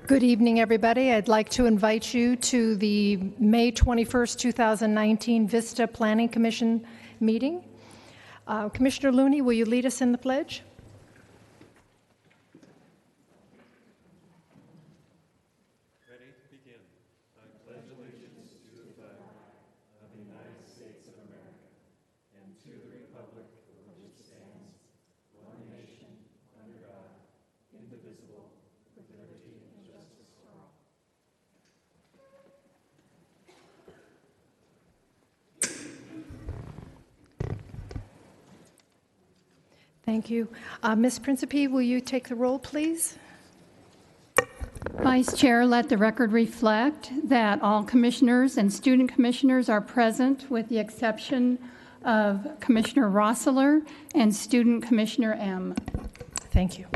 Good evening, everybody. I'd like to invite you to the May 21st, 2019 Vista Planning Commission meeting. Commissioner Looney, will you lead us in the pledge? Ready? Begin. I pledge allegiance to the flag of the United States of America and to the republic for which it stands, one nation, under God, indivisible, with liberty and justice for all. Thank you. Ms. Principe, will you take the roll, please? Vice Chair, let the record reflect that all commissioners and student commissioners are present with the exception of Commissioner Rossler and Student Commissioner M. Thank you.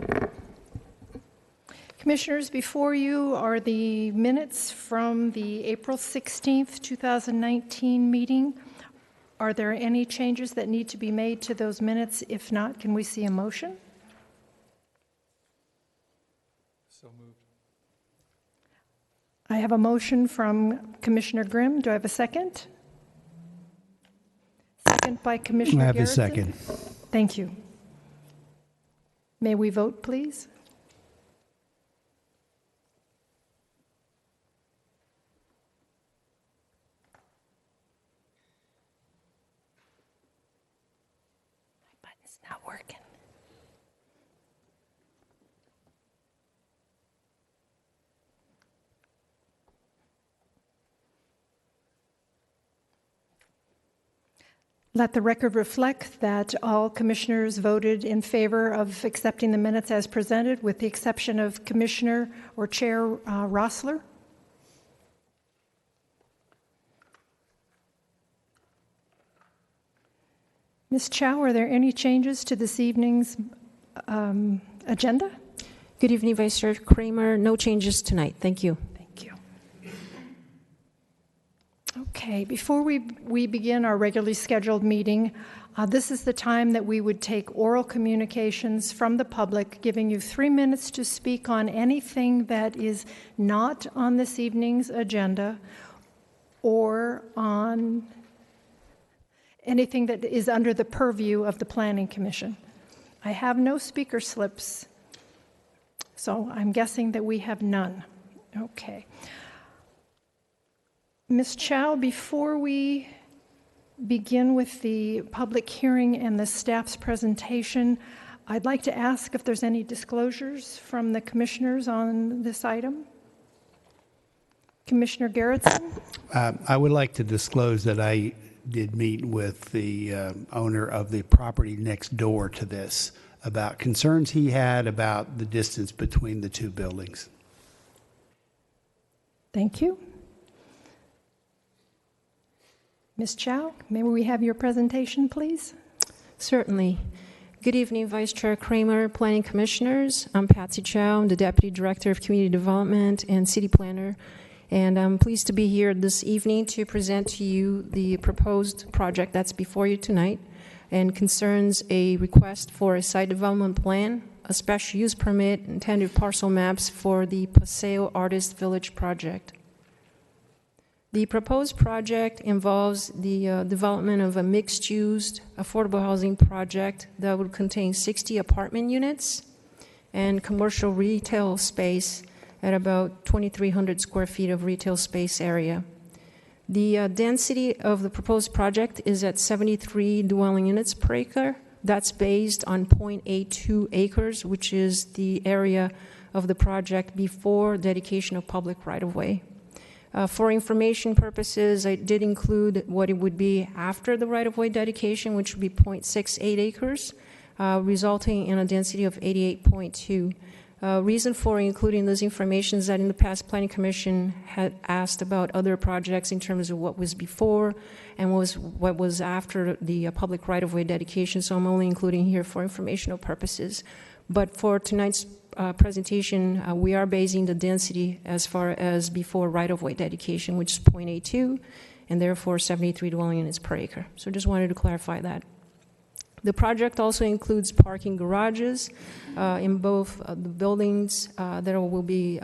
Commissioners, before you are the minutes from the April 16th, 2019 meeting. Are there any changes that need to be made to those minutes? If not, can we see a motion? So moved. I have a motion from Commissioner Grimm. Do I have a second? Second by Commissioner I have Garrison. a second. Thank you. May we vote, please? My button's not working. Let the record reflect that all commissioners voted in favor of accepting the minutes as presented, with the exception of Commissioner or Chair Rossler. Ms. Chow, are there any changes to this evening's agenda? Good evening, Vice Chair Kramer. No changes tonight. Thank you. Thank you. Okay, before we begin our regularly scheduled meeting, this is the time that we would take oral communications from the public, giving you 3 minutes to speak on anything that is not on this evening's agenda or on anything that is under the purview of the Planning Commission. I have no speaker slips, so I'm guessing that we have none. Okay. Ms. Chow, before we begin with the public hearing and the staff's presentation, I'd like to ask if there's any disclosures from the commissioners on this item. Commissioner Garretson? I would like to disclose that I did meet with the owner of the property next door to this about concerns he had about the distance between the two buildings. Thank you. Ms. Chow, may we have your presentation, please? Certainly. Good evening, Vice Chair Kramer, Planning Commissioners. I'm Patsy Chow. I'm the Deputy Director of Community Development and City Planner. And I'm pleased to be here this evening to present to you the proposed project that's before you tonight and concerns a request for a site development plan, a special use permit, and tentative parcel maps for the Paseo Artist Village project. The proposed project involves the development of a mixed-use affordable housing project that would contain 60 apartment units and commercial retail space at about 2,300 square feet of retail space area. The density of the proposed project is at 73 dwelling units per acre. That's based on 0.82 acres, which is the area of the project before dedication of public right-of-way. For information purposes, I did include what it would be after the right-of-way dedication, which would be 0.68 acres, resulting in a density of 88.2. Reason for including this information is that in the past, Planning Commission had asked about other projects in terms of what was before and what was after the public right-of-way dedication, so I'm only including here for informational purposes. But for tonight's presentation, we are basing the density as far as before right-of-way dedication, which is 0.82, and therefore 73 dwelling units per acre. So just wanted to clarify that. The project also includes parking garages in both the buildings. There will be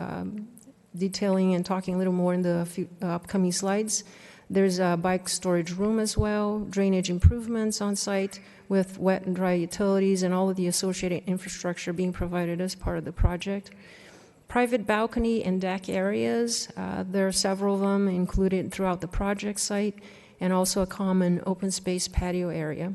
detailing and talking a little more in the upcoming slides. There's a bike storage room as well, drainage improvements on site with wet and dry utilities and all of the associated infrastructure being provided as part of the project. Private balcony and deck areas, there are several of them included throughout the project site, and also a common open space patio area.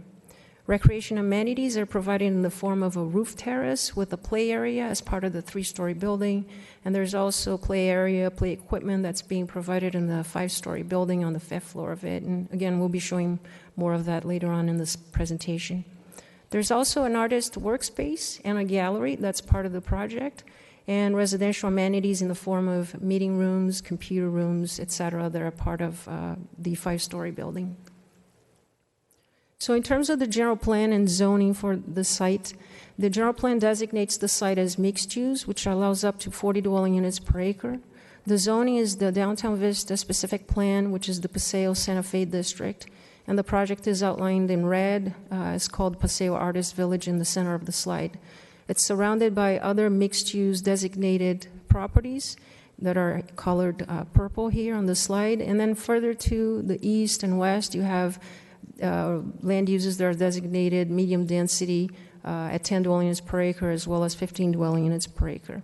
Recreation amenities are provided in the form of a roof terrace with a play area as part of the 3-story building, and there's also play area, play equipment that's being provided in the 5-story building on the 5th floor of it. And again, we'll be showing more of that later on in this presentation. There's also an artist workspace and a gallery that's part of the project, and residential amenities in the form of meeting rooms, computer rooms, etc., that are part of the 5-story building. So in terms of the general plan and zoning for the site, the general plan designates the site as mixed use, which allows up to 40 dwelling units per acre. The zoning is the Downtown Vista specific plan, which is the Paseo Santa Fe district, and the project is outlined in red. It's called Paseo Artist Village in the center of the slide. It's surrounded by other mixed-use designated properties that are colored purple here on the slide. And then further to the east and west, you have land uses that are designated medium density at 10 dwelling units per acre, as well as 15 dwelling units per acre.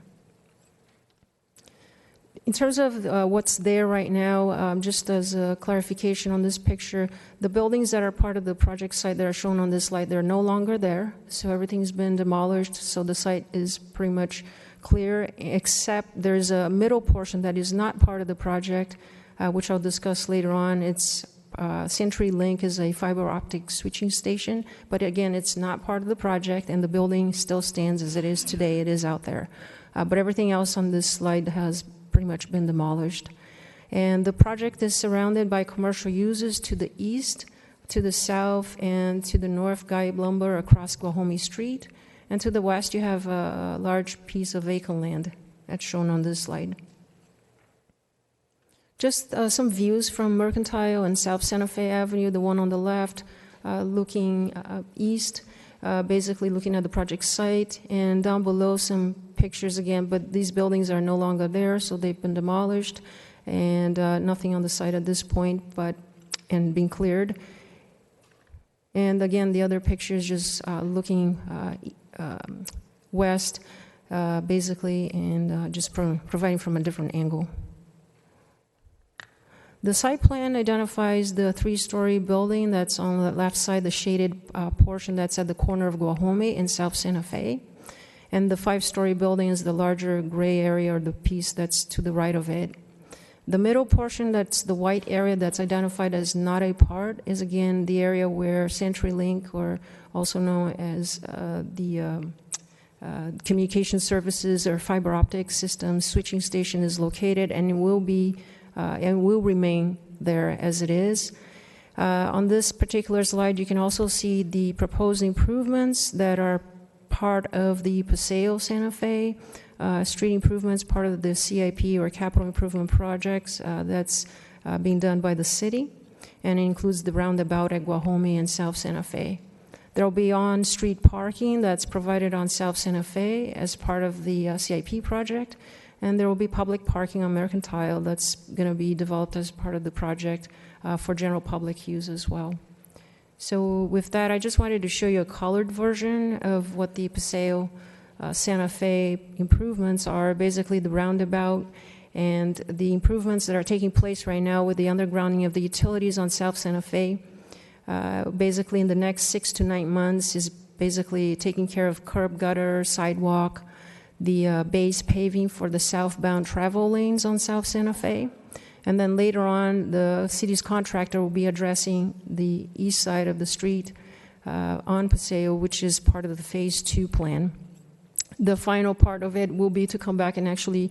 In terms of what's there right now, just as a clarification on this picture, the buildings that are part of the project site that are shown on this slide, they're no longer there. So everything's been demolished. So the site is pretty much clear, except there's a middle portion that is not part of the project, which I'll discuss later on. It's CenturyLink is a fiber optic switching station, but again, it's not part of the project, and the building still stands as it is today. It is out there. But everything else on this slide has pretty much been demolished. And the project is surrounded by commercial uses to the east, to the south, and to the north, Gaib Lumber across Guajome Street. And to the west, you have a large piece of vacant land that's shown on this slide. Just some views from Mercantile and South Santa Fe Avenue, the one on the left, looking east, basically looking at the project site, and down below some pictures again, but these buildings are no longer there, so they've been demolished, and nothing on the site at this point, and being cleared. And again, the other pictures just looking west, basically, and just providing from a different angle. The site plan identifies the 3-story building that's on the left side, the shaded portion that's at the corner of Guajome in South Santa Fe. And the 5-story building is the larger gray area, or the piece that's to the right of it. The middle portion, that's the white area that's identified as not a part, is again the area where CenturyLink, or also known as the communication services or fiber optic system switching station, is located, and it will be and will remain there as it is. On this particular slide, you can also see the proposed improvements that are part of the Paseo Santa Fe street improvements, part of the CIP or capital improvement projects that's being done by the city, and it includes the roundabout at Guajome and South Santa Fe. There will be on-street parking that's provided on South Santa Fe as part of the CIP project. And there will be public parking on Mercantile that's going to be developed as part of the project for general public use as well. So with that, I just wanted to show you a colored version of what the Paseo Santa Fe improvements are, basically the roundabout and the improvements that are taking place right now with the undergrounding of the utilities on South Santa Fe. Basically in the next 6 to 9 months is basically taking care of curb, gutter, sidewalk, the base paving for the southbound travel lanes on South Santa Fe. And then later on, the city's contractor will be addressing the east side of the street on Paseo, which is part of the Phase 2 plan. The final part of it will be to come back and actually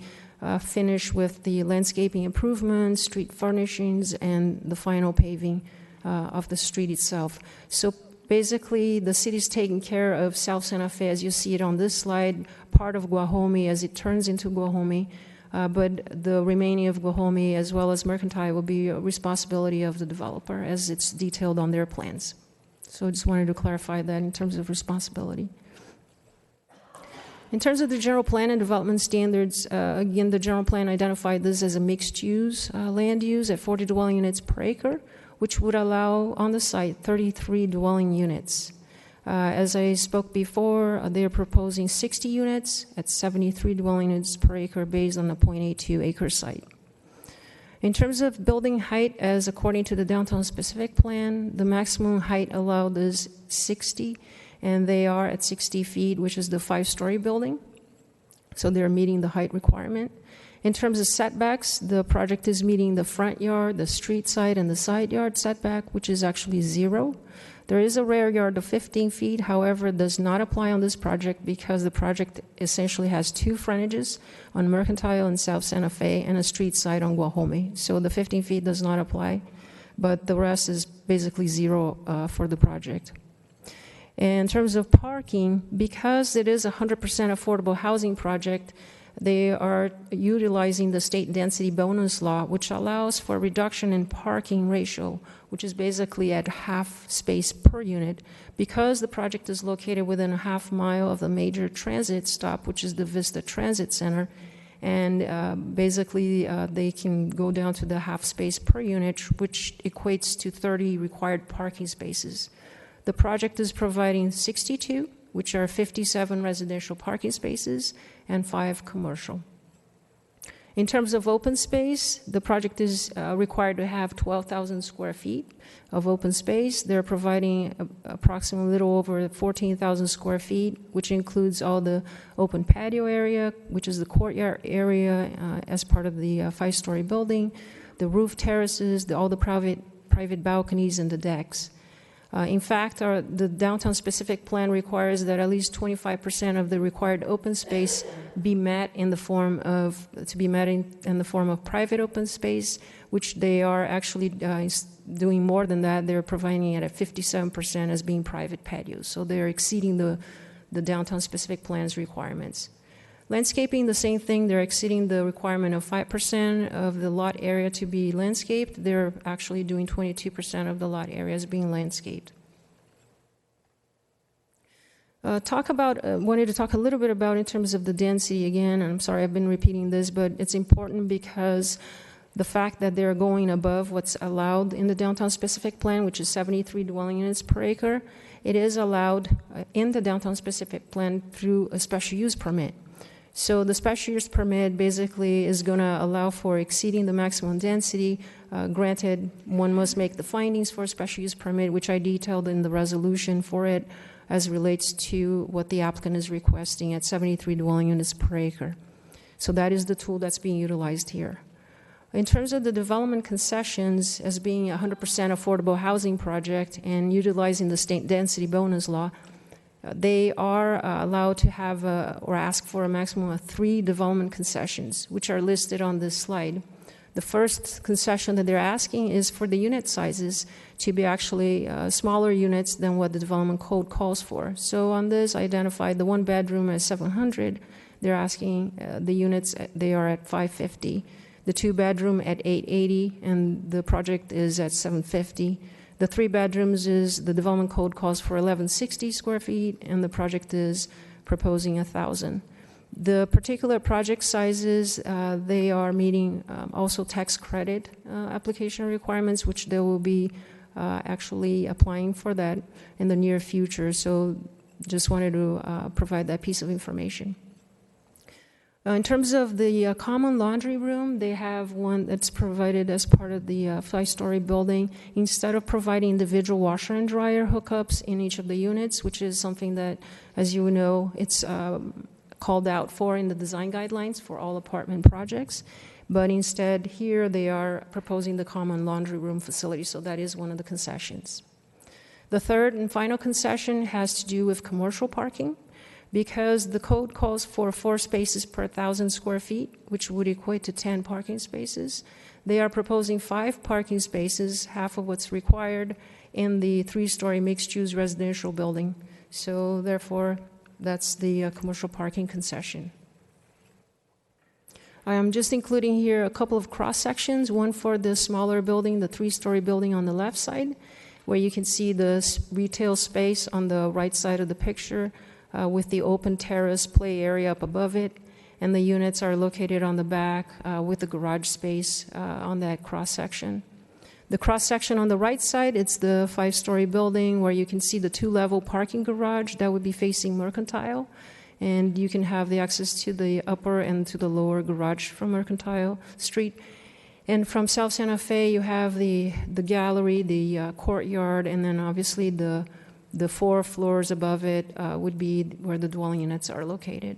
finish with the landscaping improvements, street furnishings, and the final paving of the street itself. So basically, the city's taking care of South Santa Fe, as you see it on this slide, part of Guajome as it turns into Guajome, but the remaining of Guajome as well as Mercantile will be a responsibility of the developer as it's detailed on their plans. So I just wanted to clarify that in terms of responsibility. In terms of the general plan and development standards, again, the general plan identified this as a mixed-use land use at 40 dwelling units per acre, which would allow on the site 33 dwelling units. As I spoke before, they are proposing 60 units at 73 dwelling units per acre based on a 0.82 acre site. In terms of building height, as according to the downtown specific plan, the maximum height allowed is 60, and they are at 60 feet, which is the 5-story building. So they're meeting the height requirement. In terms of setbacks, the project is meeting the front yard, the street side, and the side yard setback, which is actually 0. There is a rear yard of 15 feet, however, it does not apply on this project because the project essentially has 2 frontages on Mercantile and South Santa Fe and a street side on Guajome. So the 15 feet does not apply, but the rest is basically 0 for the project. In terms of parking, because it is a 100% affordable housing project, they are utilizing the state density bonus law, which allows for a reduction in parking ratio, which is basically at half space per unit, because the project is located within a half mile of the major transit stop, which is the Vista Transit Center. And basically, they can go down to the half space per unit, which equates to 30 required parking spaces. The project is providing 62, which are 57 residential parking spaces and 5 commercial. In terms of open space, the project is required to have 12,000 square feet of open space. They're providing approximately a little over 14,000 square feet, which includes all the open patio area, which is the courtyard area as part of the 5-story building, the roof terraces, all the private balconies, and the decks. In fact, the downtown specific plan requires that at least 25% of the required open space be met in the form of private open space, which they are actually doing more than that. They're providing it at 57% as being private patios. So they're exceeding the downtown specific plan's requirements. Landscaping, the same thing. They're exceeding the requirement of 5% of the lot area to be landscaped. They're actually doing 22% of the lot area as being landscaped. Wanted to talk a little bit about in terms of the density again. I'm sorry I've been repeating this, but it's important because the fact that they're going above what's allowed in the downtown specific plan, which is 73 dwelling units per acre, it is allowed in the downtown specific plan through a special use permit. So the special use permit basically is going to allow for exceeding the maximum density. Granted, one must make the findings for a special use permit, which I detailed in the resolution for it as relates to what the applicant is requesting at 73 dwelling units per acre. So that is the tool that's being utilized here. In terms of the development concessions as being a 100% affordable housing project and utilizing the state density bonus law, they are allowed to have or ask for a maximum of 3 development concessions, which are listed on this slide. The first concession that they're asking is for the unit sizes to be actually smaller units than what the development code calls for. So on this, I identified the 1-bedroom as 700. They're asking the units, they are at 550. The 2-bedroom at 880, and the project is at 750. The 3 bedrooms is the development code calls for 1160 square feet, and the project is proposing 1,000. The particular project sizes, they are meeting also tax credit application requirements, which they will be actually applying for that in the near future. So just wanted to provide that piece of information. In terms of the common laundry room, they have one that's provided as part of the 5-story building. Instead of providing individual washer and dryer hookups in each of the units, which is something that, as you know, it's called out for in the design guidelines for all apartment projects. But instead, here they are proposing the common laundry room facility, so that is one of the concessions. The third and final concession has to do with commercial parking. Because the code calls for 4 spaces per 1,000 square feet, which would equate to 10 parking spaces, they are proposing 5 parking spaces, half of what's required, in the 3-story mixed-use residential building. So therefore, that's the commercial parking concession. I am just including here a couple of cross-sections, one for the smaller building, the 3-story building on the left side, where you can see the retail space on the right side of the picture. with the open terrace play area up above it. And the units are located on the back with the garage space on that cross-section. The cross-section on the right side, it's the 5-story building where you can see the 2-level parking garage that would be facing Mercantile. And you can have the access to the upper and to the lower garage from Mercantile Street. And from South Santa Fe, you have the gallery, the courtyard, and then obviously the 4 floors above it would be where the dwelling units are located.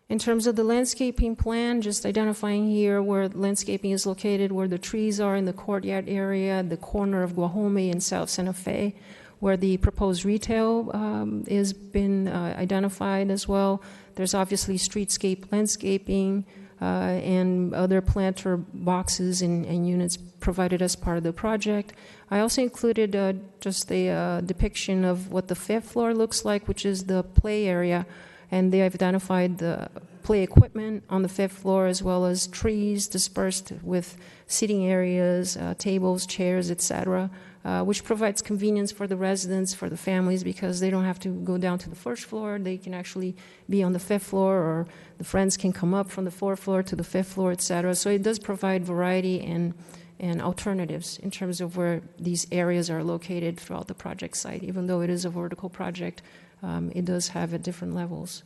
In terms of the landscaping plan, just identifying here where landscaping is located, where the trees are in the courtyard area, the corner of Guajome and South Santa Fe, where the proposed retail has been identified as well. There's obviously streetscape landscaping and other planter boxes and units provided as part of the project. I also included just a depiction of what the 5th floor looks like, which is the play area. And they have identified the play equipment on the 5th floor, as well as trees dispersed with seating areas, tables, chairs, etc., which provides convenience for the residents, for the families, because they don't have to go down to the 1st floor. They can actually be on the 5th floor, or the friends can come up from the 4th floor to the 5th floor, etc. So it does provide variety and alternatives in terms of where these areas are located throughout the project site. Even though it is a vertical project, it does have at different levels.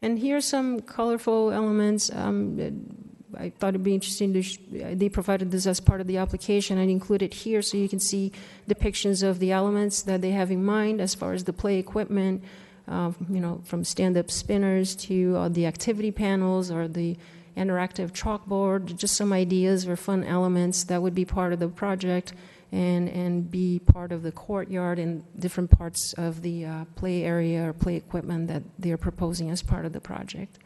And here are some colorful elements. I thought it'd be interesting to they provided this as part of the application. I included it here so you can see depictions of the elements that they have in mind as far as the play equipment, from stand-up spinners to the activity panels or the interactive chalkboard, just some ideas or fun elements that would be part of the project and be part of the courtyard and different parts of the play area or play equipment that they're proposing as part of the project.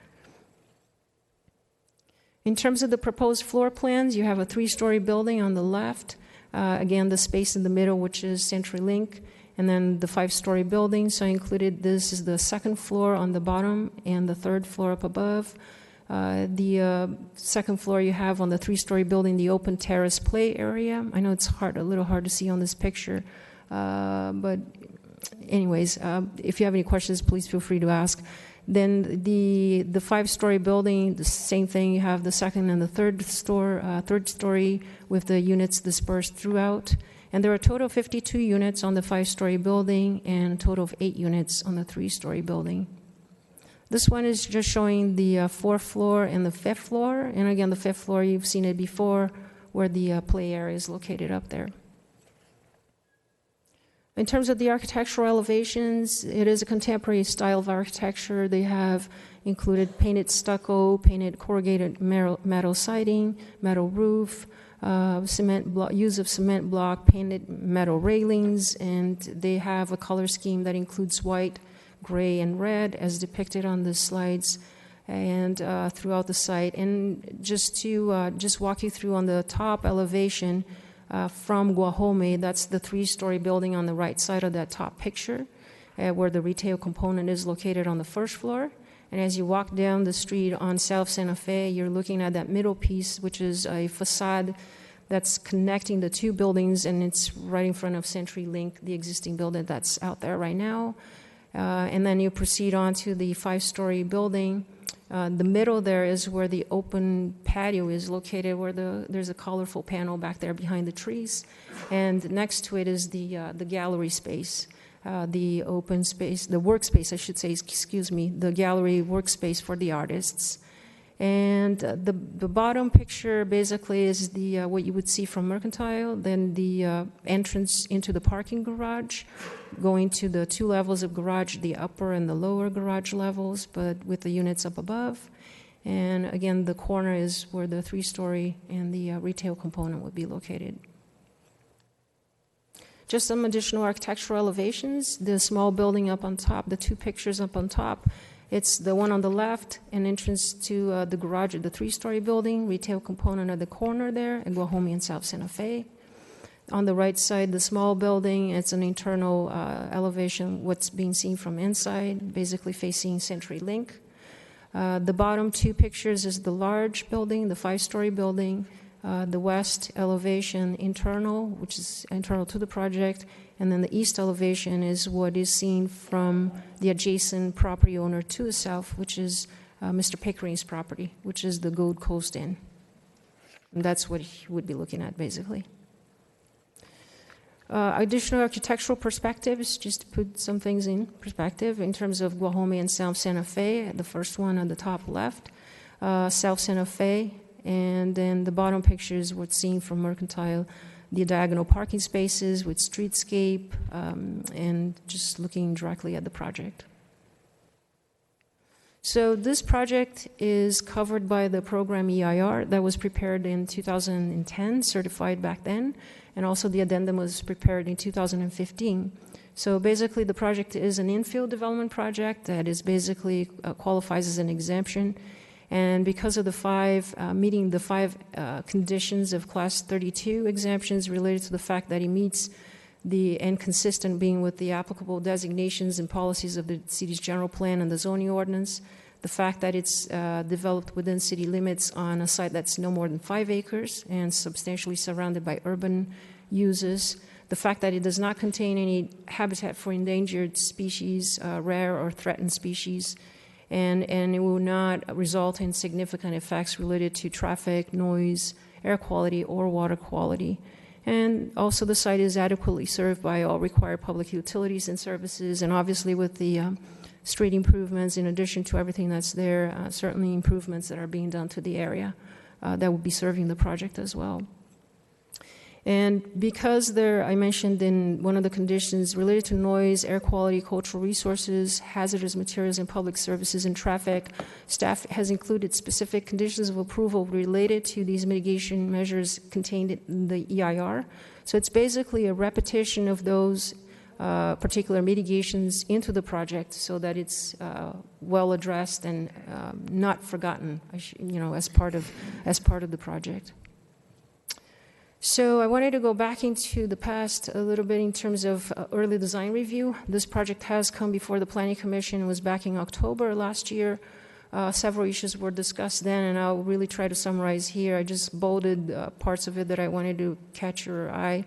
In terms of the proposed floor plans, you have a 3-story building on the left. Again, the space in the middle, which is CenturyLink, and then the 5-story building. So I included this is the 2nd floor on the bottom and the 3rd floor up above. The 2nd floor you have on the 3-story building, the open terrace play area. I know it's a little hard to see on this picture, but anyways, if you have any questions, please feel free to ask. Then the 5-story building, the same thing. You have the 2nd and the 3rd story with the units dispersed throughout. And there are a total of 52 units on the 5-story building and a total of 8 units on the 3-story building. This one is just showing the 4th floor and the 5th floor. And again, the 5th floor, you've seen it before, where the play area is located up there. In terms of the architectural elevations, it is a contemporary style of architecture. They have included painted stucco, painted corrugated metal siding, metal roof, use of cement block, painted metal railings, and they have a color scheme that includes white, gray, and red, as depicted on the slides, and throughout the site. And just to walk you through on the top elevation from Guajome, that's the 3-story building on the right side of that top picture, where the retail component is located on the 1st floor. And as you walk down the street on South Santa Fe, you're looking at that middle piece, which is a facade that's connecting the 2 buildings, and it's right in front of CenturyLink, the existing building that's out there right now. And then you proceed on to the 5-story building. The middle there is where the open patio is located, where there's a colorful panel back there behind the trees. And next to it is the gallery space, the open space, the workspace, I should say, excuse me, the gallery workspace for the artists. And the bottom picture basically is the what you would see from Mercantile, then the entrance into the parking garage, going to the 2 levels of garage, the upper and the lower garage levels, but with the units up above. And again, the corner is where the 3-story and the retail component would be located. Just some additional architectural elevations. The small building up on top, the 2 pictures up on top, it's the one on the left, an entrance to the garage of the 3-story building, retail component at the corner there, in Guajome and South Santa Fe. On the right side, the small building, it's an internal elevation, what's being seen from inside, basically facing CenturyLink. The bottom 2 pictures is the large building, the 5-story building, The west elevation internal, which is internal to the project, and then the east elevation is what is seen from the adjacent property owner to the south, which is Mr. Pickering's property, which is the Gold Coast Inn. And that's what he would be looking at, basically. Additional architectural perspectives, just to put some things in perspective, in terms of Guajome and South Santa Fe, the first one on the top left, South Santa Fe, and then the bottom picture is what's seen from Mercantile, the diagonal parking spaces with streetscape, and just looking directly at the project. So this project is covered by the program EIR that was prepared in 2010, certified back then, and also the addendum was prepared in 2015. So basically the project is an infill development project that is basically qualifies as an exemption. And because of the meeting the five conditions of Class 32 exemptions related to the fact that it meets and consistent being with the applicable designations and policies of the city's general plan and the zoning ordinance, the fact that it's developed within city limits on a site that's no more than 5 acres and substantially surrounded by urban uses, the fact that it does not contain any habitat for endangered species, rare or threatened species, and it will not result in significant effects related to traffic, noise, air quality, or water quality. And also the site is adequately served by all required public utilities and services, and obviously with the street improvements, in addition to everything that's there, certainly improvements that are being done to the area that will be serving the project as well. And because I mentioned in one of the conditions related to noise, air quality, cultural resources, hazardous materials and public services and traffic, staff has included specific conditions of approval related to these mitigation measures contained in the EIR. So it's basically a repetition of those particular mitigations into the project so that it's well addressed and not forgotten, as part of the project. So I wanted to go back into the past a little bit in terms of early design review. This project has come before the Planning Commission. It was back in October last year. Several issues were discussed then, and I'll really try to summarize here. I just bolded parts of it that I wanted to catch your eye.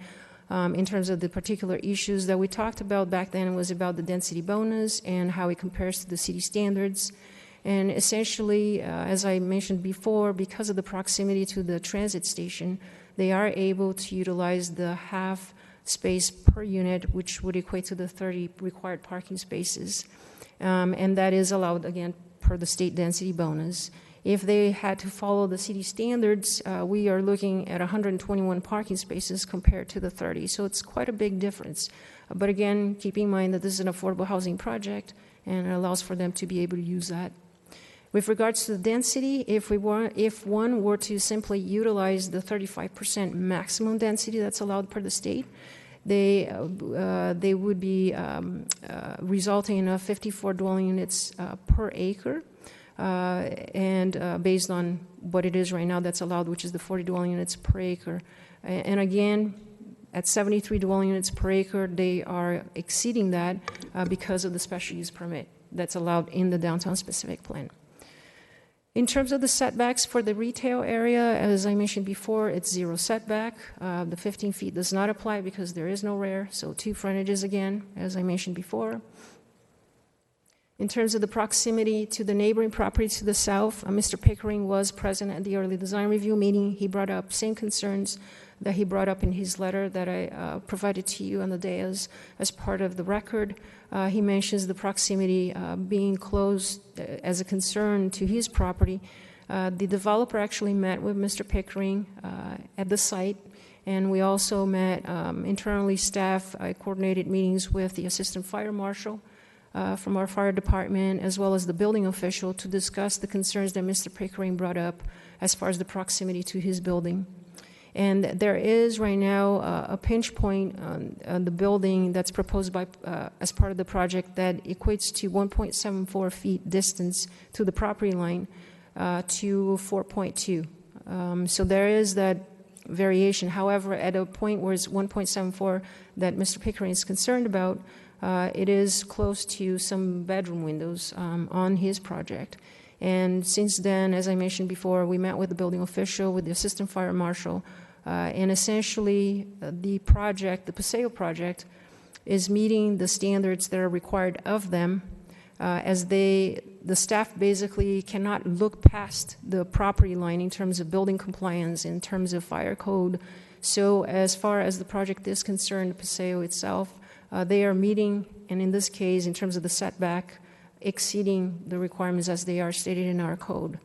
In terms of the particular issues that we talked about back then, it was about the density bonus and how it compares to the city standards. And essentially, as I mentioned before, because of the proximity to the transit station, they are able to utilize the half space per unit, which would equate to the 30 required parking spaces. And that is allowed, again, per the state density bonus. If they had to follow the city standards, we are looking at 121 parking spaces compared to the 30. So it's quite a big difference. But again, keep in mind that this is an affordable housing project, and it allows for them to be able to use that. With regards to the density, if one were to simply utilize the 35% maximum density that's allowed per the state, they would be resulting in 54 dwelling units per acre. And based on what it is right now that's allowed, which is the 40 dwelling units per acre. And again, at 73 dwelling units per acre, they are exceeding that because of the special use permit that's allowed in the downtown specific plan. In terms of the setbacks for the retail area, as I mentioned before, it's 0 setback. The 15 feet does not apply because there is no rear, so 2 frontages again, as I mentioned before. In terms of the proximity to the neighboring property to the south, Mr. Pickering was present at the early design review meeting. He brought up same concerns that he brought up in his letter that I provided to you on the day as part of the record. He mentions the proximity being close as a concern to his property. The developer actually met with Mr. Pickering at the site, and we also met internally staff. I coordinated meetings with the assistant fire marshal from our fire department, as well as the building official, to discuss the concerns that Mr. Pickering brought up as far as the proximity to his building. And there is right now a pinch point on the building that's proposed by as part of the project that equates to 1.74 feet distance to the property line to 4.2. So there is that variation. However, at a point where it's 1.74 that Mr. Pickering is concerned about, it is close to some bedroom windows on his project. And since then, as I mentioned before, we met with the building official, with the assistant fire marshal, and essentially the project, the Paseo project, is meeting the standards that are required of them, as the staff basically cannot look past the property line in terms of building compliance, in terms of fire code. So as far as the project is concerned, Paseo itself, they are meeting, and in this case, in terms of the setback, exceeding the requirements as they are stated in our code.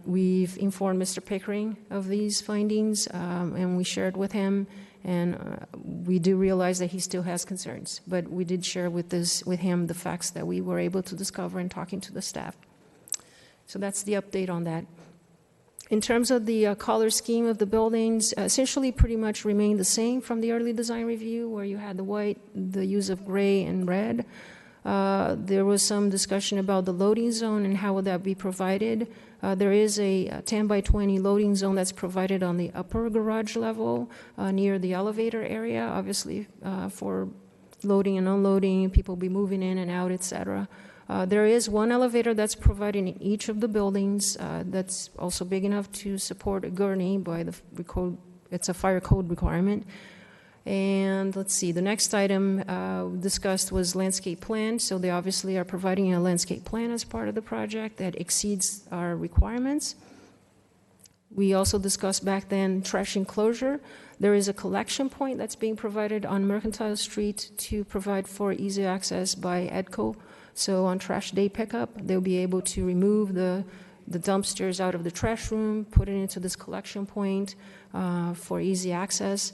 We've informed Mr. Pickering of these findings, and we shared with him, and we do realize that he still has concerns, but we did share with him the facts that we were able to discover in talking to the staff. So that's the update on that. In terms of the color scheme of the buildings, essentially pretty much remained the same from the early design review, where you had the white, the use of gray and red. There was some discussion about the loading zone and how would that be provided. There is a 10 by 20 loading zone that's provided on the upper garage level near the elevator area, obviously for loading and unloading, people be moving in and out, etc. There is one elevator that's provided in each of the buildings that's also big enough to support a gurney by the code. It's a fire code requirement. And let's see, the next item discussed was landscape plan. So they obviously are providing a landscape plan as part of the project that exceeds our requirements. We also discussed back then trash enclosure. There is a collection point that's being provided on Mercantile Street to provide for easy access by EDCO. So on trash day pickup, they'll be able to remove the dumpsters out of the trash room, put it into this collection point for easy access.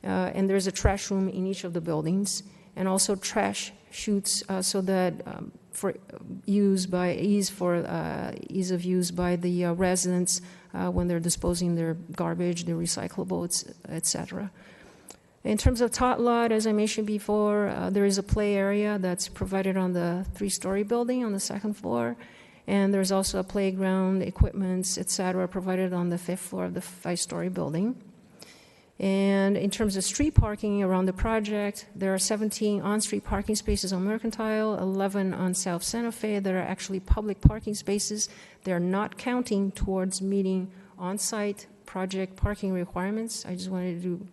And there's a trash room in each of the buildings, and also trash chutes so that for ease of use by the residents when they're disposing their garbage, their recyclables, etc. In terms of tot lot, as I mentioned before, there is a play area that's provided on the 3-story building on the 2nd floor, and there's also a playground, equipments, etc., provided on the 5th floor of the 5-story building. And in terms of street parking around the project, there are 17 on-street parking spaces on Mercantile, 11 on South Santa Fe that are actually public parking spaces. They're not counting towards meeting on-site project parking requirements. I just wanted to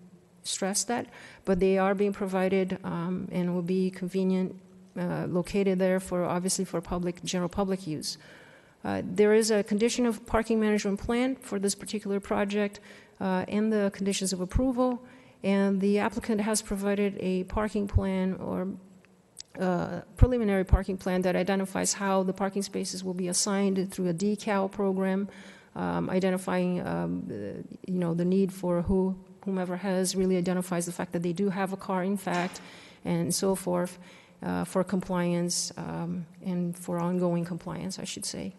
stress that. But they are being provided and will be convenient, located there for, obviously, for general public use. There is a condition of parking management plan for this particular project in the conditions of approval, and the applicant has provided a parking plan or preliminary parking plan that identifies how the parking spaces will be assigned through a decal program, identifying the need for whomever has really identifies the fact that they do have a car, in fact, and so forth, for compliance and for ongoing compliance, I should say.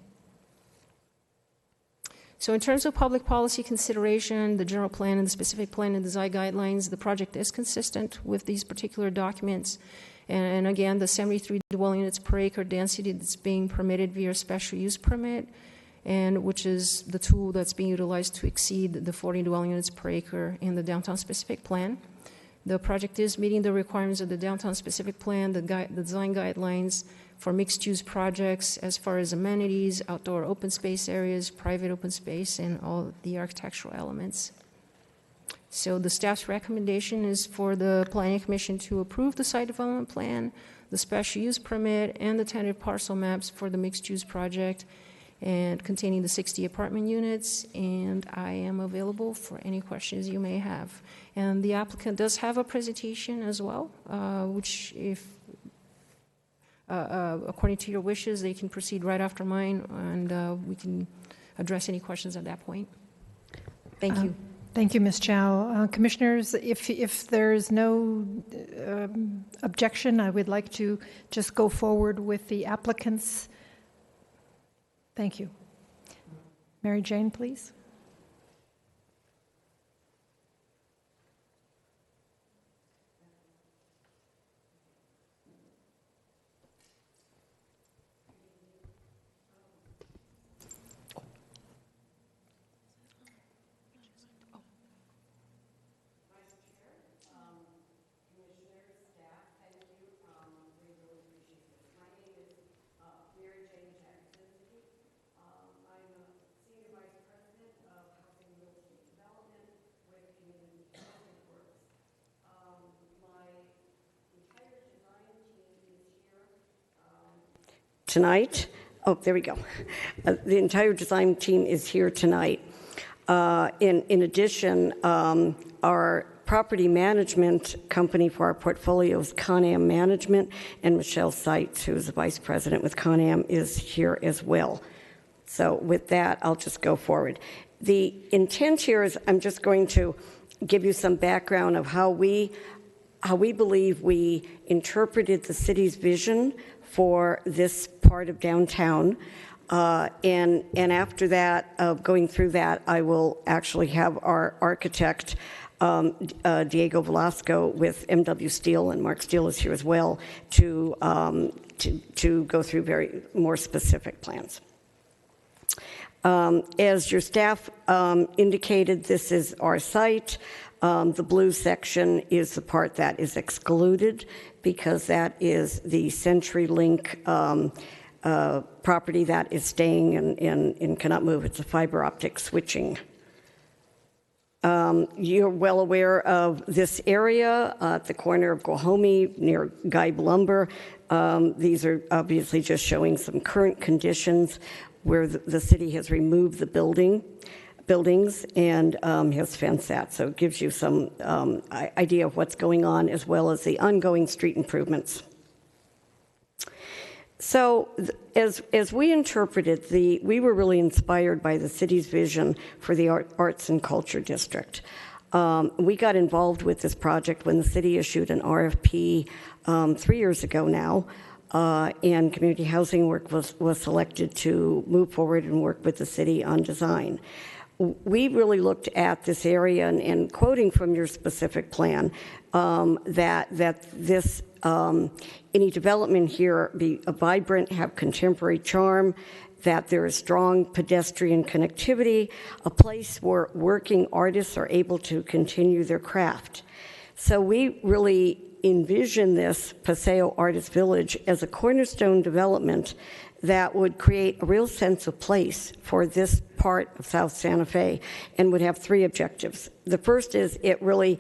So in terms of public policy consideration, the general plan and the specific plan and design guidelines, the project is consistent with these particular documents. And again, the 73 dwelling units per acre density that's being permitted via special use permit, and which is the tool that's being utilized to exceed the 40 dwelling units per acre in the downtown specific plan. The project is meeting the requirements of the downtown specific plan, the design guidelines for mixed-use projects as far as amenities, outdoor open space areas, private open space, and all the architectural elements. So the staff's recommendation is for the Planning Commission to approve the site development plan, the special use permit, and the tentative parcel maps for the mixed-use project, and containing the 60 apartment units, and I am available for any questions you may have. And the applicant does have a presentation as well, which if according to your wishes, they can proceed right after mine, and we can address any questions at that point. Thank you. Thank you, Ms. Chow. Commissioners, if there's no objection, I would like to just go forward with the applicants. Thank you. Mary Jane, please. Mary Jane tonight. Oh, there we go. The entire design team is here tonight. In addition, our property management company for our portfolio is Con-Am Management, and Michelle Seitz, who is the vice president with Con-Am, is here as well. So with that, I'll just go forward. The intent here is I'm just going to give you some background of how we believe we interpreted the city's vision for this part of downtown. And after that, going through that, I will actually have our architect, Diego Velasco with MW Steel, and Mark Steele is here as well, to go through very more specific plans. As your staff indicated, this is our site. The blue section is the part that is excluded because that is the CenturyLink property that is staying and cannot move. It's a fiber optic switching. You're well aware of this area at the corner of Guahomie near Geib Lumber. These are obviously just showing some current conditions where the city has removed the buildings and has fenced that. So it gives you some idea of what's going on as well as the ongoing street improvements. So as we interpreted, we were really inspired by the city's vision for the Arts and Culture District. We got involved with this project when the city issued an RFP 3 years ago now, and community housing work was selected to move forward and work with the city on design. We really looked at this area and quoting from your specific plan, that this any development here be a vibrant, have contemporary charm, that there is strong pedestrian connectivity, a place where working artists are able to continue their craft. So we really envision this Paseo Artist Village as a cornerstone development that would create a real sense of place for this part of South Santa Fe and would have 3 objectives. The first is it really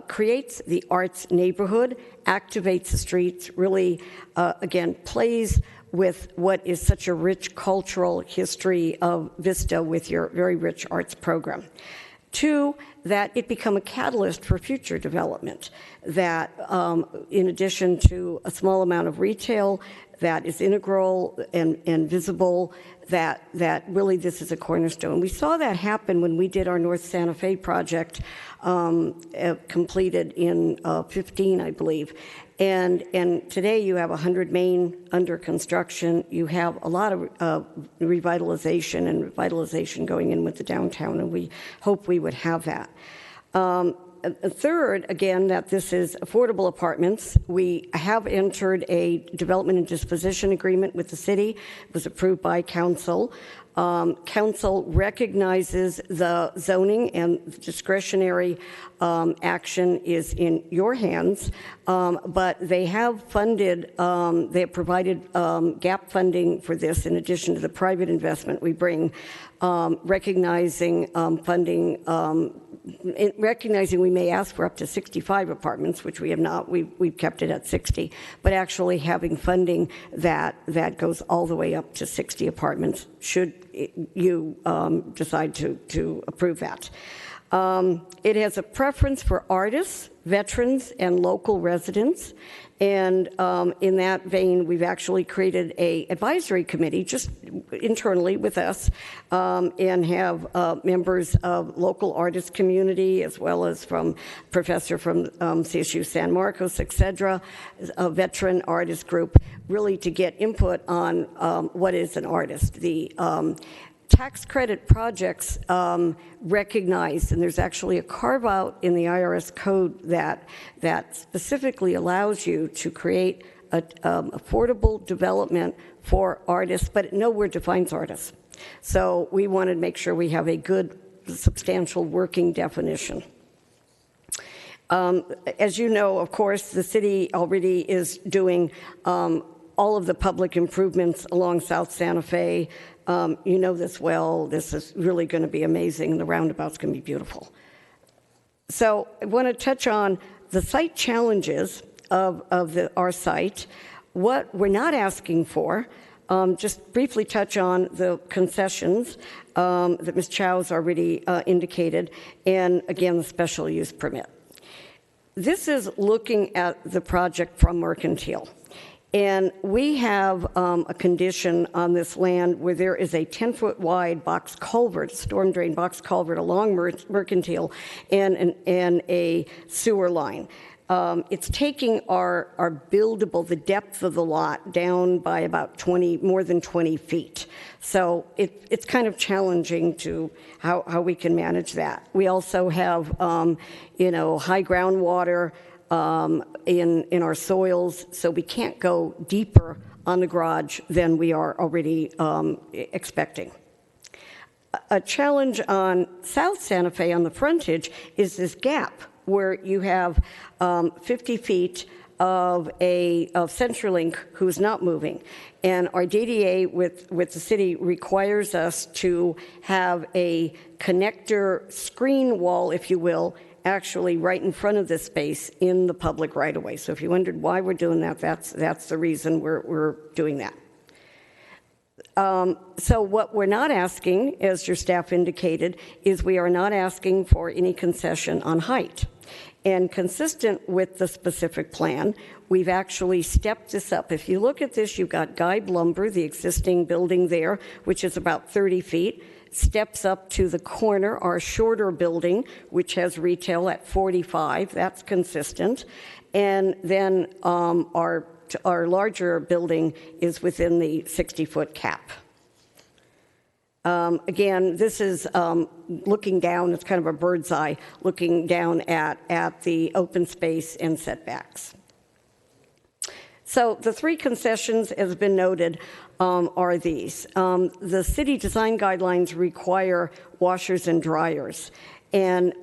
creates the arts neighborhood, activates the streets, really, again, plays with what is such a rich cultural history of Vista with your very rich arts program. 2, that it become a catalyst for future development, that in addition to a small amount of retail that is integral and visible, that really this is a cornerstone. We saw that happen when we did our North Santa Fe project, completed in 15, I believe. And today you have 100 Main under construction. You have a lot of revitalization going in with the downtown, and we hope we would have that. A third, again, that this is affordable apartments. We have entered a development and disposition agreement with the city. It was approved by council. Council recognizes the zoning and discretionary action is in your hands, but they have funded, they have provided gap funding for this in addition to the private investment we bring, recognizing funding, recognizing we may ask for up to 65 apartments, which we have not. We've kept it at 60, but actually having funding that goes all the way up to 60 apartments should you decide to approve that. It has a preference for artists, veterans, and local residents. And in that vein, we've actually created an advisory committee just internally with us and have members of local artist community as well as from professor from CSU San Marcos, et cetera, a veteran artist group, really to get input on what is an artist. The tax credit projects recognized, and there's actually a carve out in the IRS code that specifically allows you to create affordable development for artists, but it nowhere defines artists. So we wanted to make sure we have a good, substantial working definition. As you know, of course, the city already is doing all of the public improvements along South Santa Fe. You know this well. This is really going to be amazing. The roundabout's going to be beautiful. So I want to touch on the site challenges of our site What we're not asking for, just briefly touch on the concessions that Ms. Chow's already indicated, and again, the special use permit. This is looking at the project from Mercantile. And we have a condition on this land where there is a 10-foot wide box culvert, storm drain box culvert along Mercantile, and a sewer line. It's taking our buildable, the depth of the lot, down by about more than 20 feet. So it's kind of challenging to how we can manage that. We also have, high groundwater in our soils, so we can't go deeper on the garage than we are already expecting. A challenge on South Santa Fe on the frontage is this gap where you have 50 feet of CenturyLink who's not moving. And our DDA with the city requires us to have a connector screen wall, if you will, actually right in front of this space in the public right-of-way. So if you wondered why we're doing that, that's the reason we're doing that. So what we're not asking, as your staff indicated, is we are not asking for any concession on height. And consistent with the specific plan, we've actually stepped this up. If you look at this, you've got Guide Lumber, the existing building there, which is about 30 feet, steps up to the corner, our shorter building, which has retail at 45. That's consistent. And then our larger building is within the 60-foot cap. Again, this is looking down, it's kind of a bird's eye, looking down at the open space and setbacks. So the three concessions, as been noted, are these. The city design guidelines require washers and dryers. And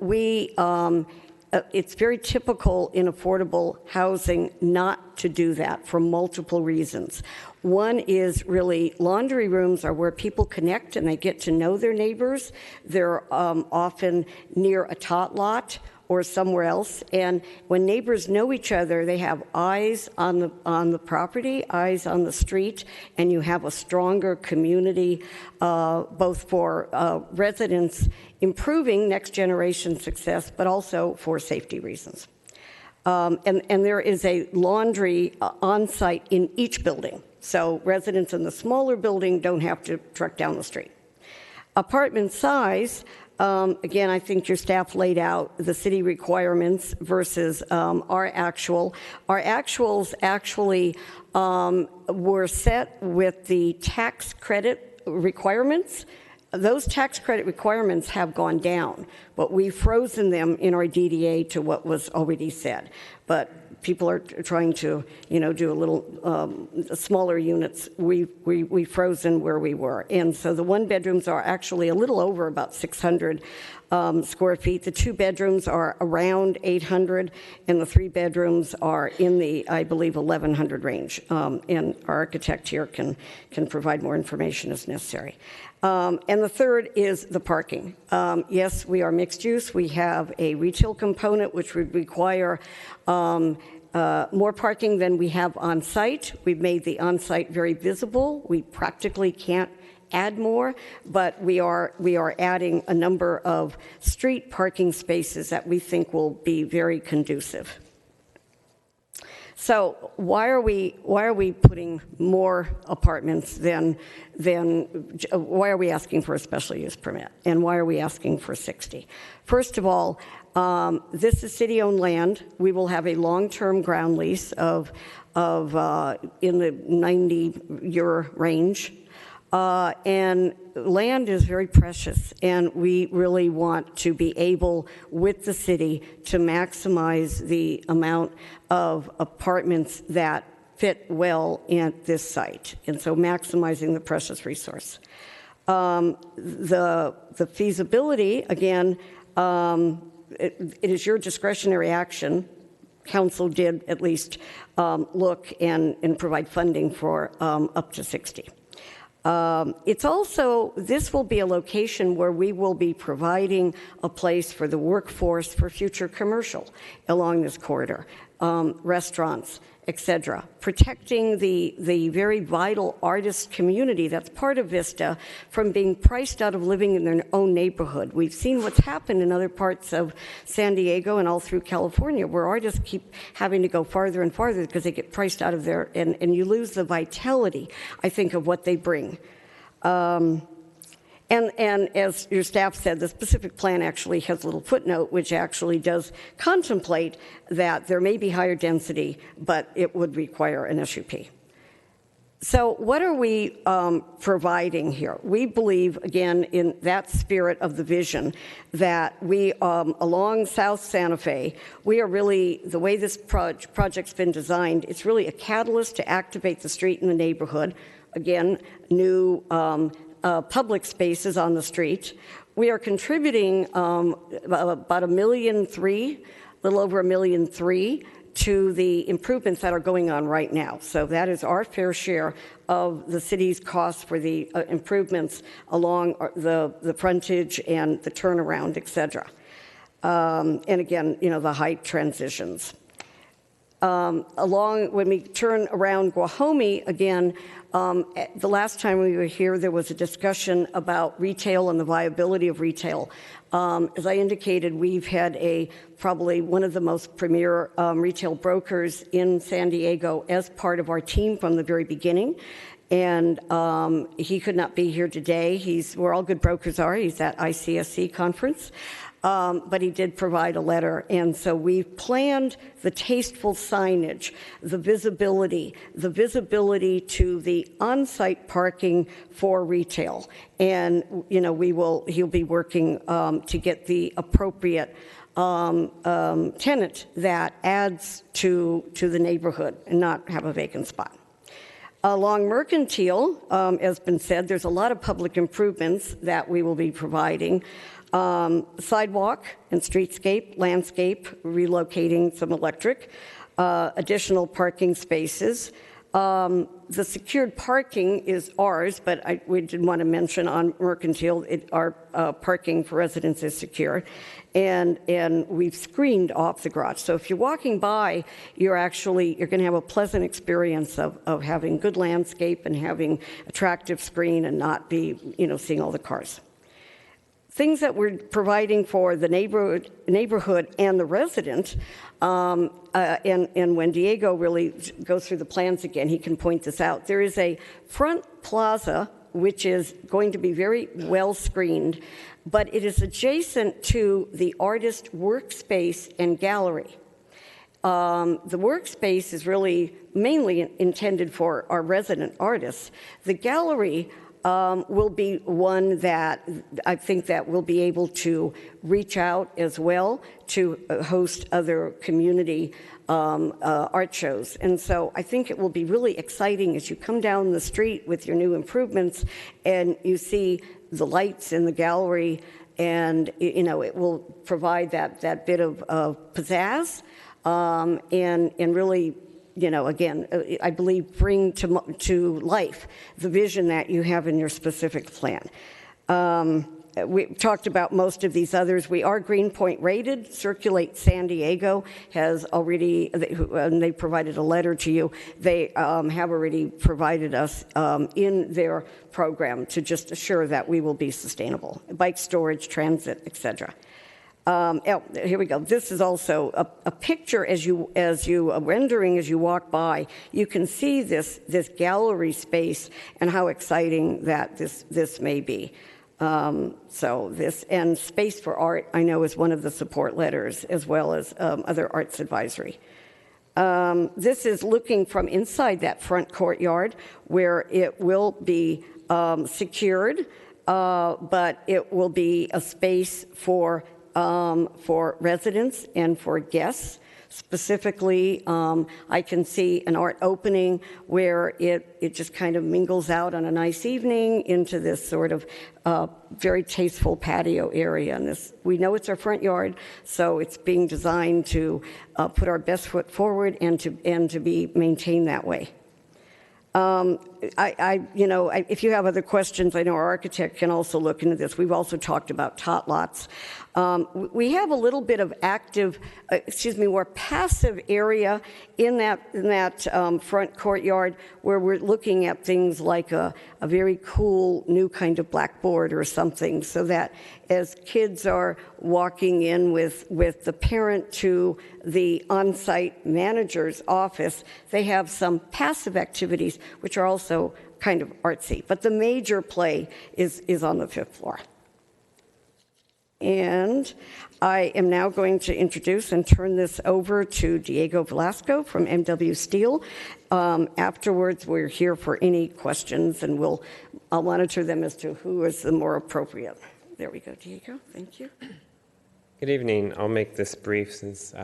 it's very typical in affordable housing not to do that for multiple reasons. One is really laundry rooms are where people connect and they get to know their neighbors. They're often near a tot lot or somewhere else. And when neighbors know each other, they have eyes on the property, eyes on the street, and you have a stronger community, both for residents improving next generation success, but also for safety reasons. And there is a laundry on site in each building. So residents in the smaller building don't have to truck down the street. Apartment size, again, I think your staff laid out the city requirements versus our actual. Our actuals actually were set with the tax credit requirements. Those tax credit requirements have gone down, but we've frozen them in our DDA to what was already said. But people are trying to, do a little smaller units. We frozen where we were. And so the one bedrooms are actually a little over about 600 square feet. The two bedrooms are around 800, and the three bedrooms are in the, I believe, 1,100 range. And our architect here can provide more information as necessary. And the third is the parking. Yes, we are mixed use. We have a retail component, which would require more parking than we have on site. We've made the on site very visible. We practically can't add more, but we are adding a number of street parking spaces that we think will be very conducive. So why are we putting more apartments than why are we asking for a special use permit, and why are we asking for 60? First of all, this is city-owned land. We will have a long-term ground lease of in the 90-year range. And land is very precious, and we really want to be able, with the city, to maximize the amount of apartments that fit well at this site, and so maximizing the precious resource. The feasibility, again, it is your discretionary action. Council did at least look and provide funding for up to 60. It's also, this will be a location where we will be providing a place for the workforce for future commercial along this corridor. restaurants, etc. Protecting the very vital artist community that's part of Vista from being priced out of living in their own neighborhood. We've seen what's happened in other parts of San Diego and all through California, where artists keep having to go farther and farther because they get priced out of there, and you lose the vitality, I think, of what they bring. And as your staff said, the specific plan actually has a little footnote which actually does contemplate that there may be higher density, but it would require an SUP. So what are we providing here? We believe, again, in that spirit of the vision, that we, along South Santa Fe, we are really, the way this project's been designed, it's really a catalyst to activate the street and the neighborhood. Again, new public spaces on the street. We are contributing about $1.3 million, a little over $1.3 million, to the improvements that are going on right now. So that is our fair share of the city's costs for the improvements along the frontage and the turnaround, et cetera. And again, the height transitions. When we turn around Guajome, again, the last time we were here, there was a discussion about retail and the viability of retail. As I indicated, we've had probably one of the most premier retail brokers in San Diego as part of our team from the very beginning. And he could not be here today. Where all good brokers are. He's at ICSC conference. But he did provide a letter, and so we've planned the tasteful signage, the visibility to the on-site parking for retail, and he'll be working to get the appropriate tenant that adds to the neighborhood and not have a vacant spot. Along Mercantile, as been said, there's a lot of public improvements that we will be providing. Sidewalk and streetscape, landscape, relocating some electric, additional parking spaces. The secured parking is ours, but we did want to mention on Mercantile, our parking for residents is secure. And we've screened off the garage. So if you're walking by, you're going to have a pleasant experience of having good landscape and having attractive screen and not be, seeing all the cars. Things that we're providing for the neighborhood and the resident, and when Diego really goes through the plans again, he can point this out. There is a front plaza, which is going to be very well screened, but it is adjacent to the artist workspace and gallery. The workspace is really mainly intended for our resident artists. The gallery will be one that I think that we'll be able to reach out as well to host other community art shows. And so I think it will be really exciting as you come down the street with your new improvements and you see the lights in the gallery, and it will provide that bit of pizzazz and really, again, I believe bring to life the vision that you have in your specific plan. We talked about most of these others. We are Greenpoint rated. Circulate San Diego has already, and they provided a letter to you. They have already provided us in their program to just assure that we will be sustainable. Bike storage, transit, etc. Here we go. This is also a picture as you rendering as you walk by. You can see this gallery space and how exciting that this may be. So this and Space for Art, I know, is one of the support letters, as well as other arts advisory. This is looking from inside that front courtyard, where it will be secured, but it will be a space for residents and for guests. Specifically, I can see an art opening where it just kind of mingles out on a nice evening into this sort of very tasteful patio area. And we know it's our front yard, so it's being designed to put our best foot forward and to be maintained that way. If you have other questions, I know our architect can also look into this. We've also talked about tot lots. We have a little bit of more passive area in that front courtyard where we're looking at things like a very cool new kind of blackboard or something, so that as kids are walking in with the parent to the on-site manager's office, they have some passive activities which are also kind of artsy. But the major play is on the 5th floor. And I am now going to introduce and turn this over to Diego Velasco from MW Steel. Afterwards, we're here for any questions, and I'll monitor them as to who is the more appropriate. There we go, Diego. Thank you. Good evening. I'll make this brief since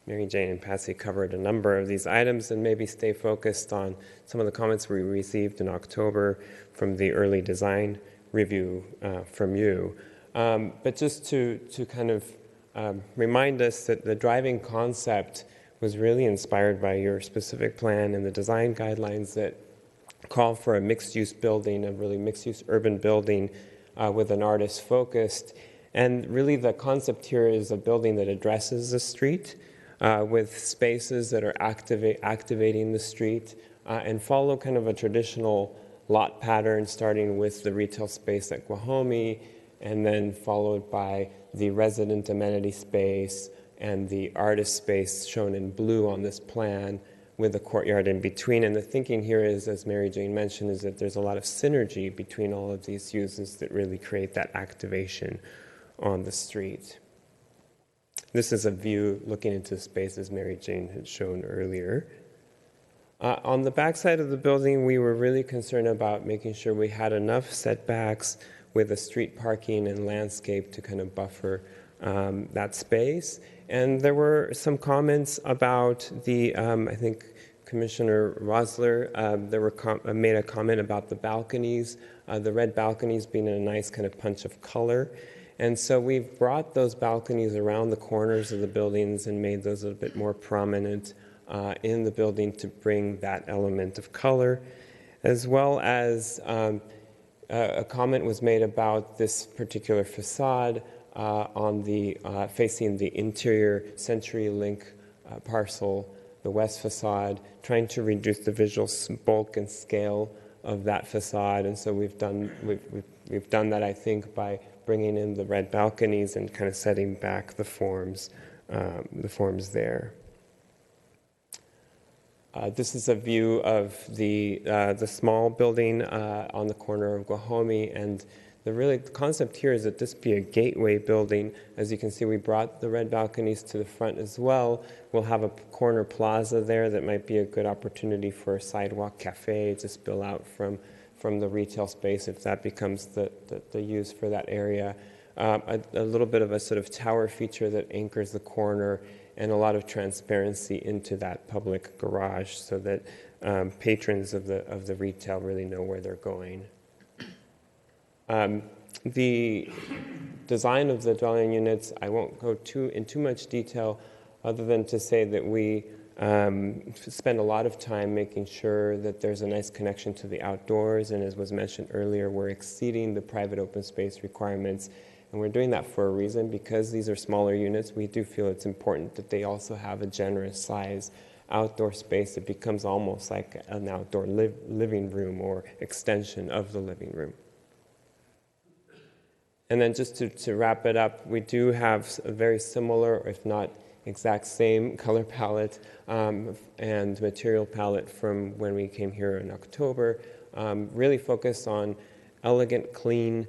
Mary Jane and Patsy covered a number of these items, and maybe stay focused on some of the comments we received in October from the early design review from you. But just to kind of remind us that the driving concept was really inspired by your specific plan and the design guidelines that call for a mixed-use building, a really mixed-use urban building with an artist focused. And really the concept here is a building that addresses the street with spaces that are activating the street and follow kind of a traditional lot pattern, starting with the retail space at Guajome, and then followed by the resident amenity space and the artist space shown in blue on this plan with the courtyard in between. And the thinking here is, as Mary Jane mentioned, is that there's a lot of synergy between all of these uses that really create that activation on the street. This is a view looking into space as Mary Jane had shown earlier. On the backside of the building, we were really concerned about making sure we had enough setbacks with a street parking and landscape to kind of buffer that space. And there were some comments about the, I think Commissioner Rosler made a comment about the balconies, the red balconies being a nice kind of punch of color. And so we've brought those balconies around the corners of the buildings and made those a little bit more prominent in the building to bring that element of color, as well as a comment was made about this particular facade on the facing the interior CenturyLink parcel, the west facade, trying to reduce the visual bulk and scale of that facade. And so we've done that, I think, by bringing in the red balconies and kind of setting back the forms there. This is a view of the small building on the corner of Guajome, and the concept here is that this be a gateway building. As you can see, we brought the red balconies to the front as well. We'll have a corner plaza there that might be a good opportunity for a sidewalk cafe to spill out from the retail space if that becomes the use for that area. A little bit of a sort of tower feature that anchors the corner, and a lot of transparency into that public garage so that patrons of the retail really know where they're going. The design of the dwelling units, I won't go in too much detail other than to say that we spend a lot of time making sure that there's a nice connection to the outdoors, and as was mentioned earlier, we're exceeding the private open space requirements. And we're doing that for a reason. Because these are smaller units, we do feel it's important that they also have a generous size outdoor space that becomes almost like an outdoor living room or extension of the living room. And then just to wrap it up, we do have a very similar, if not exact same, color palette and material palette from when we came here in October, really focused on elegant, clean,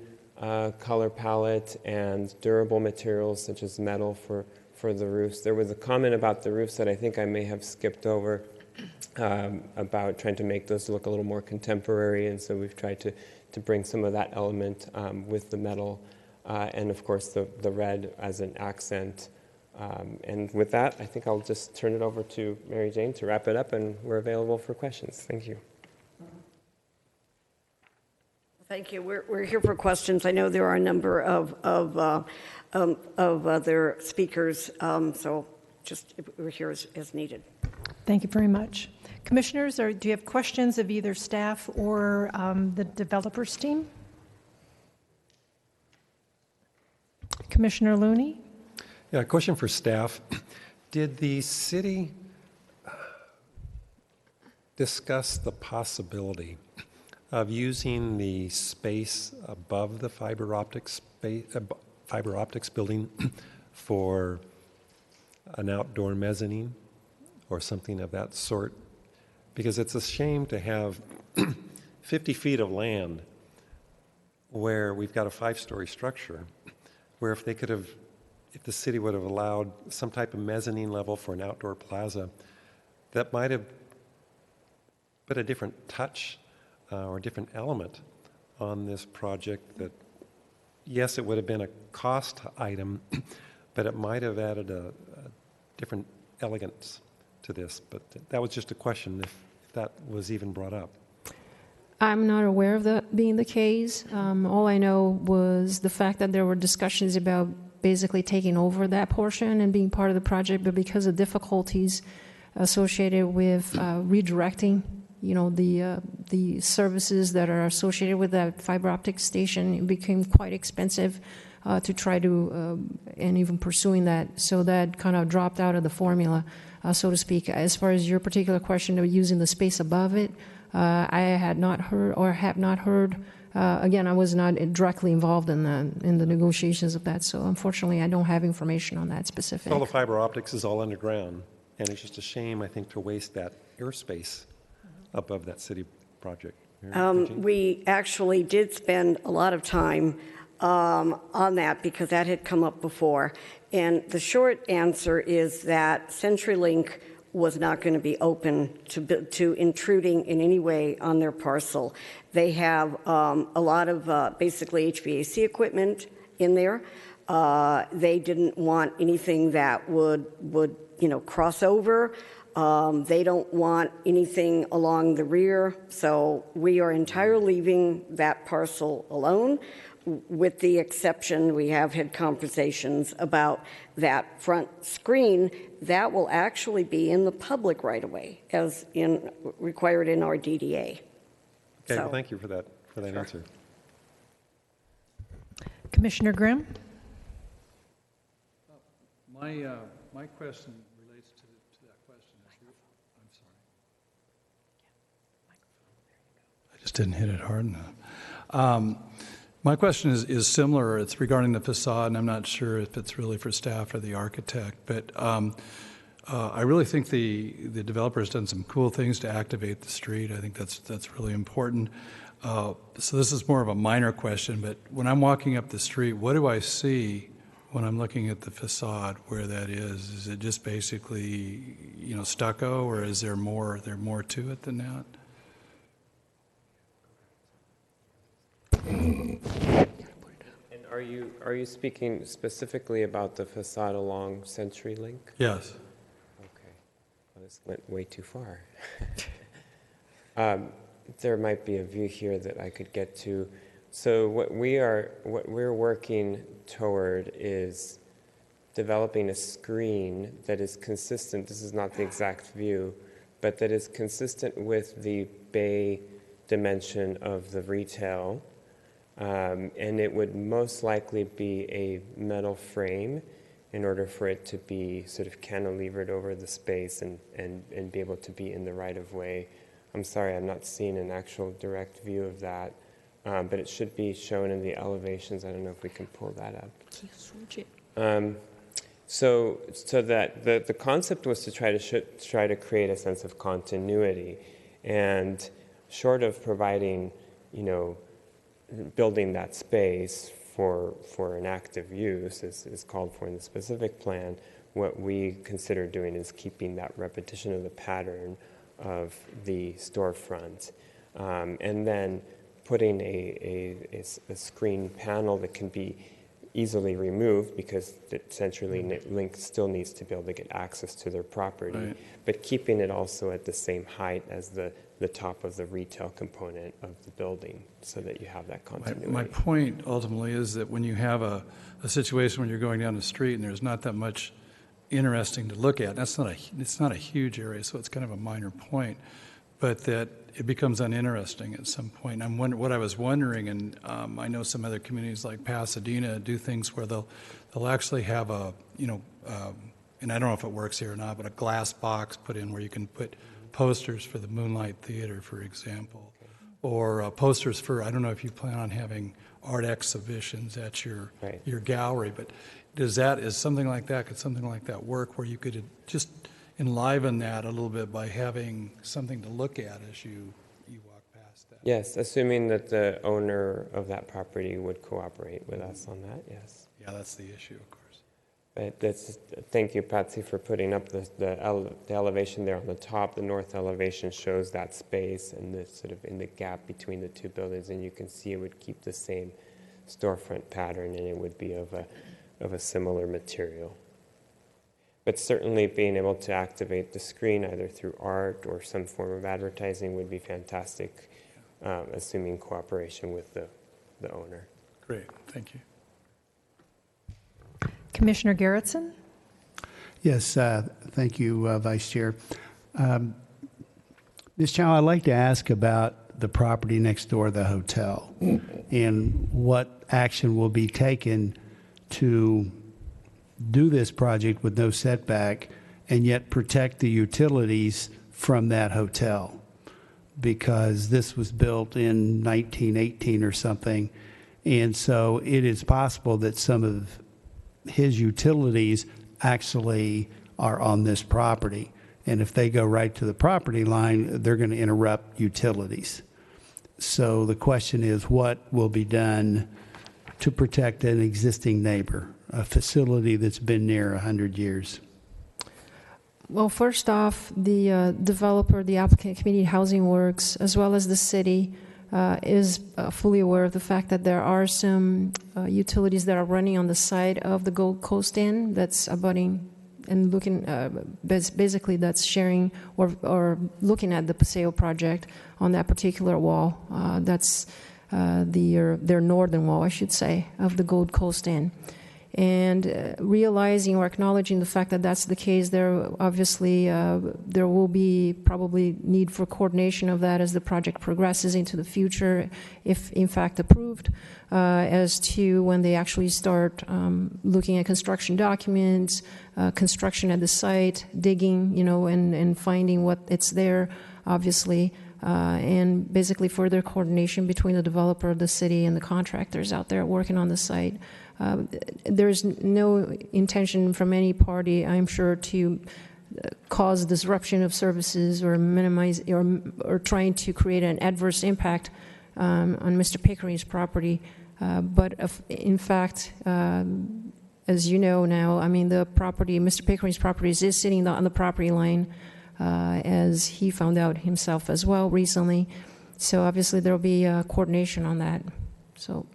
color palette and durable materials such as metal for the roofs. There was a comment about the roofs that I think I may have skipped over about trying to make those look a little more contemporary, and so we've tried to bring some of that element with the metal and of course the red as an accent. And with that, I think I'll just turn it over to Mary Jane to wrap it up, and we're available for questions. Thank you. Thank you. We're here for questions. I know there are a number of other speakers, so just we're here as needed. Thank you very much. Commissioners, do you have questions of either staff or the developers team? Commissioner Looney? Yeah, question for staff. Did the city discuss the possibility of using the space above the fiber optics building for an outdoor mezzanine or something of that sort? Because it's a shame to have 50 feet of land where we've got a 5-story structure, where if the city would have allowed some type of mezzanine level for an outdoor plaza, that might have put a different touch or a different element on this project that, yes, it would have been a cost item, but it might have added a different elegance to this. But that was just a question if that was even brought up. I'm not aware of that being the case. All I know was the fact that there were discussions about basically taking over that portion and being part of the project, but because of difficulties associated with redirecting, the services that are associated with that fiber optic station, it became quite expensive to try to, and even pursuing that. So that kind of dropped out of the formula, so to speak. As far as your particular question of using the space above it, I had not heard or have not heard. Again, I was not directly involved in the negotiations of that, so unfortunately I don't have information on that specific. All the fiber optics is all underground, and it's just a shame, I think, to waste that airspace above that city project. We actually did spend a lot of time on that because that had come up before. And the short answer is that CenturyLink was not going to be open to intruding in any way on their parcel. They have a lot of basically HVAC equipment in there. They didn't want anything that would cross over. They don't want anything along the rear. So we are entirely leaving that parcel alone, with the exception we have had conversations about that front screen that will actually be in the public right away as required in our DDA. Okay, well, thank you for that answer. Commissioner Grimm? My question relates to that question. I'm sorry. I just didn't hit it hard enough. My question is similar. It's regarding the facade, and I'm not sure if it's really for staff or the architect, but I really think the developer has done some cool things to activate the street. I think that's really important. So this is more of a minor question, but when I'm walking up the street, what do I see when I'm looking at the facade where that is? Is it just basically, stucco, or is there more to it than that? And are you speaking specifically about the facade along CenturyLink? Yes. Okay. Well, this went way too far. There might be a view here that I could get to. So what we're working toward is developing a screen that is consistent. This is not the exact view, but that is consistent with the bay dimension of the retail. And it would most likely be a metal frame in order for it to be sort of cantilevered over the space and be able to be in the right-of-way. I'm sorry, I'm not seeing an actual direct view of that, but it should be shown in the elevations. I don't know if we can pull that up. So that the concept was to try to create a sense of continuity, and short of providing, building that space for an active use is called for in the specific plan, what we consider doing is keeping that repetition of the pattern of the storefront, and then putting a screen panel that can be easily removed because the CenturyLink still needs to be able to get access to their property, right, but keeping it also at the same height as the top of the retail component of the building so that you have that continuity. My point ultimately is that when you have a situation when you're going down the street and there's not that much interesting to look at, it's not a huge area, so it's kind of a minor point, but that it becomes uninteresting at some point. What I was wondering, and I know some other communities like Pasadena do things where they'll actually have a, and I don't know if it works here or not, but a glass box put in where you can put posters for the Moonlight Theater, for example, or posters for, I don't know if you plan on having art exhibitions at your gallery, but is something like that, could something like that work where you could just enliven that a little bit by having something to look at as you walk past that? Yes, assuming that the owner of that property would cooperate with us on that, yes. Yeah, that's the issue, of course. But thank you, Patsy, for putting up the elevation there on the top. The north elevation shows that space and the sort of in the gap between the two buildings, and you can see it would keep the same storefront pattern, and it would be of a similar material. But certainly being able to activate the screen either through art or some form of advertising would be fantastic, assuming cooperation with the owner. Great, thank you. Commissioner Garrettson? Yes, thank you, Vice Chair. Ms. Chow, I'd like to ask about the property next door, the hotel, and what action will be taken to do this project with no setback and yet protect the utilities from that hotel, because this was built in 1918 or something, and so it is possible that some of his utilities actually are on this property, and if they go right to the property line, they're going to interrupt utilities. So the question is, what will be done to protect an existing neighbor, a facility that's been near 100 years? Well, first off, the developer, the applicant, Community Housing Works, as well as the city, is fully aware of the fact that there are some utilities that are running on the side of the Gold Coast Inn that's abutting and looking, basically that's sharing or looking at the Paseo project on that particular wall. That's their northern wall, I should say, of the Gold Coast Inn. And realizing or acknowledging the fact that that's the case, there obviously there will be probably need for coordination of that as the project progresses into the future, if in fact approved, as to when they actually start looking at construction documents, construction at the site, digging, and finding what it's there, obviously. And basically further coordination between the developer, the city, and the contractors out there working on the site. There's no intention from any party, I'm sure, to cause disruption of services or minimize or trying to create an adverse impact on Mr. Pickering's property. But in fact, as you know now, I mean, the property, Mr. Pickering's property is sitting on the property line, as he found out himself as well recently. So obviously there will be coordination on that. So.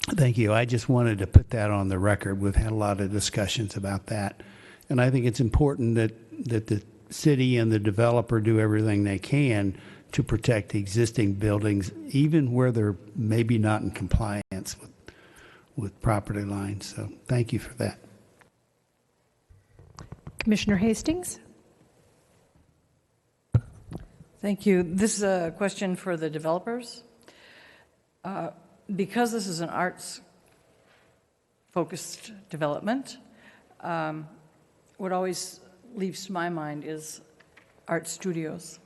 Thank you. I just wanted to put that on the record. We've had a lot of discussions about that. And I think it's important that the city and the developer do everything they can to protect existing buildings, even where they're maybe not in compliance with property lines. So thank you for that. Commissioner Hastings? Thank you. This is a question for the developers. Because this is an arts-focused development, what always leaps to my mind is art studios.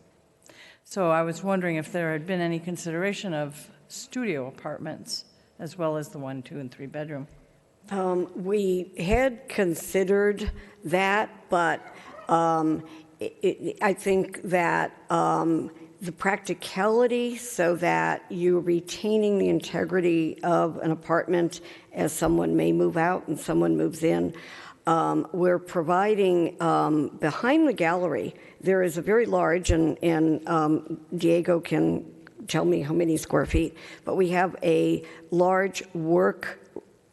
So I was wondering if there had been any consideration of studio apartments as well as the 1, 2, and 3 bedroom. We had considered that, but I think that the practicality, so that you're retaining the integrity of an apartment as someone may move out and someone moves in. We're providing, behind the gallery, there is a very large, and Diego can tell me how many square feet, but we have a large work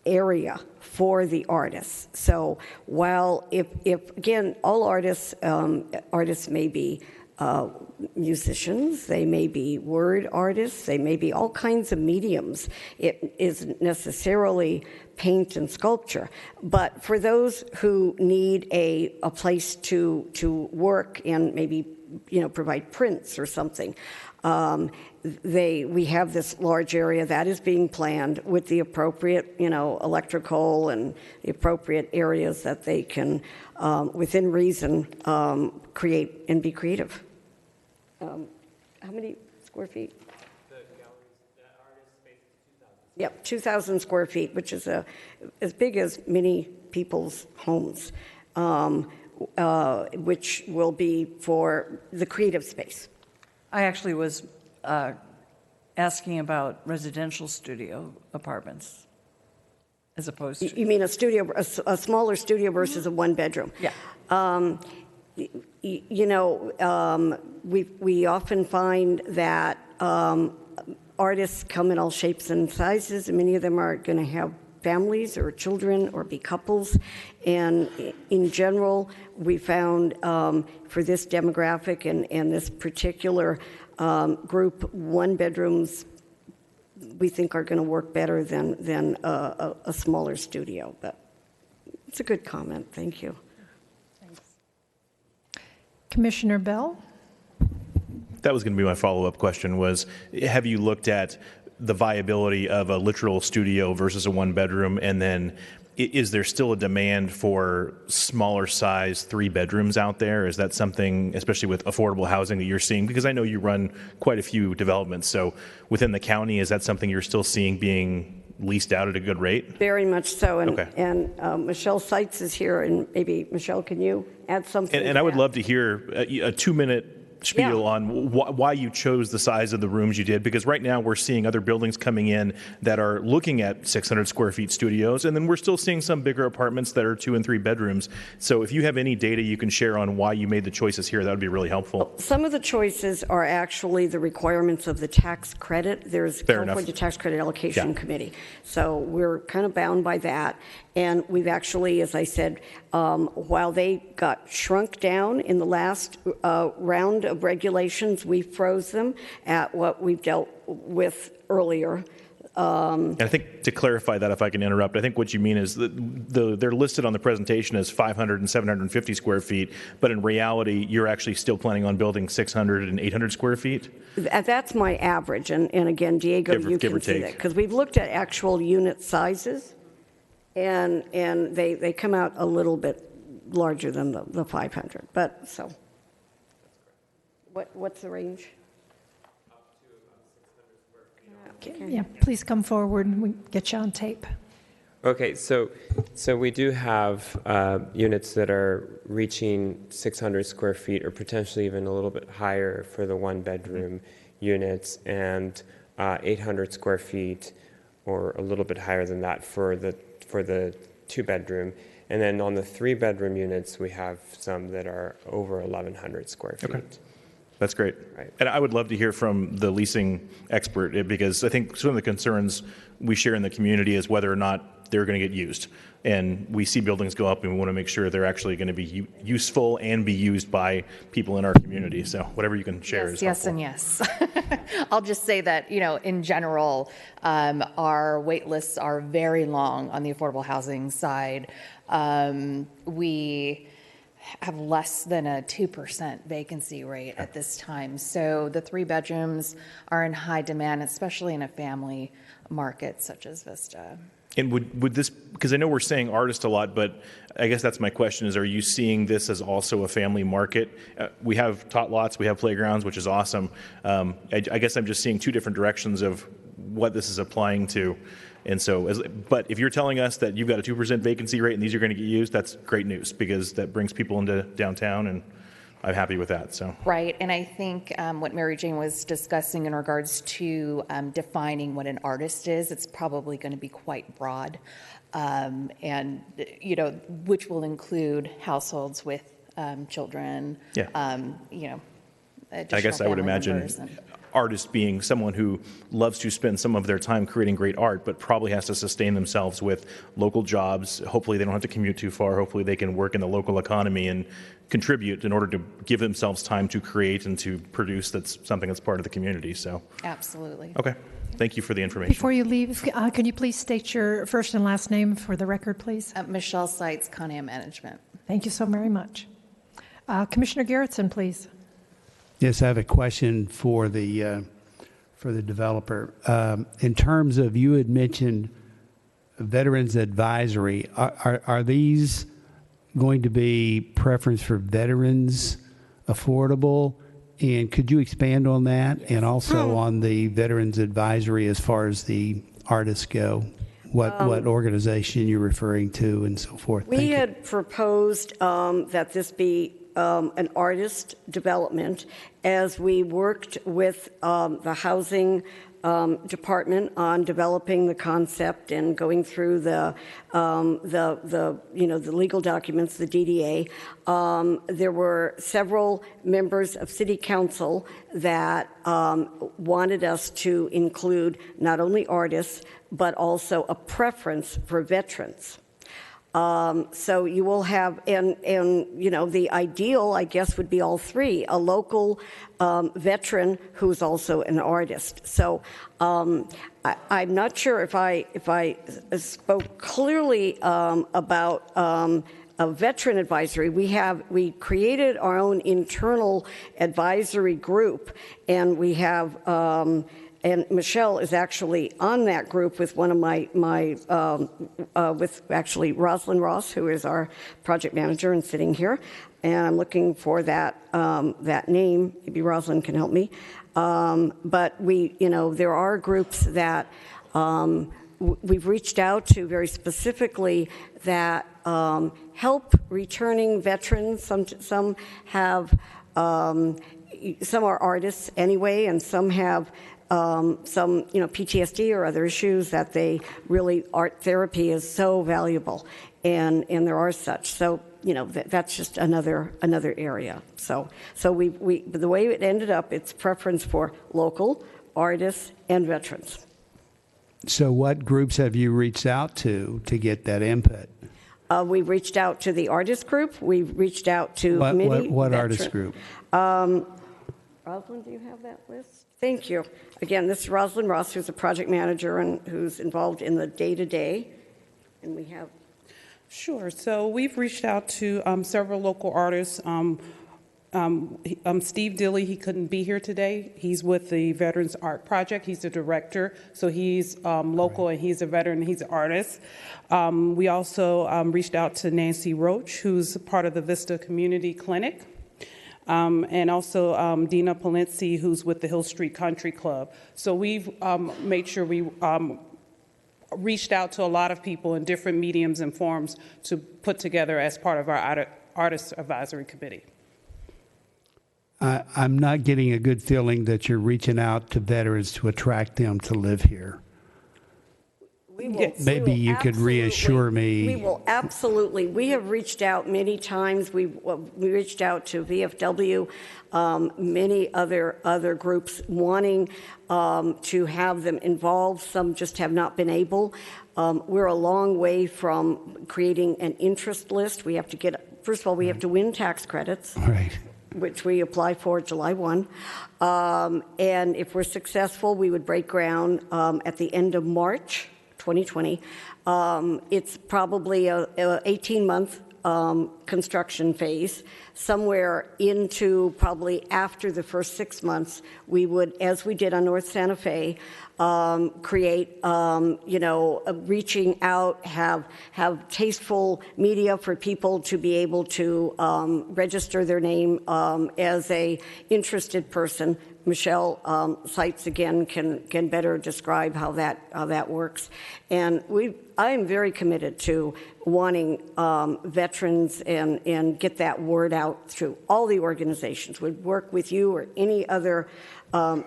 area for the artists. So while if again, all artists may be musicians, they may be word artists, they may be all kinds of mediums. It isn't necessarily paint and sculpture. But for those who need a place to work and maybe, provide prints or something, we have this large area that is being planned with the appropriate, electrical and the appropriate areas that they can, within reason, create and be creative. How many square feet? The artist space is 2,000. Yep, 2,000 square feet, which is as big as many people's homes, which will be for the creative space. I actually was asking about residential studio apartments as opposed to. You mean a smaller studio versus a one-bedroom? Yeah. We often find that artists come in all shapes and sizes, and many of them are going to have families or children or be couples. And in general, we found for this demographic and this particular group, one-bedrooms we think are going to work better than a smaller studio. But it's a good comment. Thank you. Commissioner Bell? That was going to be my follow-up question was, have you looked at the viability of a literal studio versus a one-bedroom, and then is there still a demand for smaller size 3 bedrooms out there? Is that something, especially with affordable housing, that you're seeing? Because I know you run quite a few developments, so within the county, is that something you're still seeing being leased out at a good rate? Very much so. And, okay. and Michelle Seitz is here, and maybe, Michelle, can you add something? And I would love to hear a 2-minute spiel on why you chose the size of the rooms you did, because right now we're seeing other buildings coming in that are looking at 600 square feet studios, and then we're still seeing some bigger apartments that are 2 and 3 bedrooms. So if you have any data you can share on why you made the choices here, that would be really helpful. Some of the choices are actually the requirements of the tax credit. There's California Tax Credit Allocation Committee. So we're kind of bound by that. And we've actually, as I said, while they got shrunk down in the last round of regulations, we froze them at what we've dealt with earlier. And I think to clarify that, if I can interrupt, I think what you mean is that they're listed on the presentation as 500 and 750 square feet, but in reality, you're actually still planning on building 600 and 800 square feet? That's my average. And again, Diego, you can see that. Because we've looked at actual unit sizes, and they come out a little bit larger than the 500. But so, what's the range? Yeah, please come forward and we get you on tape. Okay, so we do have units that are reaching 600 square feet or potentially even a little bit higher for the one-bedroom units, and 800 square feet or a little bit higher than that for the two-bedroom. And then on the 3-bedroom units, we have some that are over 1,100 square feet. Okay. That's great. Right. And I would love to hear from the leasing expert, because I think some of the concerns we share in the community is whether or not they're going to get used. And we see buildings go up, and we want to make sure they're actually going to be useful and be used by people in our community. So whatever you can share is helpful. Yes, and yes. I'll just say that, in general, our wait lists are very long on the affordable housing side. We have less than a 2% vacancy rate at this time. So the 3 bedrooms are in high demand, especially in a family market such as Vista. And would this, because I know we're saying artist a lot, but I guess that's my question is, are you seeing this as also a family market? We have tot lots, we have playgrounds, which is awesome. I guess I'm just seeing 2 different directions of what this is applying to. And so, but if you're telling us that you've got a 2% vacancy rate and these are going to get used, that's great news, because that brings people into downtown, and I'm happy with that. So right, and I think what Mary Jane was discussing in regards to defining what an artist is, it's probably going to be quite broad, and which will include households with children. Yeah. I guess I would imagine artist being someone who loves to spend some of their time creating great art, but probably has to sustain themselves with local jobs. Hopefully they don't have to commute too far. Hopefully they can work in the local economy and contribute in order to give themselves time to create and to produce that's something that's part of the community. So, Absolutely. okay. Thank you for the information. Before you leave, can you please state your first and last name for the record, please? Michelle Seitz, Con Am Management. Thank you so very much. Commissioner Garrettson, please. Yes, I have a question for the developer. In terms of, you had mentioned Veterans Advisory, are these going to be preference for veterans, affordable? And could you expand on that? And also on the Veterans Advisory as far as the artists go? What organization you're referring to and so forth? We had proposed that this be an artist development as we worked with the housing department on developing the concept and going through the legal documents, the DDA. There were several members of City Council that wanted us to include not only artists but also a preference for veterans. So you will have, and the ideal, I guess, would be all three: a local veteran who's also an artist. So I'm not sure if I spoke clearly about a veteran advisory. We created our own internal advisory group, and we have. And Michelle is actually on that group with one of with actually Rosalind Ross, who is our project manager and sitting here. And I'm looking for that name. Maybe Rosalind can help me. But there are groups that we've reached out to very specifically that help returning veterans. Some have, some are artists anyway, and some have. Some PTSD or other issues that they really, art therapy is so valuable, and there are such. So that's just another area. So we the way it ended up, it's preference for local artists and veterans. So what groups have you reached out to get that input? We've reached out to the artist group. We've reached out to what artist group? Rosalind, do you have that list? Thank you. Again, this is Rosalind Ross, who's a project manager and who's involved in the day-to-day. And we have... Sure. So we've reached out to several local artists. Steve Dilley, he couldn't be here today. He's with the Veterans Art Project. He's the director. So he's local, and he's a veteran. He's an artist. We also reached out to Nancy Roach, who's part of the Vista Community Clinic. And also Dina Palenzi, who's with the Hill Street Country Club. So we've made sure we reached out to a lot of people in different mediums and forms to put together as part of our Artist Advisory Committee. I'm not getting a good feeling that you're reaching out to veterans to attract them to live here. Maybe you could reassure me. We will absolutely. We have reached out many times. We reached out to VFW, many other groups wanting to have them involved. Some just have not been able. We're a long way from creating an interest list. We have to get, first of all, we have to win tax credits. Right. Which we apply for July 1. And if we're successful, we would break ground at the end of March 2020. It's probably a 18-month construction phase. Somewhere into probably after the first 6 months, we would, as we did on North Santa Fe, create, reaching out, have tasteful media for people to be able to register their name as a interested person. Michelle Seitz again can better describe how that works, and I am very committed to wanting veterans and get that word out through all the organizations. We'd work with you or any other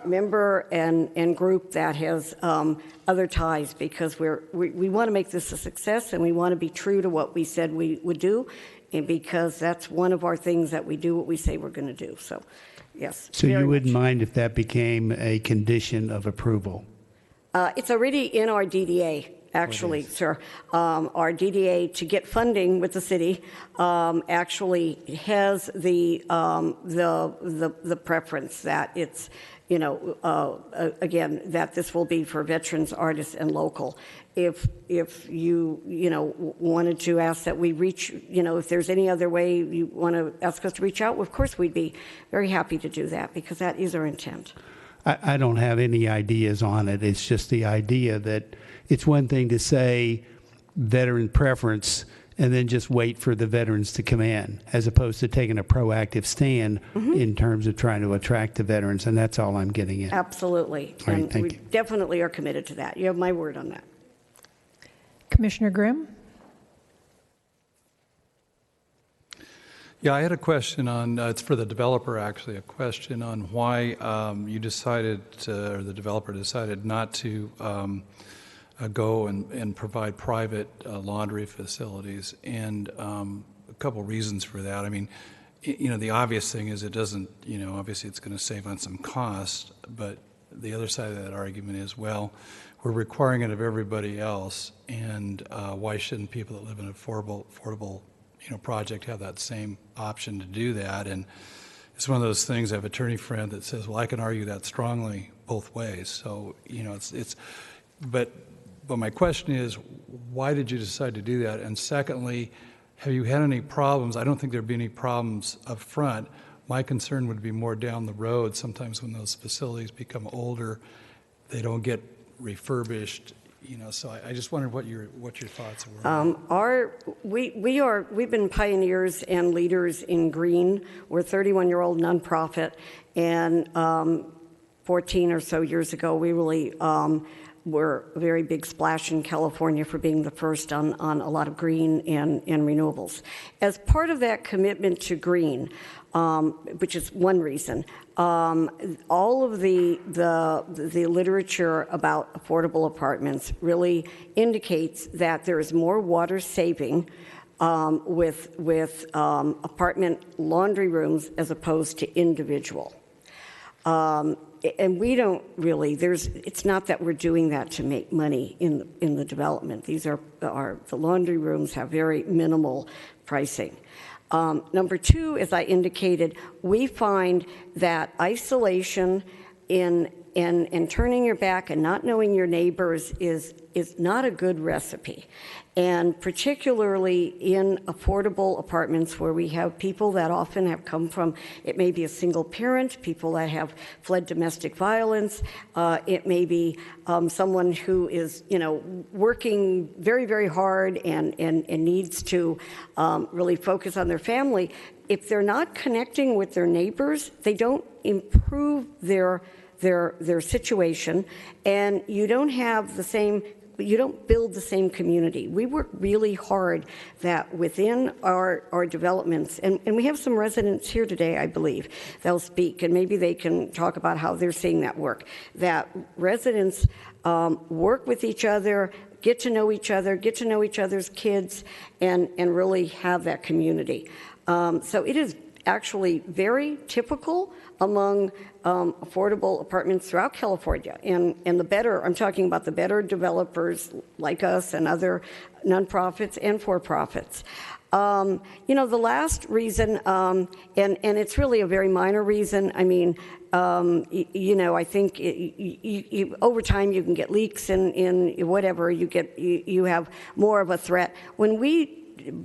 member and group that has other ties, because we want to make this a success, and we want to be true to what we said we would do, and because that's one of our things, that we do what we say we're going to do. So. Yes. So you wouldn't mind if that became a condition of approval? It's already in our DDA, actually, sir. Our DDA, to get funding with the city, actually has the preference that it's, again, that this will be for veterans, artists, and local. If you wanted to ask that we reach, if there's any other way you want to ask us to reach out, of course we'd be very happy to do that, because that is our intent. I don't have any ideas on it. It's just the idea that it's one thing to say veteran preference and then just wait for the veterans to come in, as opposed to taking a proactive stand in terms of trying to attract the veterans. And that's all I'm getting at. Absolutely. All right, and thank we you. definitely are committed to that. You have my word on that. Commissioner Grimm? Yeah, I had a question on, it's for the developer actually, a question on why you decided, or the developer decided not to go and provide private laundry facilities, and a couple reasons for that. I mean, the obvious thing is it doesn't, obviously it's going to save on some cost, but the other side of that argument is, well, we're requiring it of everybody else, and why shouldn't people that live in an affordable project have that same option to do that? And it's one of those things. I have an attorney friend that says, well, I can argue that strongly both ways. So, but my question is, why did you decide to do that? And secondly, have you had any problems? I don't think there'd be any problems up front. My concern would be more down the road. Sometimes when those facilities become older, they don't get refurbished. So I just wondered what your thoughts were. We've been pioneers and leaders in green. We're a 31-year-old nonprofit, and 14 or so years ago, we really were a very big splash in California for being the first on a lot of green and renewables. As part of that commitment to green, which is one reason, all of the literature about affordable apartments really indicates that there is more water saving with apartment laundry rooms as opposed to individual. And we don't really, it's not that we're doing that to make money in the development. These the laundry rooms have very minimal pricing. Number two, as I indicated, we find that isolation and turning your back and not knowing your neighbors is not a good recipe. And particularly in affordable apartments where we have people that often have come from, it may be a single parent, people that have fled domestic violence, it may be someone who is, working very, very hard and needs to really focus on their family. If they're not connecting with their neighbors, they don't improve their situation, and you don't build the same community. We work really hard that within our developments, and we have some residents here today, I believe, they'll speak, and maybe they can talk about how they're seeing that work, that residents work with each other, get to know each other, get to know each other's kids, and really have that community. So it is actually very typical among affordable apartments throughout California. And I'm talking about the better developers like us and other nonprofits and for-profits. The last reason, and it's really a very minor reason, I mean, I think over time you can get leaks in whatever, you have more of a threat. When we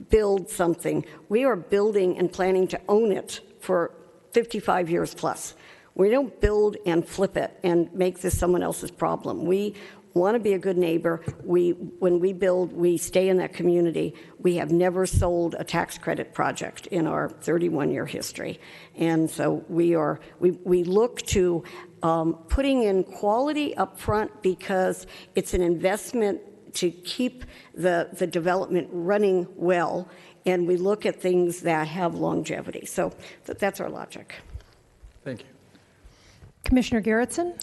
build something, we are building and planning to own it for 55 years plus. We don't build and flip it and make this someone else's problem. We want to be a good neighbor. When we build, we stay in that community. We have never sold a tax credit project in our 31-year history. And so we look to putting in quality up front because it's an investment to keep the development running well, and we look at things that have longevity. So that's our logic. Thank you. Commissioner Garrettson?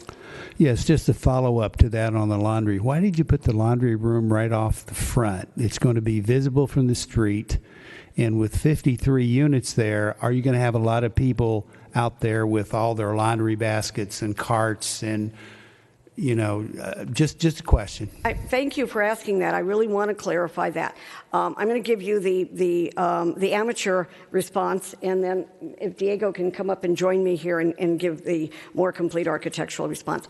Yes, just a follow-up to that on the laundry. Why did you put the laundry room right off the front? It's going to be visible from the street, and with 53 units there, are you going to have a lot of people out there with all their laundry baskets and carts and Just a question. Thank you for asking that. I really want to clarify that. I'm going to give you the amateur response, and then if Diego can come up and join me here and give the more complete architectural response.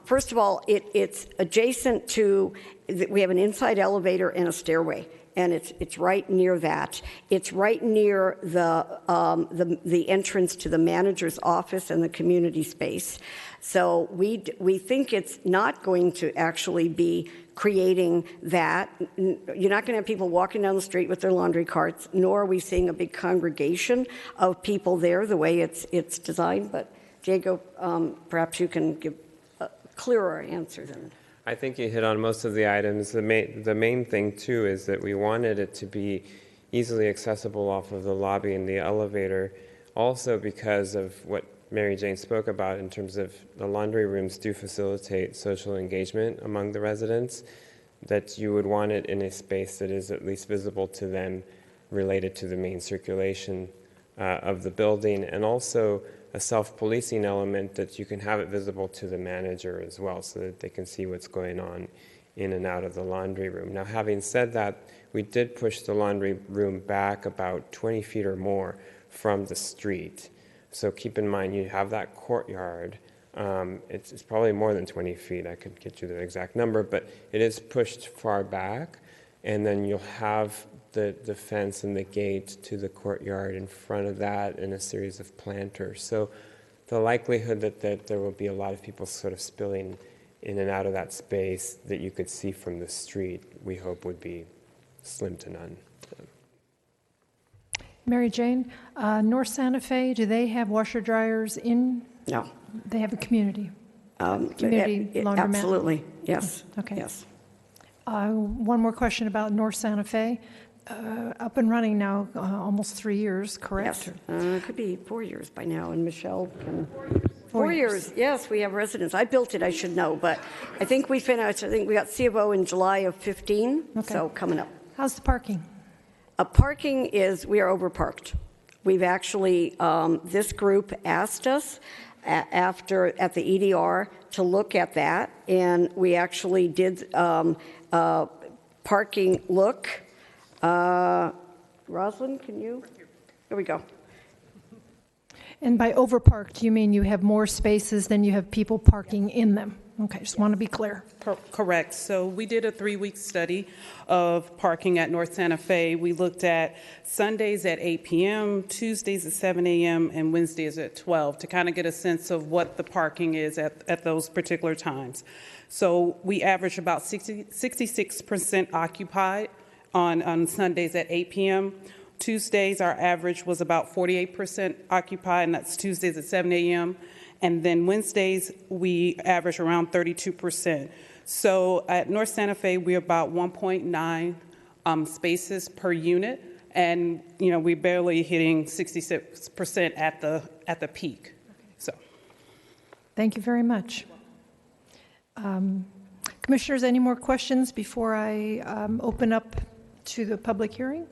First of all, it's adjacent to, we have an inside elevator and a stairway. And it's right near that. It's right near the entrance to the manager's office and the community space. So we think it's not going to actually be creating that. You're not going to have people walking down the street with their laundry carts, nor are we seeing a big congregation of people there the way it's designed. But Diego, perhaps you can give a clearer answer than. I think you hit on most of the items. The main thing, too, is that we wanted it to be easily accessible off of the lobby and the elevator, also because of what Mary Jane spoke about in terms of the laundry rooms do facilitate social engagement among the residents, that you would want it in a space that is at least visible to them related to the main circulation of the building, and also a self-policing element that you can have it visible to the manager as well so that they can see what's going on in and out of the laundry room. Now, having said that, we did push the laundry room back about 20 feet or more from the street. So keep in mind, you have that courtyard. It's probably more than 20 feet. I could get you the exact number, but it is pushed far back. And then you'll have the fence and the gate to the courtyard in front of that and a series of planters. So the likelihood that there will be a lot of people sort of spilling in and out of that space that you could see from the street, we hope would be slim to none. Mary Jane, North Santa Fe, do they have washer dryers in? No. They have a community laundromat? Absolutely, yes. Okay. Yes. One more question about North Santa Fe. Up and running now, almost 3 years, correct? Yes, it could be 4 years by now, and Michelle can. 4 years. Yes, we have residents. I built it, I should know, but I think we finished. I think we got C of O in July of 15, so coming up. How's the parking? Parking is, we are overparked. We've actually, this group asked us at the EDR to look at that, and we actually did parking look. Rosalind, can you? Here we go. And by overparked, you mean you have more spaces than you have people parking in them? Okay, just want to be clear. Correct. So we did a 3-week study of parking at North Santa Fe. We looked at Sundays at 8 p.m., Tuesdays at 7 a.m., and Wednesdays at 12 to kind of get a sense of what the parking is at those particular times. So we averaged about 66% occupied on Sundays at 8 p.m. Tuesdays, our average was about 48% occupied, and that's Tuesdays at 7 a.m. And then Wednesdays, we average around 32%. So at North Santa Fe, we're about 1.9 spaces per unit, and we're barely hitting 66% at the peak. So, thank you very much. Commissioners, any more questions before I open up to the public hearing?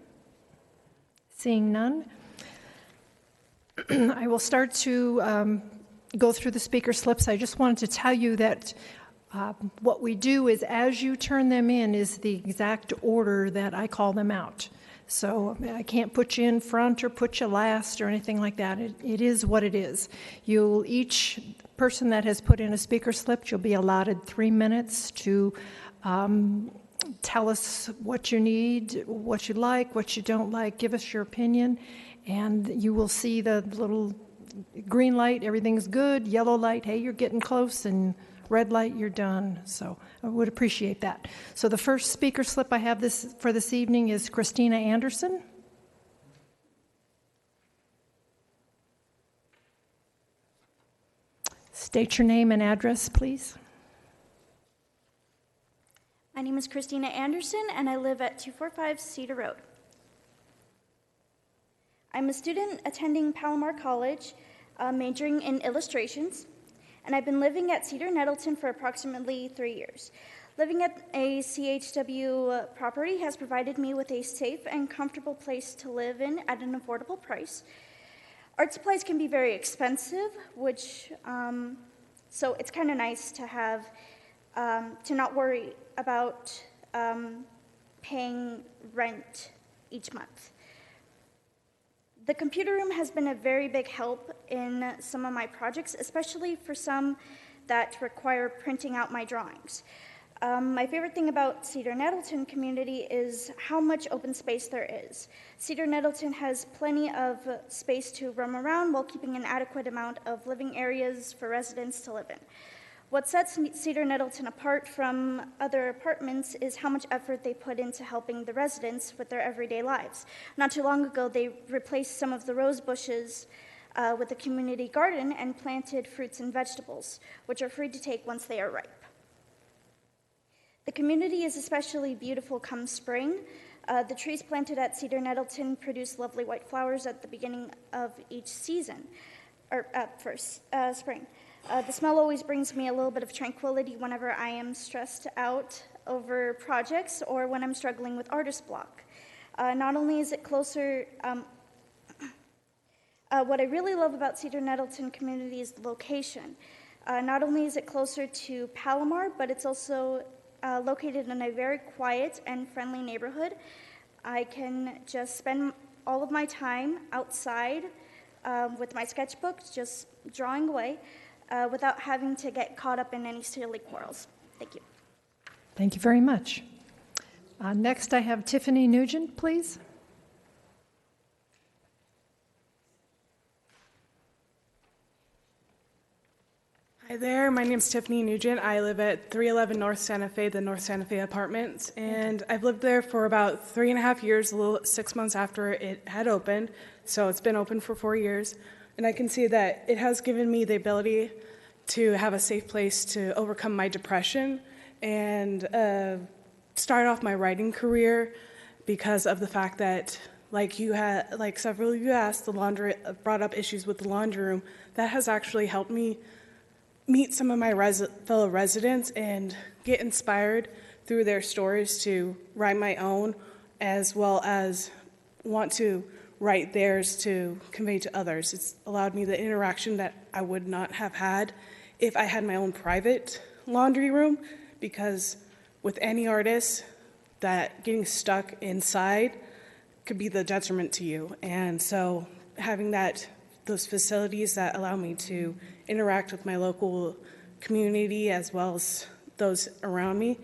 Seeing none, I will start to go through the speaker slips. I just wanted to tell you that what we do is as you turn them in is the exact order that I call them out. So I can't put you in front or put you last or anything like that. It is what it is. Each person that has put in a speaker slip, you'll be allotted 3 minutes to tell us what you need, what you like, what you don't like, give us your opinion, and you will see the little green light, everything's good, yellow light, hey, you're getting close, and red light, you're done. So I would appreciate that. So the first speaker slip I have for this evening is Christina Anderson. State your name and address, please. My name is Christina Anderson, and I live at 245 Cedar Road. I'm a student attending Palomar College, majoring in illustrations, and I've been living at Cedar Nettleton for approximately 3 years. Living at a CHW property has provided me with a safe and comfortable place to live in at an affordable price. Art supplies can be very expensive, which So it's kind of nice to have, to not worry about paying rent each month. The computer room has been a very big help in some of my projects, especially for some that require printing out my drawings. My favorite thing about Cedar Nettleton community is how much open space there is. Cedar Nettleton has plenty of space to roam around while keeping an adequate amount of living areas for residents to live in. What sets Cedar Nettleton apart from other apartments is how much effort they put into helping the residents with their everyday lives. Not too long ago, they replaced some of the rose bushes with a community garden and planted fruits and vegetables, which are free to take once they are ripe. The community is especially beautiful come spring. The trees planted at Cedar Nettleton produce lovely white flowers at the beginning of each season, or spring. The smell always brings me a little bit of tranquility whenever I am stressed out over projects or when I'm struggling with artist block. Not only is it closer, what I really love about Cedar Nettleton community is the location. Not only is it closer to Palomar, but it's also located in a very quiet and friendly neighborhood. I can just spend all of my time outside with my sketchbook, just drawing away, without having to get caught up in any silly quarrels. Thank you. Thank you very much. Next, I have Tiffany Nugent, please. Hi there, my name's Tiffany Nugent. I live at 311 North Santa Fe, the North Santa Fe Apartments, and I've lived there for about 3.5 years, a little 6 months after it had opened, so it's been open for 4 years. And I can see that it has given me the ability to have a safe place to overcome my depression and start off my writing career because of the fact that, like several of you asked, the laundry brought up issues with the laundry room. That has actually helped me meet some of my fellow residents and get inspired through their stories to write my own, as well as want to write theirs to convey to others. It's allowed me the interaction that I would not have had if I had my own private laundry room, because with any artist, that getting stuck inside could be the detriment to you. And so having those facilities that allow me to interact with my local community as well as those around me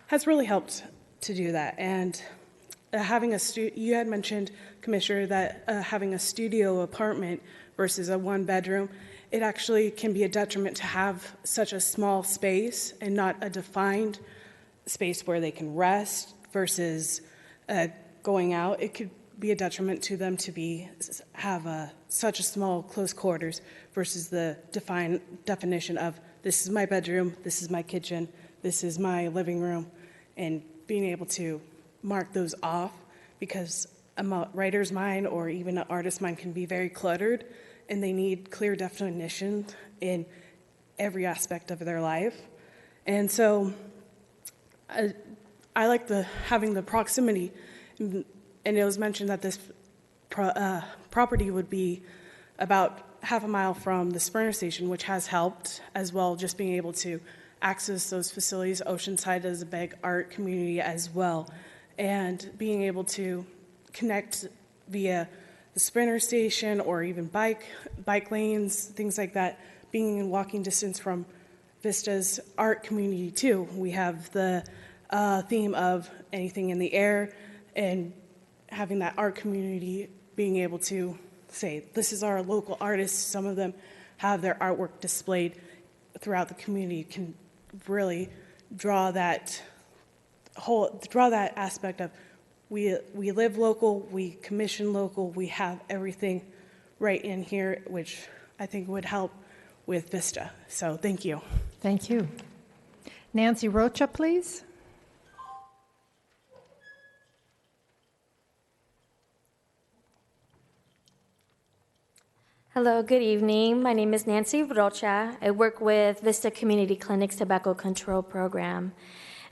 has really helped to do that. And having you had mentioned, Commissioner, that having a studio apartment versus a one-bedroom, it actually can be a detriment to have such a small space and not a defined space where they can rest versus going out. It could be a detriment to them to have such a small close quarters versus the definition of this is my bedroom, this is my kitchen, this is my living room, and being able to mark those off, because a writer's mind or even an artist's mind can be very cluttered and they need clear definition in every aspect of their life. And so I like having the proximity, and it was mentioned that this property would be about half a mile from the Sprinter Station, which has helped as well, just being able to access those facilities. Oceanside is a big art community as well, and being able to connect via the Sprinter Station or even bike lanes, things like that, being in walking distance from Vista's art community too. We have the theme of anything in the air, and having that art community being able to say, this is our local artists. Some of them have their artwork displayed throughout the community, can really draw that aspect of we live local, we commission local, we have everything right in here, which I think would help with Vista. So thank you. Thank you. Nancy Rocha, please. Hello, good evening. My name is Nancy Rocha. I work with Vista Community Clinic's Tobacco Control Program.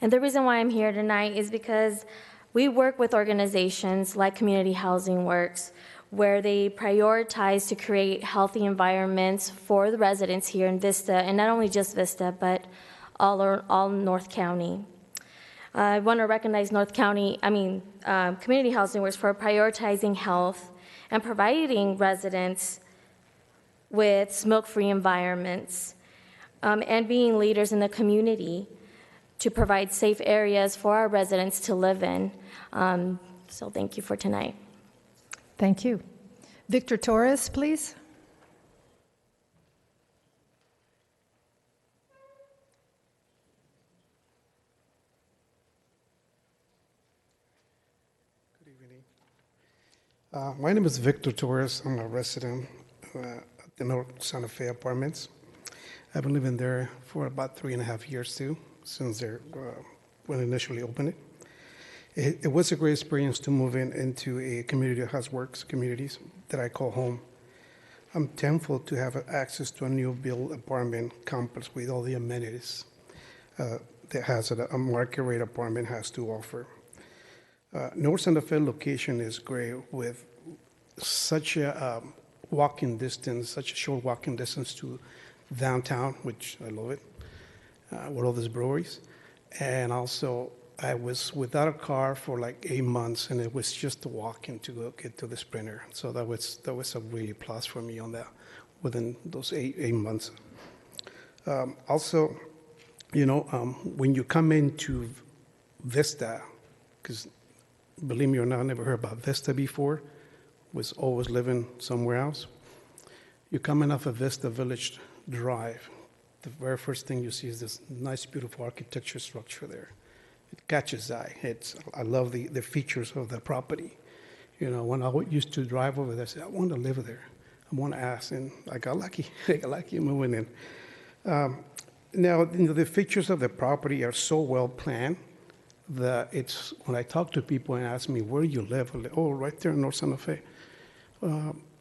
And the reason why I'm here tonight is because we work with organizations like Community Housing Works, where they prioritize to create healthy environments for the residents here in Vista, and not only just Vista, but all North County. I want to recognize Community Housing Works for prioritizing health and providing residents with smoke-free environments, and being leaders in the community to provide safe areas for our residents to live in. So thank you for tonight. Thank you. Victor Torres, please. Good evening. My name is Victor Torres. I'm a resident at the North Santa Fe Apartments. I've been living there for about 3.5 years too, since when initially opened it. It was a great experience to move into a community that has works communities that I call home. I'm thankful to have access to a new build apartment complex with all the amenities that has a market rate apartment has to offer. North Santa Fe location is great with such a walking distance, such a short walking distance to downtown, which I love it, with all these breweries. And also, I was without a car for like 8 months, and it was just walking to go get to the Sprinter. So that was a really plus for me on that within those eight months. Also, when you come into Vista, because believe me or not, I never heard about Vista before, was always living somewhere else. You're coming off of Vista Village Drive. The very first thing you see is this nice, beautiful architecture structure there. It catches the eye. I love the features of the property. When I used to drive over there, I said, I want to live there. I want to ask, and I got lucky. I got lucky moving in. Now, the features of the property are so well planned that when I talk to people and ask me, where you live? I'm like, oh, right there in North Santa Fe.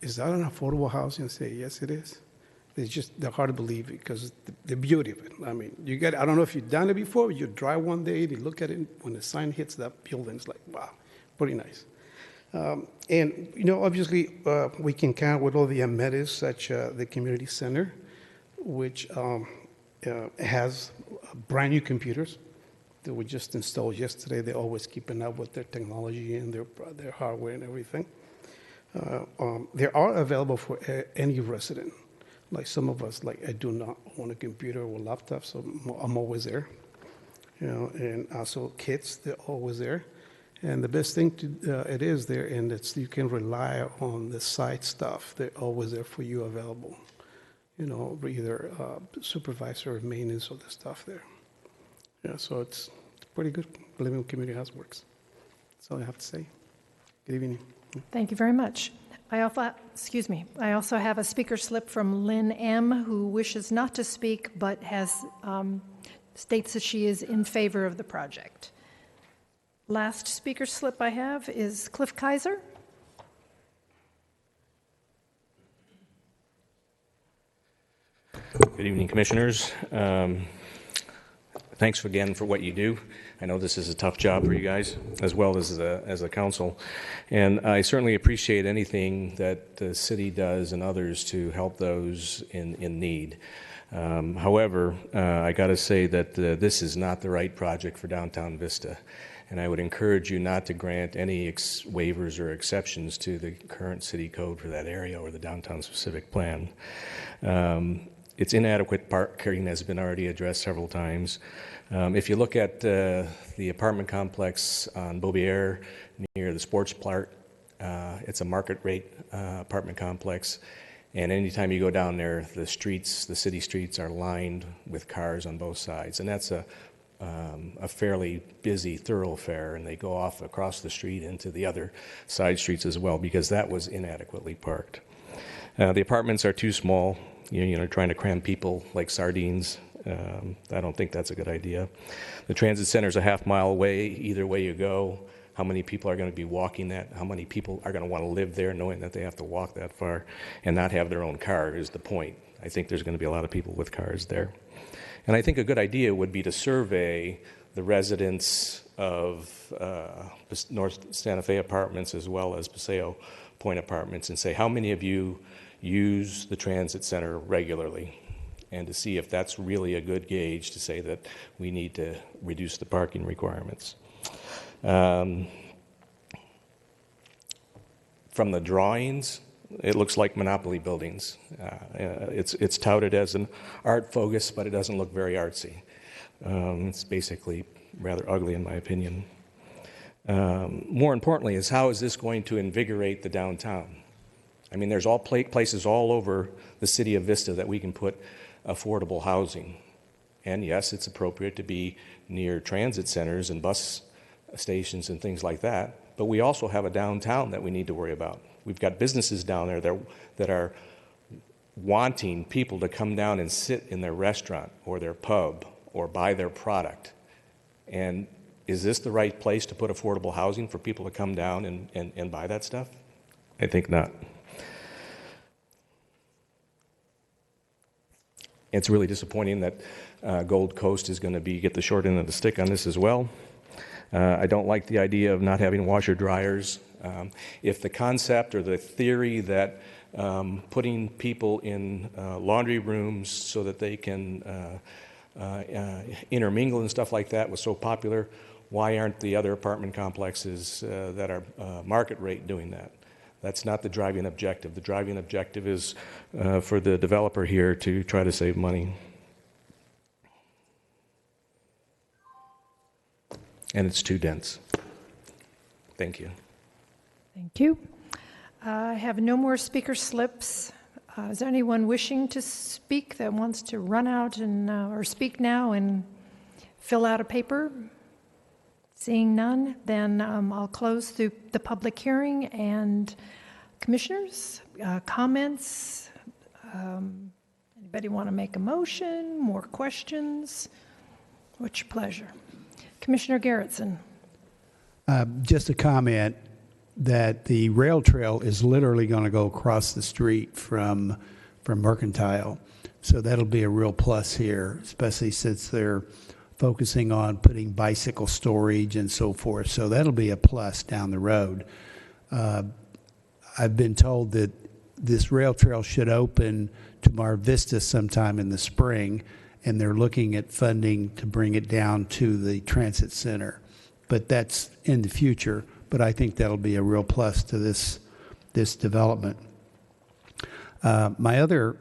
Is that an affordable housing? I say, yes, it is. They're hard to believe because the beauty of it. I mean, I don't know if you've done it before, you drive one day and you look at it, when the sign hits that building, it's like, wow, pretty nice. And, obviously, we can count with all the amenities, such the community center, which has brand new computers that we just installed yesterday. They're always keeping up with their technology and their hardware and everything. They are available for any resident. Like some of us, I do not own a computer or laptop, so I'm always there. And also kids, they're always there. And the best thing it is there, and you can rely on the site stuff. They're always there for you available. Either supervisor or maintenance of the stuff there. Yeah, so it's pretty good. Living Community House works. That's all I have to say. Good evening. Thank you very much. I also have a speaker slip from Lynn M., who wishes not to speak, but states that she is in favor of the project. Last speaker slip I have is Cliff Kaiser. Good evening, Commissioners. Thanks again for what you do. I know this is a tough job for you guys, as well as a council. And I certainly appreciate anything that the city does and others to help those in need. However, I got to say that this is not the right project for downtown Vista. And I would encourage you not to grant any waivers or exceptions to the current city code for that area or the downtown specific plan. It's inadequate parking has been already addressed several times. If you look at the apartment complex on Beaubier near the sports park, it's a market rate apartment complex. And anytime you go down there, the city streets are lined with cars on both sides. And that's a fairly busy thoroughfare, and they go off across the street into the other side streets as well because that was inadequately parked. The apartments are too small. Trying to cram people like sardines. I don't think that's a good idea. The transit center is a half-mile away either way you go. How many people are going to be walking that? How many people are going to want to live there knowing that they have to walk that far and not have their own car is the point. I think there's going to be a lot of people with cars there. And I think a good idea would be to survey the residents of North Santa Fe Apartments as well as Paseo Point Apartments and say, how many of you use the transit center regularly? And to see if that's really a good gauge to say that we need to reduce the parking requirements. From the drawings, it looks like Monopoly buildings. It's touted as an art focus, but it doesn't look very artsy. It's basically rather ugly in my opinion. More importantly is how is this going to invigorate the downtown? I mean, there's all places all over the city of Vista that we can put affordable housing. And yes, it's appropriate to be near transit centers and bus stations and things like that, but we also have a downtown that we need to worry about. We've got businesses down there that are wanting people to come down and sit in their restaurant or their pub or buy their product. And is this the right place to put affordable housing for people to come down and buy that stuff? I think not. It's really disappointing that Gold Coast is going to get the short end of the stick on this as well. I don't like the idea of not having washer dryers. If the concept or the theory that putting people in laundry rooms so that they can intermingle and stuff like that was so popular, why aren't the other apartment complexes that are market rate doing that? That's not the driving objective. The driving objective is for the developer here to try to save money. And it's too dense. Thank you. Thank you. I have no more speaker slips. Is there anyone wishing to speak that wants to run out and or speak now and fill out a paper? Seeing none, then I'll close the public hearing. And commissioners, comments? Anybody want to make a motion? More questions? What's your pleasure? Commissioner Garrettson. Just a comment that the rail trail is literally going to go across the street from Mercantile. So that'll be a real plus here, especially since they're focusing on putting bicycle storage and so forth. So that'll be a plus down the road. I've been told that this rail trail should open to Mar Vista sometime in the spring, and they're looking at funding to bring it down to the transit center. But that's in the future, but I think that'll be a real plus to this development. My other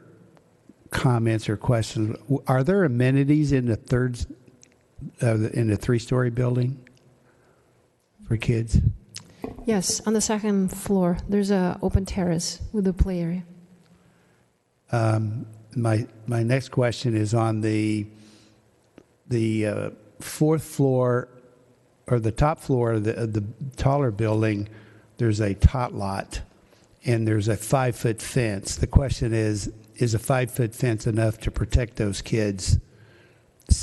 comments or questions, are there amenities in the three-story building for kids? Yes, on the second floor, there's an open terrace with a play area. My next question is on the fourth floor or the top floor of the taller building. There's a tot lot and there's a 5-foot fence. The question is a 5-foot fence enough to protect those kids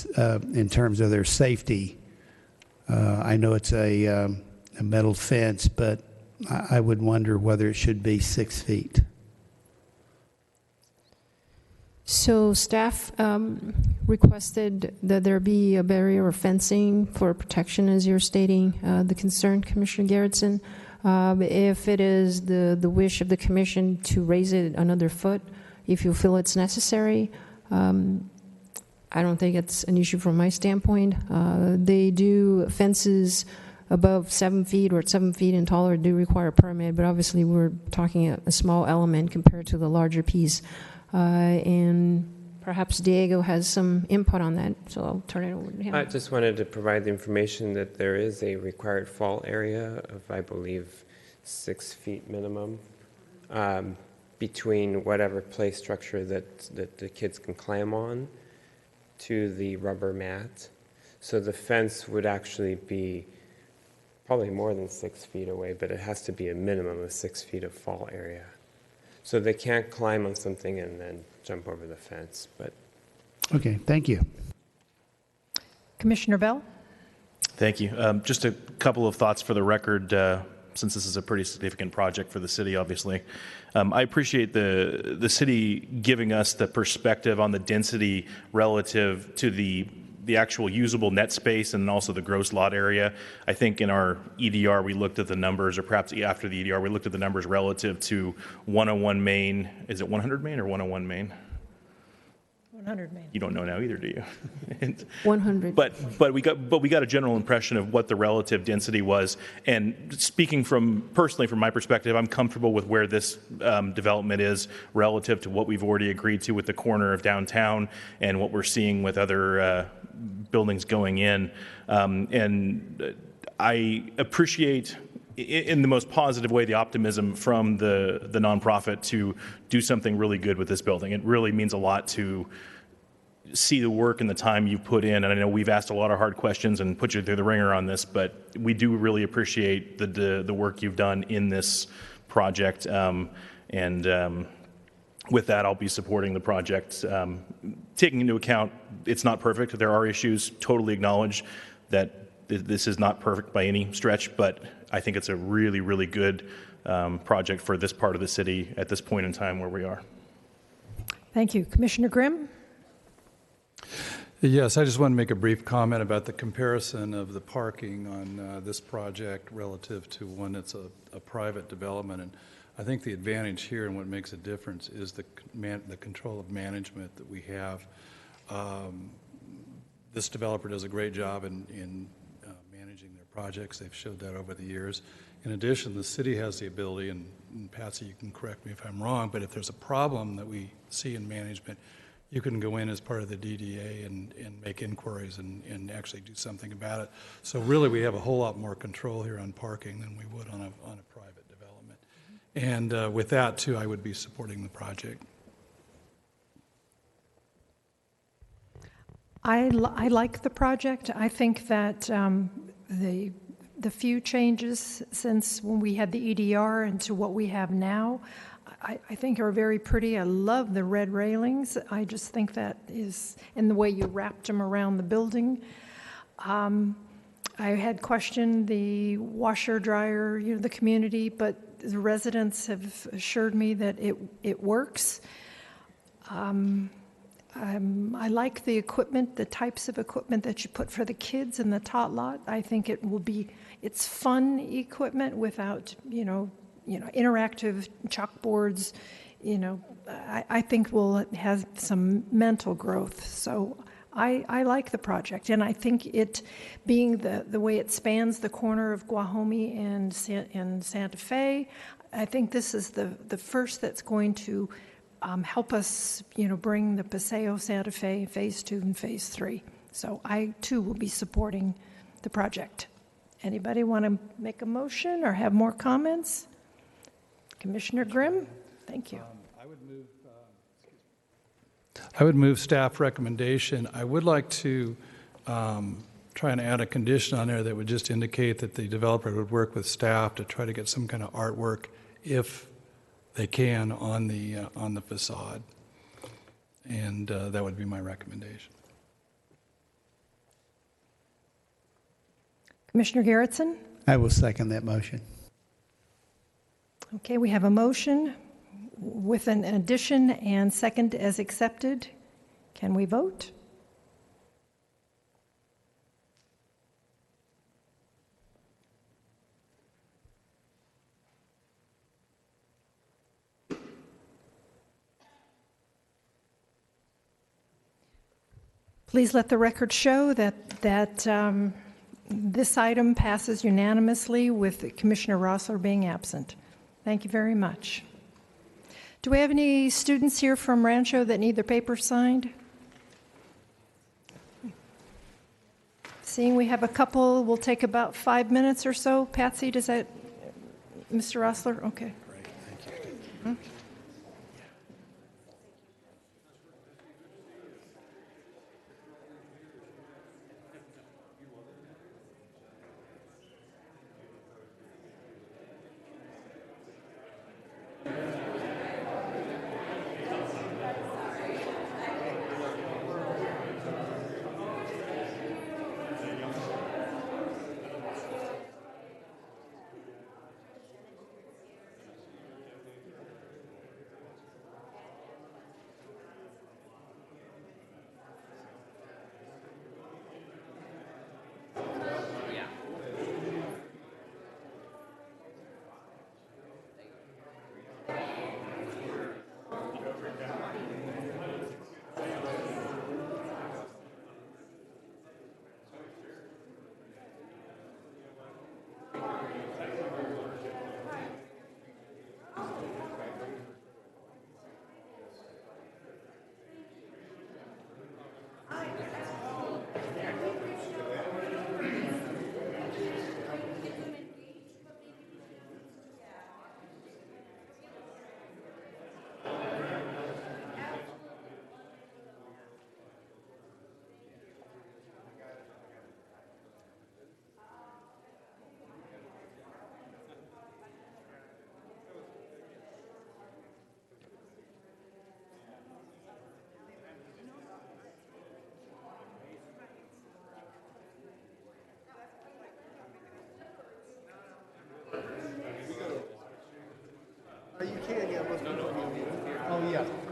in terms of their safety? I know it's a metal fence, but I would wonder whether it should be 6 feet. So staff requested that there be a barrier or fencing for protection, as you're stating, the concern, Commissioner Garrettson. If it is the wish of the commission to raise it another foot, if you feel it's necessary, I don't think it's an issue from my standpoint. They do fences above 7 feet or 7 feet and taller do require a permit, but obviously we're talking a small element compared to the larger piece. And perhaps Diego has some input on that, so I'll turn it over to him. I just wanted to provide the information that there is a required fall area of, I believe, 6 feet minimum between whatever play structure that the kids can climb on to the rubber mat. So the fence would actually be probably more than 6 feet away, but it has to be a minimum of 6 feet of fall area. So they can't climb on something and then jump over the fence. But okay, thank you. Commissioner Bell? Thank you. Just a couple of thoughts for the record, since this is a pretty significant project for the city, obviously. I appreciate the city giving us the perspective on the density relative to the the actual usable net space and also the gross lot area. I think in our EDR we looked at the numbers, or perhaps after the EDR we looked at the numbers relative to 101 Main. Is it 100 Main or 101 Main? 100 Main. You don't know now either, do you? 100. But we got a general impression of what the relative density was. And speaking personally from my perspective, I'm comfortable with where this development is relative to what we've already agreed to with the corner of downtown and what we're seeing with other buildings going in. And I appreciate, in the most positive way, the optimism from the nonprofit to do something really good with this building. It really means a lot to see the work and the time you put in. And I know we've asked a lot of hard questions and put you through the ringer on this, but we do really appreciate the work you've done in this project. With that, I'll be supporting the project. Taking into account it's not perfect, there are issues, totally acknowledge that this is not perfect by any stretch, but I think it's a really, really good project for this part of the city at this point in time where we are. Thank you. Commissioner Grimm? Yes, I just want to make a brief comment about the comparison of the parking on this project relative to one that's a private development. And I think the advantage here and what makes a difference is the control of management that we have. This developer does a great job in managing their projects. They've showed that over the years. In addition, the city has the ability, and Patsy, you can correct me if I'm wrong, but if there's a problem that we see in management, you can go in as part of the DDA and make inquiries and actually do something about it. So really, we have a whole lot more control here on parking than we would on a private development. And with that, too, I would be supporting the project. I like the project. I think that the few changes since when we had the EDR and to what we have now, I think are very pretty. I love the red railings. I just think that is, in the way you wrapped them around the building. I had questioned the washer, dryer, the community, but the residents have assured me that it works. I like the equipment, the types of equipment that you put for the kids in the tot lot. I think it's fun equipment without, interactive chalkboards. I think we'll have some mental growth. So I like the project, and I think it being the way it spans the corner of Guajome and Santa Fe, I think this is the first that's going to help us, bring the Paseo Santa Fe Phase 2 and Phase 3. So I, too, will be supporting the project. Anybody want to make a motion or have more comments? Commissioner Grimm? Thank you. I would move staff recommendation. I would like to try and add a condition on there that would just indicate that the developer would work with staff to try to get some kind of artwork, if they can, on the facade. And that would be my recommendation. Commissioner Garrettson? I will second that motion. Okay, we have a motion with an addition and second as accepted. Can we vote? Please let the record show that this item passes unanimously with Commissioner Rossler being absent. Thank you very much. Do we have any students here from Rancho that need their papers signed? Seeing we have a couple, we'll take about 5 minutes or so. Patsy, does that, Mr. Rossler? Okay. Great, thank you. Hmm?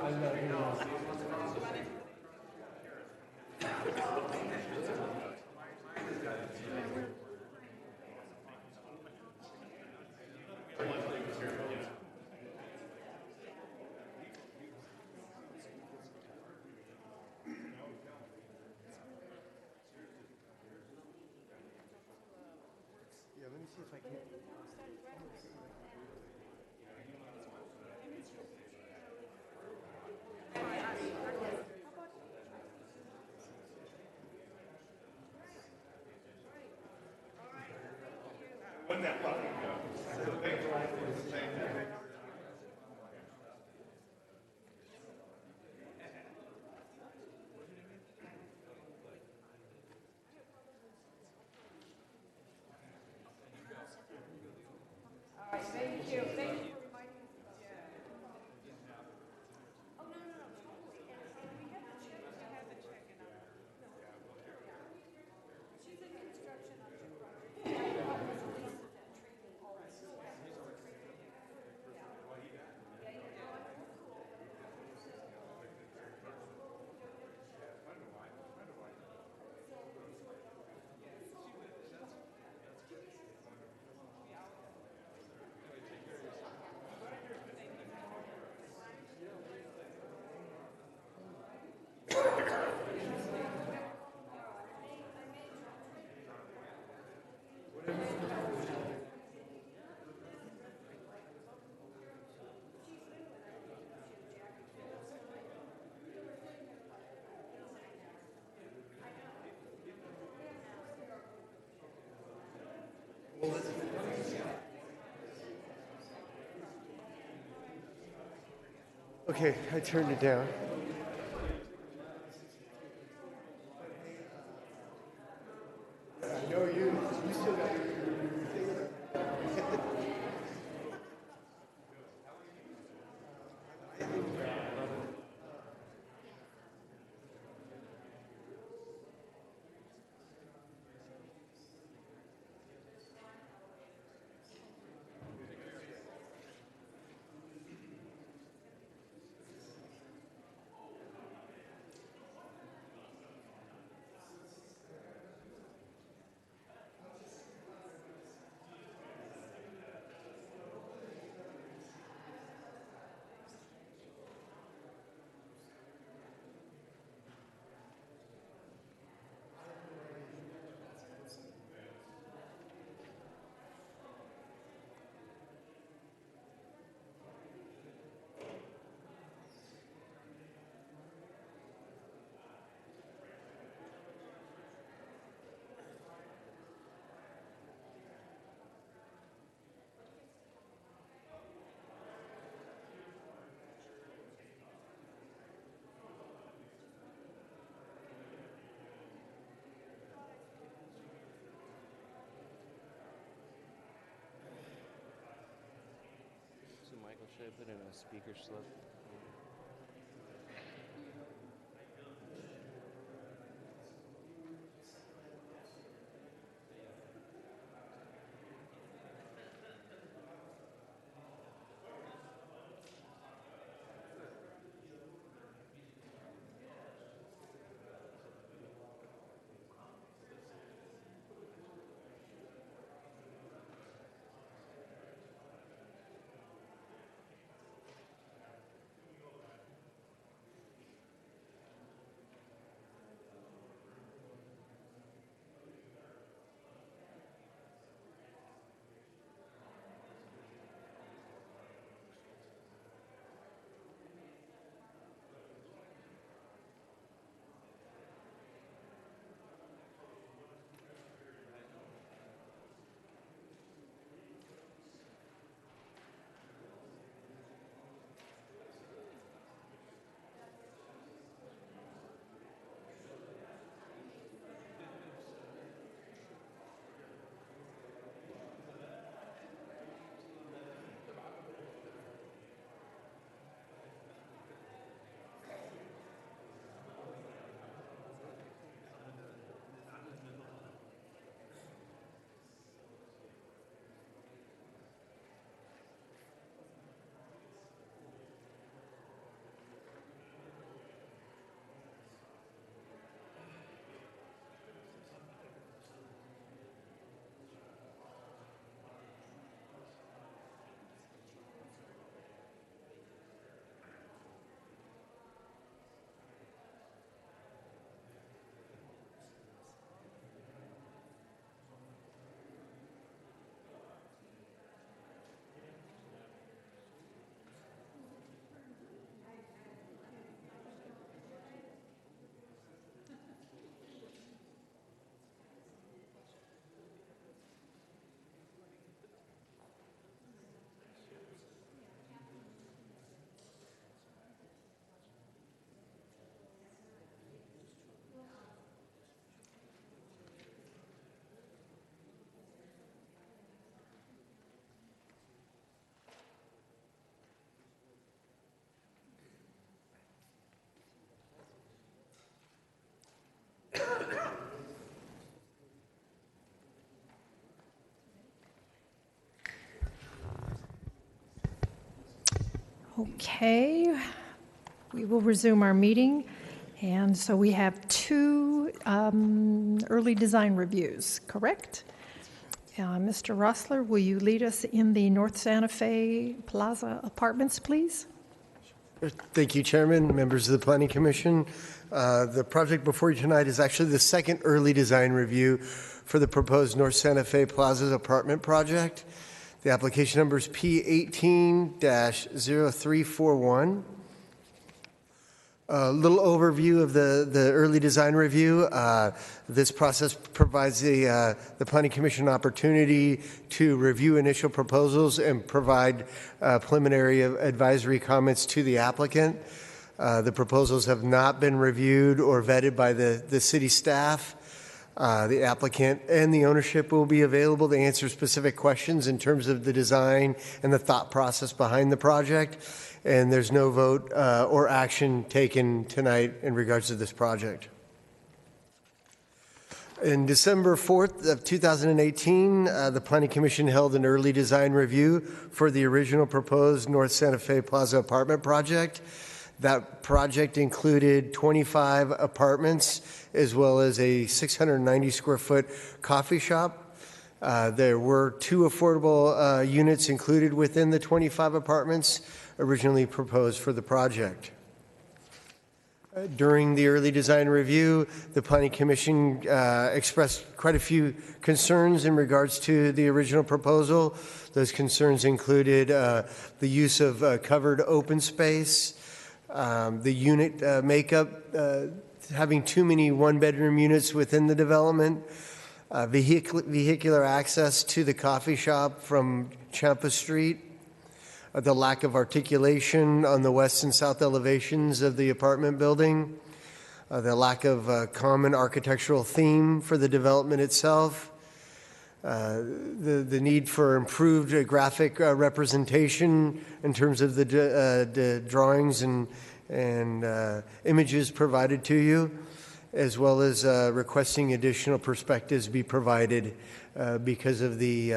Yeah, let me see if I can. Wasn't that fun? So thanks for All right, thank you. Thank you. Okay, I turned it down. I know you still got your thing. So Michael, should I put in a speaker slip? Okay, we will resume our meeting. And so we have two early design reviews, correct? Mr. Rossler, will you lead us in the North Santa Fe Plaza Apartments, please? Thank you, Chairman, members of the Planning Commission. The project before you tonight is actually the second early design review for the proposed North Santa Fe Plaza apartment project. The application number is P18-0341. A little overview of the early design review. This process provides the Planning Commission an opportunity to review initial proposals and provide preliminary advisory comments to the applicant. The proposals have not been reviewed or vetted by the city staff. The applicant and the ownership will be available to answer specific questions in terms of the design and the thought process behind the project. And there's no vote or action taken tonight in regards to this project. In December 4th of 2018, the Planning Commission held an early design review for the original proposed North Santa Fe Plaza apartment project. That project included 25 apartments as well as a 690 square foot coffee shop. There were 2 affordable units included within the 25 apartments originally proposed for the project. During the early design review, the Planning Commission expressed quite a few concerns in regards to the original proposal. Those concerns included the use of covered open space, the unit makeup, having too many one-bedroom units within the development, vehicular access to the coffee shop from Champa Street, the lack of articulation on the west and south elevations of the apartment building, the lack of common architectural theme for the development itself, the need for improved graphic representation in terms of the drawings and images provided to you, as well as requesting additional perspectives be provided because of the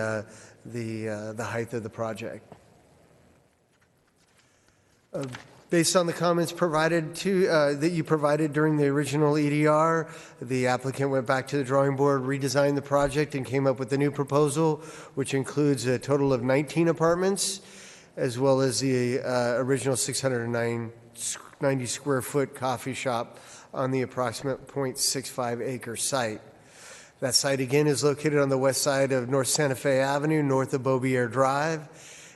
height of the project. Based on the comments provided that you provided during the original EDR, the applicant went back to the drawing board, redesigned the project, and came up with a new proposal, which includes a total of 19 apartments, as well as the original 690 square foot coffee shop on the approximate 0.65 acre site. That site again is located on the west side of North Santa Fe Avenue, north of Beaubier Drive,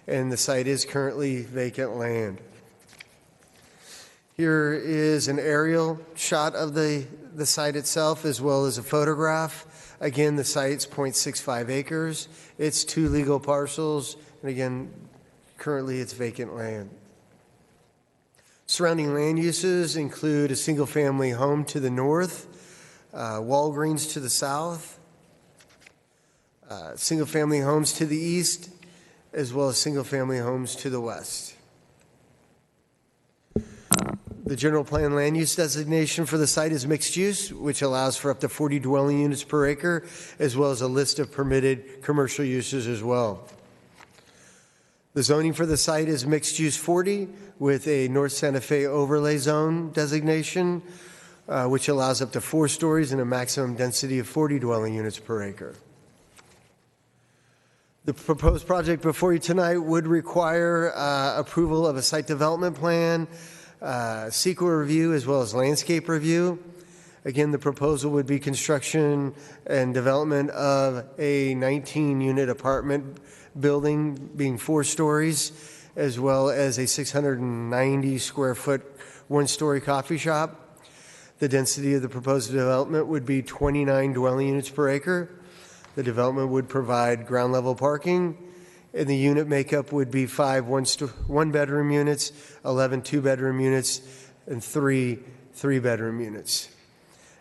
and the site is currently vacant land. Here is an aerial shot of the site itself, as well as a photograph. Again, the site's 0.65 acres. It's 2 legal parcels, and again, currently it's vacant land. Surrounding land uses include a single-family home to the north, Walgreens to the south, single-family homes to the east, as well as single-family homes to the west. The general plan land use designation for the site is mixed use, which allows for up to 40 dwelling units per acre, as well as a list of permitted commercial uses as well. The zoning for the site is mixed use 40 with a North Santa Fe overlay zone designation, which allows up to 4 stories and a maximum density of 40 dwelling units per acre. The proposed project before you tonight would require approval of a site development plan, CEQA review, as well as landscape review. Again, the proposal would be construction and development of a 19-unit apartment building being 4 stories, as well as a 690 square foot 1-story coffee shop. The density of the proposed development would be 29 dwelling units per acre. The development would provide ground level parking, and the unit makeup would be 5 one-bedroom units, 11 two-bedroom units, and 3 three-bedroom units.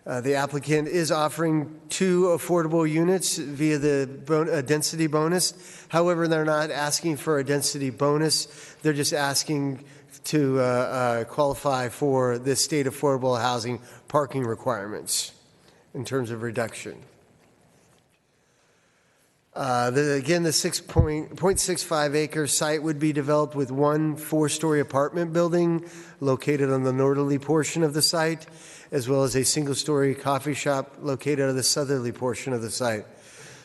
The applicant is offering 2 affordable units via the density bonus. However, they're not asking for a density bonus. They're just asking to qualify for the state affordable housing parking requirements in terms of reduction. Again, the 6.65 acre site would be developed with one 4-story apartment building located on the northerly portion of the site, as well as a single-story coffee shop located on the southerly portion of the site.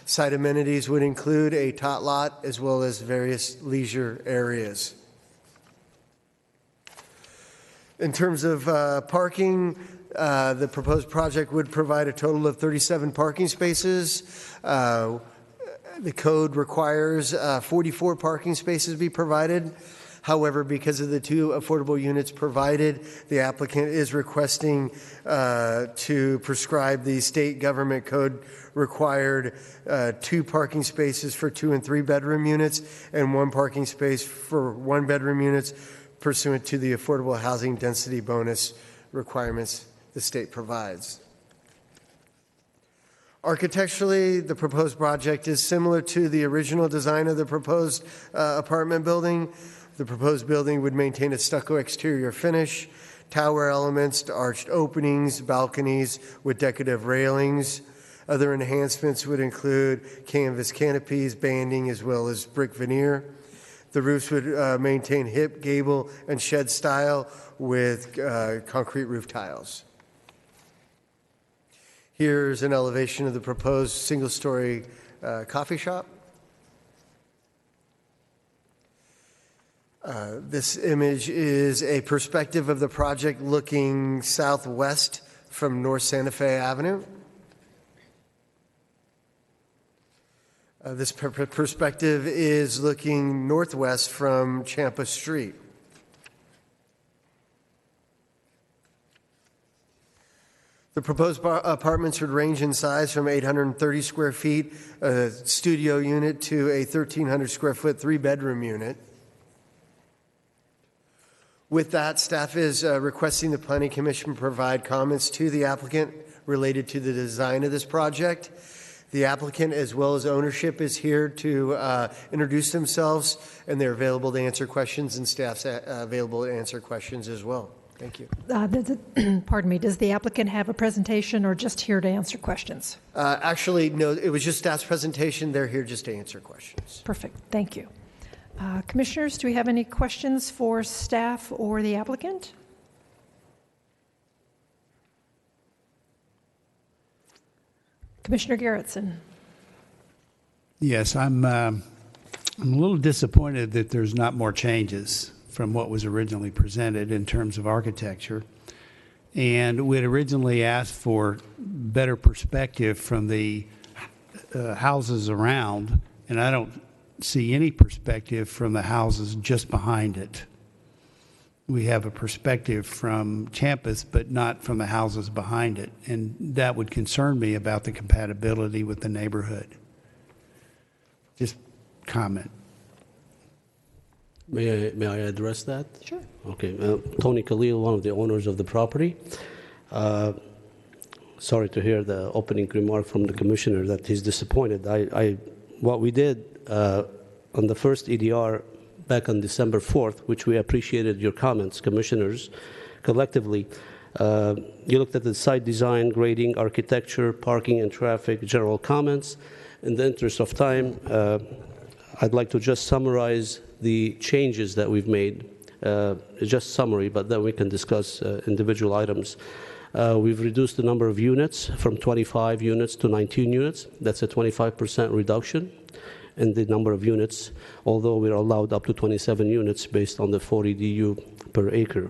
Site amenities would include a tot lot as well as various leisure areas. In terms of parking, the proposed project would provide a total of 37 parking spaces. The code requires 44 parking spaces be provided. However, because of the 2 affordable units provided, the applicant is requesting to prescribe the state government code required 2 parking spaces for 2 and 3 bedroom units and 1 parking space for 1 bedroom units pursuant to the affordable housing density bonus requirements the state provides. Architecturally, the proposed project is similar to the original design of the proposed apartment building. The proposed building would maintain a stucco exterior finish, tower elements, arched openings, balconies with decorative railings. Other enhancements would include canvas canopies, banding, as well as brick veneer. The roofs would maintain hip, gable, and shed style with concrete roof tiles. Here's an elevation of the proposed single-story coffee shop. This image is a perspective of the project looking southwest from North Santa Fe Avenue. This perspective is looking northwest from Champa Street. The proposed apartments would range in size from 830 square feet, a studio unit, to a 1,300 square foot 3-bedroom unit. With that, staff is requesting the Planning Commission provide comments to the applicant related to the design of this project. The applicant, as well as ownership, is here to introduce themselves, and they're available to answer questions, and staff's available to answer questions as well. Thank you. Pardon me, does the applicant have a presentation or just here to answer questions? Actually, no, it was just staff's presentation. They're here just to answer questions. Perfect, thank you. Commissioners, do we have any questions for staff or the applicant? Commissioner Garrettson. Yes, I'm a little disappointed that there's not more changes from what was originally presented in terms of architecture. And we had originally asked for better perspective from the houses around, and I don't see any perspective from the houses just behind it. We have a perspective from Champus, but not from the houses behind it, and that would concern me about the compatibility with the neighborhood. Just comment. May I address that? Sure. Okay. Tony Khalil, one of the owners of the property. Sorry to hear the opening remark from the commissioner that he's disappointed. What we did on the first EDR back on December 4th, which we appreciated your comments, commissioners, collectively. You looked at the site design, grading, architecture, parking and traffic, general comments. In the interest of time, I'd like to just summarize the changes that we've made. Just summary, but then we can discuss individual items. We've reduced the number of units from 25 units to 19 units. That's a 25% reduction in the number of units, although we're allowed up to 27 units based on the 40 DU per acre.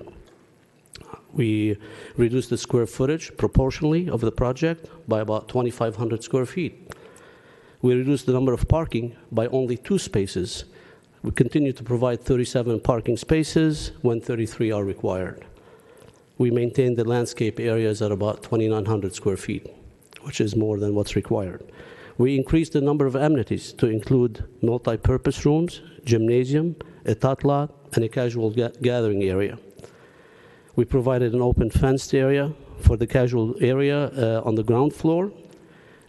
We reduced the square footage proportionally of the project by about 2,500 square feet. We reduced the number of parking by only 2 spaces. We continue to provide 37 parking spaces when 33 are required. We maintain the landscape areas at about 2,900 square feet, which is more than what's required. We increased the number of amenities to include multi-purpose rooms, gymnasium, a tot lot, and a casual gathering area. We provided an open fenced area for the casual area on the ground floor,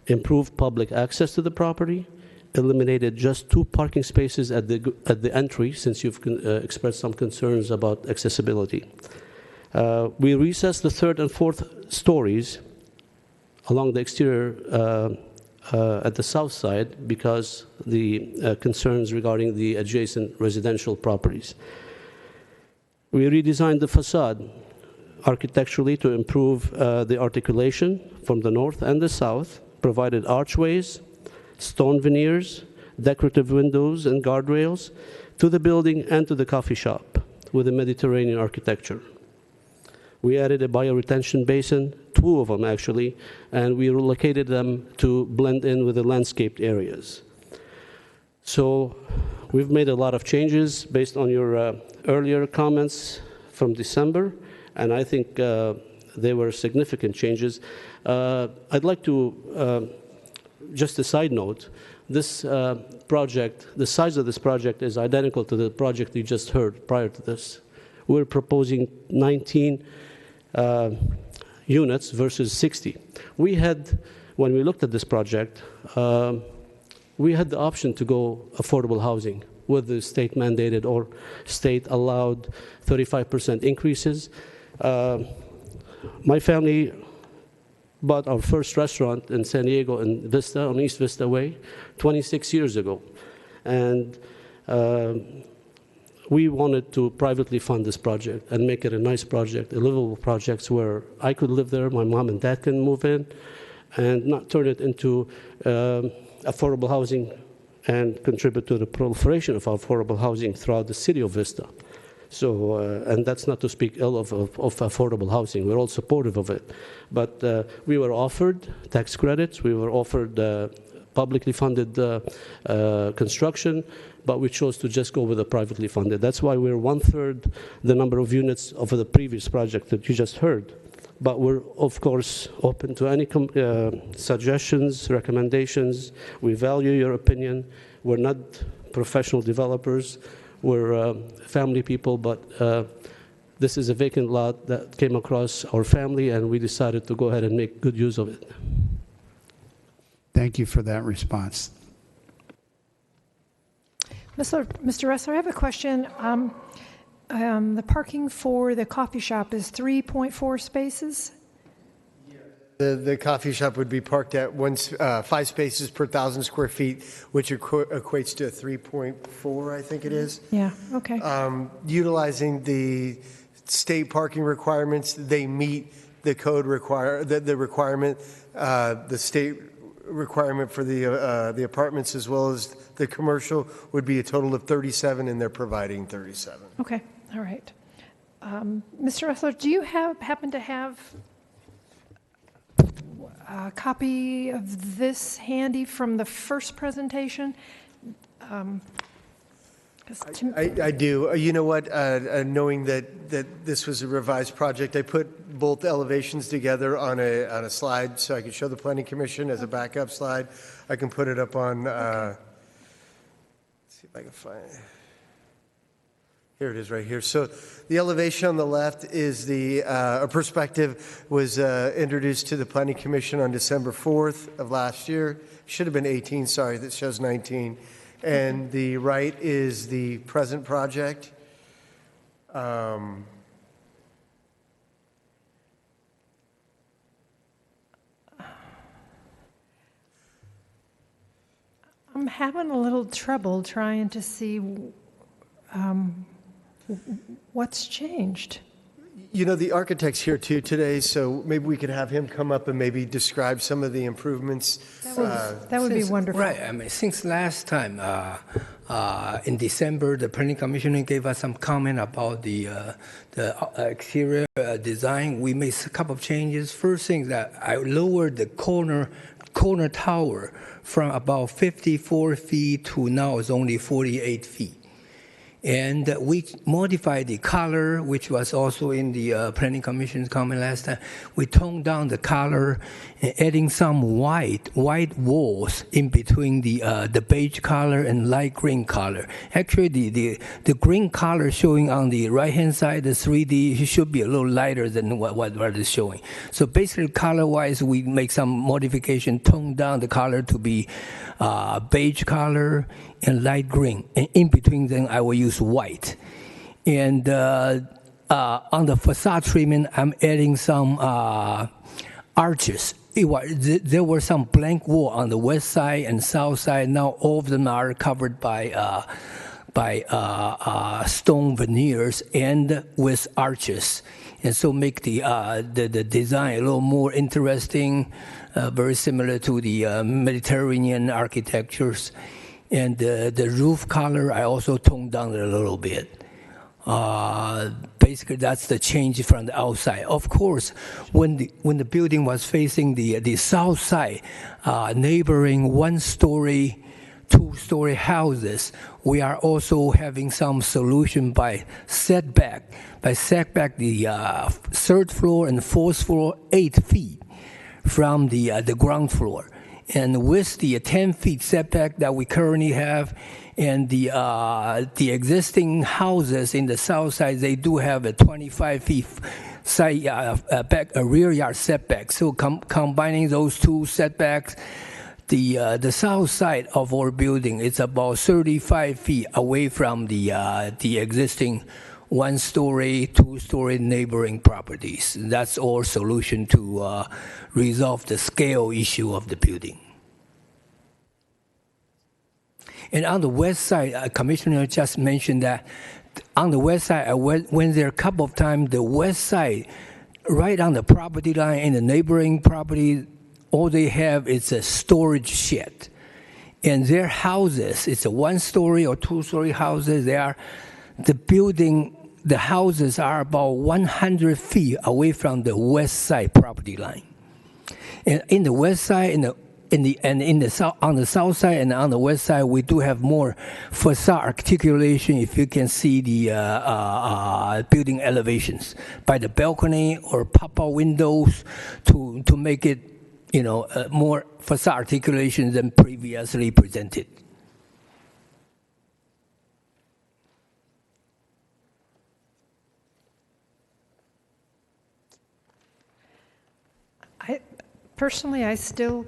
improved public access to the property, eliminated just 2 parking spaces at the entry, since you've expressed some concerns about accessibility. We recessed the 3rd and 4th stories along the exterior at the south side because the concerns regarding the adjacent residential properties. We redesigned the facade architecturally to improve the articulation from the north and the south, provided archways, stone veneers, decorative windows and guardrails to the building and to the coffee shop with a Mediterranean architecture. We added a bioretention basin, 2 of them actually, and we relocated them to blend in with the landscaped areas. So we've made a lot of changes based on your earlier comments from December, and I think they were significant changes. I'd like to, just a side note, this project, the size of this project is identical to the project you just heard prior to this. We're proposing 19 units versus 60. We had, when we looked at this project, we had the option to go affordable housing with the state mandated or state allowed 35% increases. My family bought our first restaurant in San Diego in Vista, on East Vista Way, 26 years ago. And we wanted to privately fund this project and make it a nice project, a livable project where I could live there, my mom and dad can move in, and not turn it into affordable housing and contribute to the proliferation of affordable housing throughout the city of Vista. So, and that's not to speak ill of affordable housing. We're all supportive of it. But we were offered tax credits. We were offered publicly funded construction, but we chose to just go with the privately funded. That's why we're 1/3 the number of units of the previous project that you just heard. But we're, of course, open to any suggestions, recommendations. We value your opinion. We're not professional developers. We're family people, but this is a vacant lot that came across our family, and we decided to go ahead and make good use of it. Thank you for that response. Mr. Ressler, I have a question. The parking for the coffee shop is 3.4 spaces? The coffee shop would be parked at 5 spaces per 1,000 square feet, which equates to 3.4, I think it is. Yeah, okay. Utilizing the state parking requirements, they meet the code the requirement, the state requirement for the apartments as well as the commercial would be a total of 37, and they're providing 37. Okay, all right. Mr. Ressler, do you happen to have a copy of this handy from the first presentation? I do. You know what? Knowing that this was a revised project, I put both elevations together on a slide so I could show the Planning Commission as a backup slide. I can put it up on. Let's see if I can find it. Here it is right here. So the elevation on the left is a perspective was introduced to the Planning Commission on December 4th of last year. Should have been 18, sorry, that shows 19. And the right is the present project. I'm having a little trouble trying to see what's changed. You know, the architect's here too today, so maybe we could have him come up and maybe describe some of the improvements. That would be wonderful. Right. I mean, since last time in December, the Planning Commission gave us some comment about the exterior design. We made a couple of changes. First thing that I lowered the corner tower from about 54 feet to now it's only 48 feet. And we modified the color, which was also in the Planning Commission's comment last time. We toned down the color, adding some white walls in between the beige color and light green color. Actually, the green color showing on the right-hand side, the 3D, should be a little lighter than what is showing. So basically, color-wise, we make some modification, tone down the color to be beige color and light green. And in between them, I will use white. And on the facade treatment, I'm adding some arches there were some blank wall on the west side and south side. Now all of them are covered by stone veneers and with arches, and so make the design a little more interesting, very similar to the Mediterranean architectures. And the roof color I also toned down a little bit. Basically, that's the change from the outside. Of course, when the building was facing the south side, neighboring one-story, two-story houses, we are also having some solution by setback. By setback, the third floor and fourth floor 8 feet from the ground floor, and with the 10 feet setback that we currently have. And the existing houses in the south side, they do have a 25 feet side rear yard setback. So combining those two setbacks, the south side of our building is about 35 feet away from the existing one-story, two-story neighboring properties. That's our solution to resolve the scale issue of the building. And on the west side, Commissioner just mentioned that on the west side, I went there a couple of times. The west side, right on the property line in the neighboring property, all they have is a storage shed. And their houses, it's a one-story or two-story houses. The houses are about 100 feet away from the west side property line. And in the west side, on the south side and on the west side, we do have more facade articulation. If you can see the building elevations by the balcony or pop-out windows to make it, more facade articulation than previously presented. Personally, I still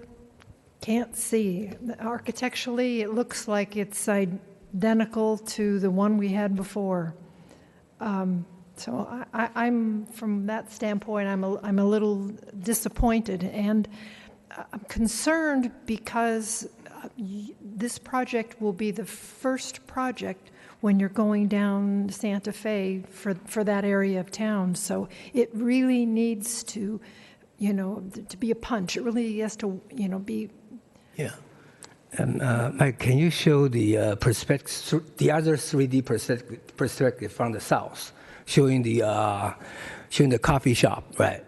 can't see. Architecturally, it looks like it's identical to the one we had before. So I'm from that standpoint, I'm a little disappointed, and I'm concerned because this project will be the first project when you're going down Santa Fe for that area of town. So it really needs to, to be a punch. It really has to, be. Yeah. Mike, can you show the other 3D perspective from the south, showing the coffee shop, right?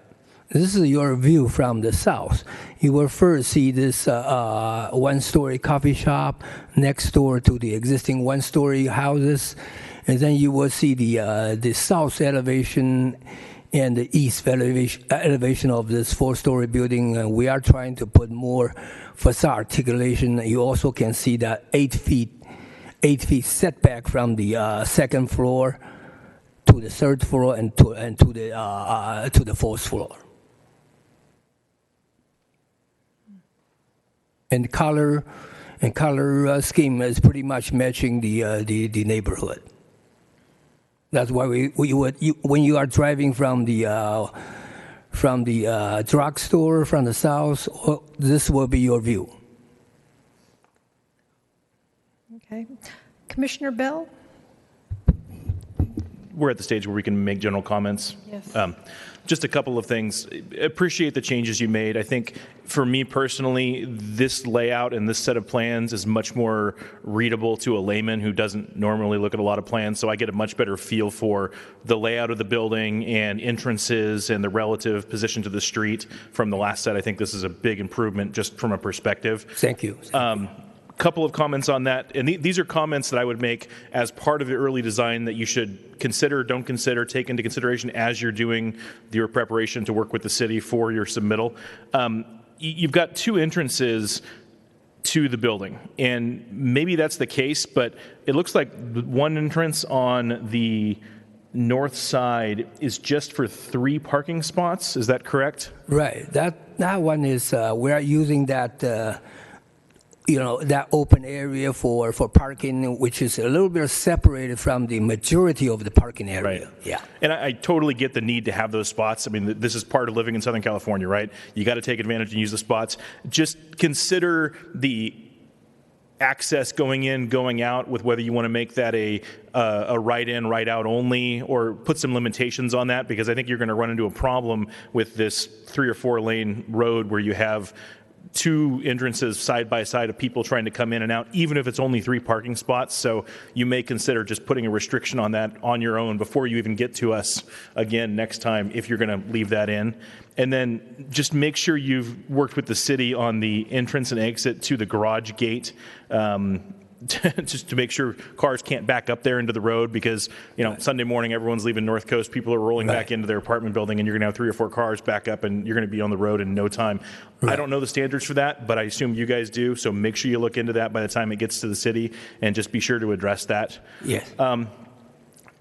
This is your view from the south. You will first see this one-story coffee shop next door to the existing one-story houses, and then you will see the south elevation and the east elevation of this four-story building. We are trying to put more facade articulation. You also can see that 8 feet setback from the second floor to the third floor and to the fourth floor. And color scheme is pretty much matching the neighborhood. That's why when you are driving from the drugstore from the south, this will be your view. Okay, Commissioner Bell. We're at the stage where we can make general comments. Yes. Just a couple of things. Appreciate the changes you made. I think for me personally, this layout and this set of plans is much more readable to a layman who doesn't normally look at a lot of plans. So I get a much better feel for the layout of the building and entrances and the relative position to the street from the last set. I think this is a big improvement just from a perspective. Thank you. Couple of comments on that, and these are comments that I would make as part of the early design that you should consider, don't consider, take into consideration as you're doing your preparation to work with the city for your submittal. You've got two entrances to the building, and maybe that's the case, but it looks like one entrance on the north side is just for 3 parking spots. Is that correct? Right. That one is we are using that. that open area for parking, which is a little bit separated from the majority of the parking area. Right. Yeah. And I totally get the need to have those spots. I mean, this is part of living in Southern California, right? You got to take advantage and use the spots. Just consider the access going in, going out, with whether you want to make that a right in, right out only, or put some limitations on that, because I think you're going to run into a problem with this 3 or 4 lane road where you have 2 entrances side by side of people trying to come in and out, even if it's only 3 parking spots. So you may consider just putting a restriction on that on your own before you even get to us again next time, if you're going to leave that in. And then just make sure you've worked with the city on the entrance and exit to the garage gate, just to make sure cars can't back up there into the road, because Sunday morning everyone's leaving North Coast, people are rolling back into their apartment building, and you're going to have 3 or 4 cars back up, and you're going to be on the road in no time. I don't know the standards for that, but I assume you guys do, so make sure you look into that by the time it gets to the city, and just be sure to address that. Yes.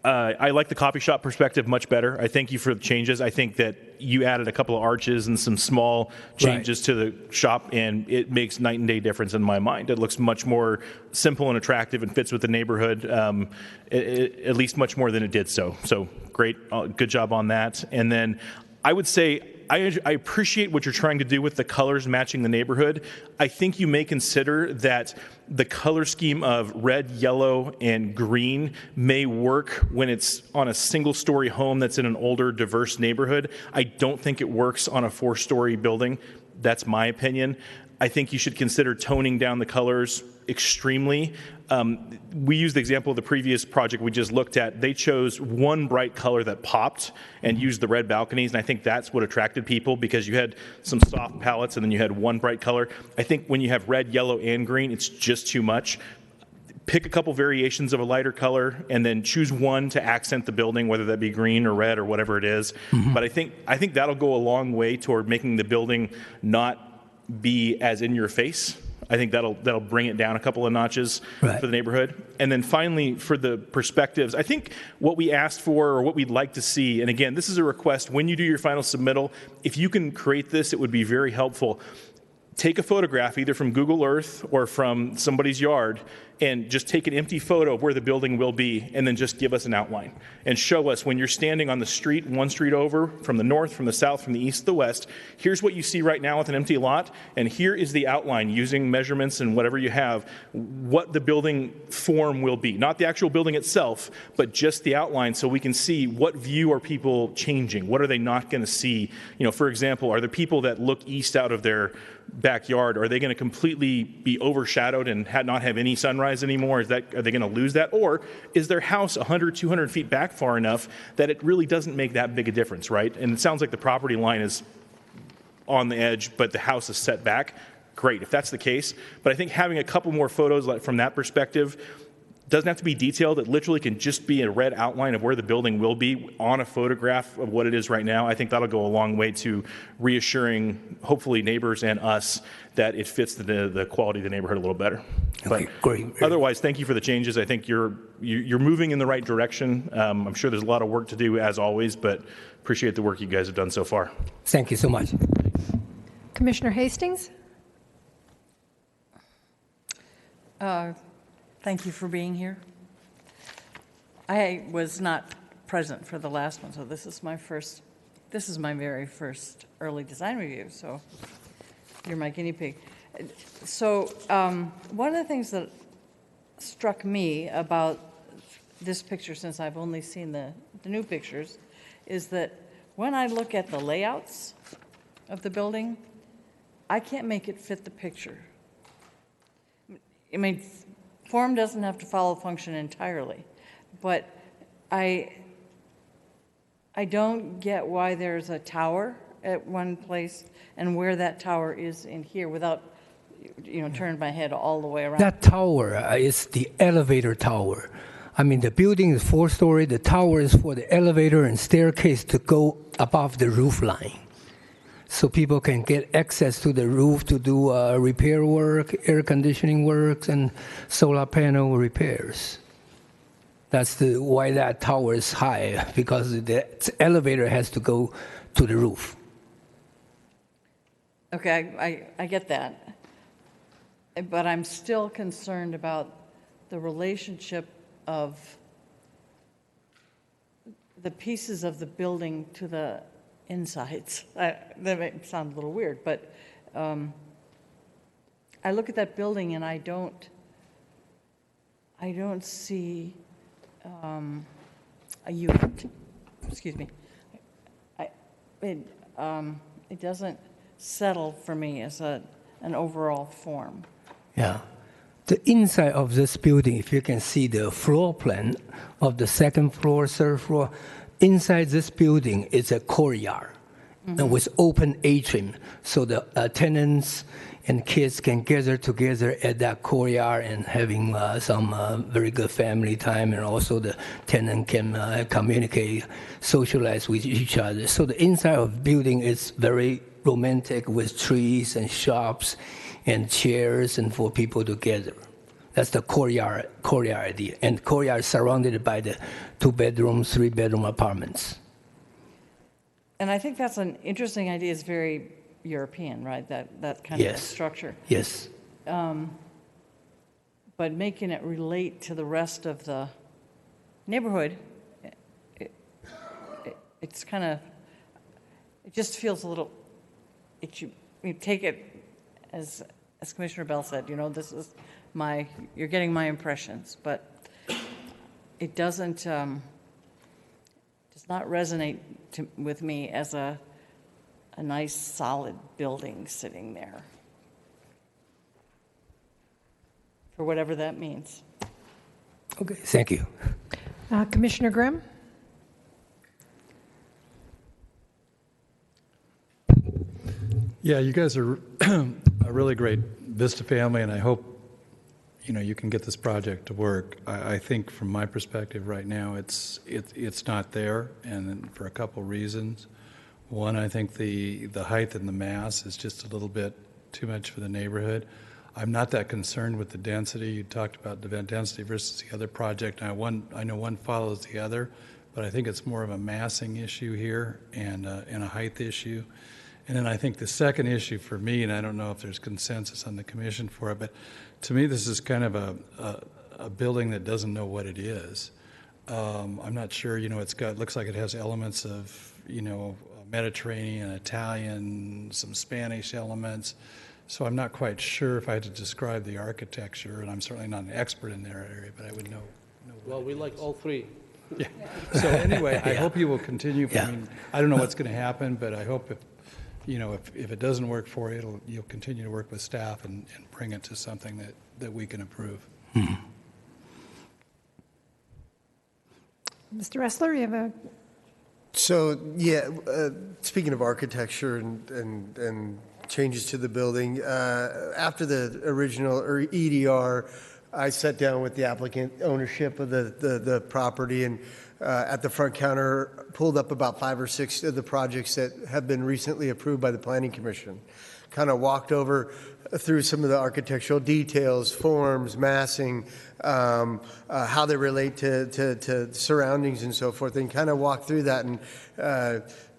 I like the coffee shop perspective much better. I thank you for the changes. I think that you added a couple of arches and some small changes to the shop, and it makes night and day difference in my mind. It looks much more simple and attractive and fits with the neighborhood, at least much more than it did so. So great, good job on that. And then I would say I appreciate what you're trying to do with the colors matching the neighborhood. I think you may consider that the color scheme of red, yellow, and green may work when it's on a single-story home that's in an older, diverse neighborhood. I don't think it works on a 4-story building. That's my opinion. I think you should consider toning down the colors extremely. We used the example of the previous project we just looked at. They chose one bright color that popped and used the red balconies, and I think that's what attracted people, because you had some soft palettes and then you had one bright color. I think when you have red, yellow, and green, it's just too much. Pick a couple variations of a lighter color and then choose one to accent the building, whether that be green or red or whatever it is. But I think that'll go a long way toward making the building not be as in your face. I think that'll bring it down a couple of notches for the neighborhood. And then finally, for the perspectives, I think what we asked for, or what we'd like to see, and again, this is a request, when you do your final submittal, if you can create this, it would be very helpful. Take a photograph either from Google Earth or from somebody's yard, and just take an empty photo of where the building will be, and then just give us an outline and show us when you're standing on the street, one street over, from the north, from the south, from the east to the west. Here's what you see right now with an empty lot, and here is the outline using measurements and whatever you have, what the building form will be. Not the actual building itself, but just the outline, so we can see what view are people changing. What are they not going to see? For example, are there people that look east out of their backyard? Are they going to completely be overshadowed and not have any sunrise anymore? Are they going to lose that? Or is their house 100, 200 feet back far enough that it really doesn't make that big a difference, right? And it sounds like the property line is on the edge, but the house is set back. Great, if that's the case. But I think having a couple more photos from that perspective doesn't have to be detailed. It literally can just be a red outline of where the building will be on a photograph of what it is right now. I think that'll go a long way to reassuring, hopefully, neighbors and us that it fits the quality of the neighborhood a little better. Okay, great. Otherwise, thank you for the changes. I think you're moving in the right direction. I'm sure there's a lot of work to do, as always, but appreciate the work you guys have done so far. Thank you so much. Commissioner Hastings? Thank you for being here. I was not present for the last one, so this is my very first early design review, so you're my guinea pig. So one of the things that struck me about this picture, since I've only seen the new pictures, is that when I look at the layouts of the building, I can't make it fit the picture. I mean, form doesn't have to follow function entirely, but I don't get why there's a tower at one place and where that tower is in here without, turning my head all the way around. That tower is the elevator tower. I mean, the building is 4-story. The tower is for the elevator and staircase to go above the roof line, so people can get access to the roof to do repair work, air conditioning works, and solar panel repairs. That's why that tower is high, because the elevator has to go to the roof. Okay, I get that. but I'm still concerned about the relationship of the pieces of the building to the insides. That may sound a little weird, but I look at that building and I don't see a unit. Excuse me. It doesn't settle for me as an overall form. Yeah. The inside of this building, if you can see the floor plan of the second floor, third floor, inside this building is a courtyard with open atrium. So the tenants and kids can gather together at that courtyard and having some very good family time, and also the tenant can communicate, socialize with each other. So the inside of the building is very romantic with trees and shops and chairs and for people to gather. That's the courtyard idea. And courtyard is surrounded by the 2-bedroom, 3-bedroom apartments. And I think that's an interesting idea. It's very European, right? That kind of structure. Yes. But making it relate to the rest of the neighborhood, it's kind of, it just feels a little, you take it as Commissioner Bell said, this is you're getting my impressions, but it does not resonate with me as a nice solid building sitting there, for whatever that means. Okay, thank you. Commissioner Grimm? Yeah, you guys are a really great Vista family, and I hope you can get this project to work. I think from my perspective right now, it's not there, and for a couple reasons. One, I think the height and the mass is just a little bit too much for the neighborhood. I'm not that concerned with the density. You talked about the density versus the other project. I know one follows the other, but I think it's more of a massing issue here and a height issue. And then I think the second issue for me, and I don't know if there's consensus on the commission for it, but to me this is kind of a building that doesn't know what it is. I'm not sure, looks like it has elements of, Mediterranean, Italian, some Spanish elements. So I'm not quite sure if I had to describe the architecture, and I'm certainly not an expert in that area, but I would know. Well, we like all three. Yeah. So anyway, I hope you will continue. I mean, I don't know what's going to happen, but I hope if it doesn't work for you, you'll continue to work with staff and bring it to something that we can approve. Mr. Ressler, you have a... So, speaking of architecture and changes to the building, after the original EDR, I sat down with the applicant ownership of the property, and at the front counter pulled up about 5 or 6 of the projects that have been recently approved by the Planning Commission. Kind of walked over through some of the architectural details, forms, massing, how they relate to surroundings and so forth, and kind of walk through that and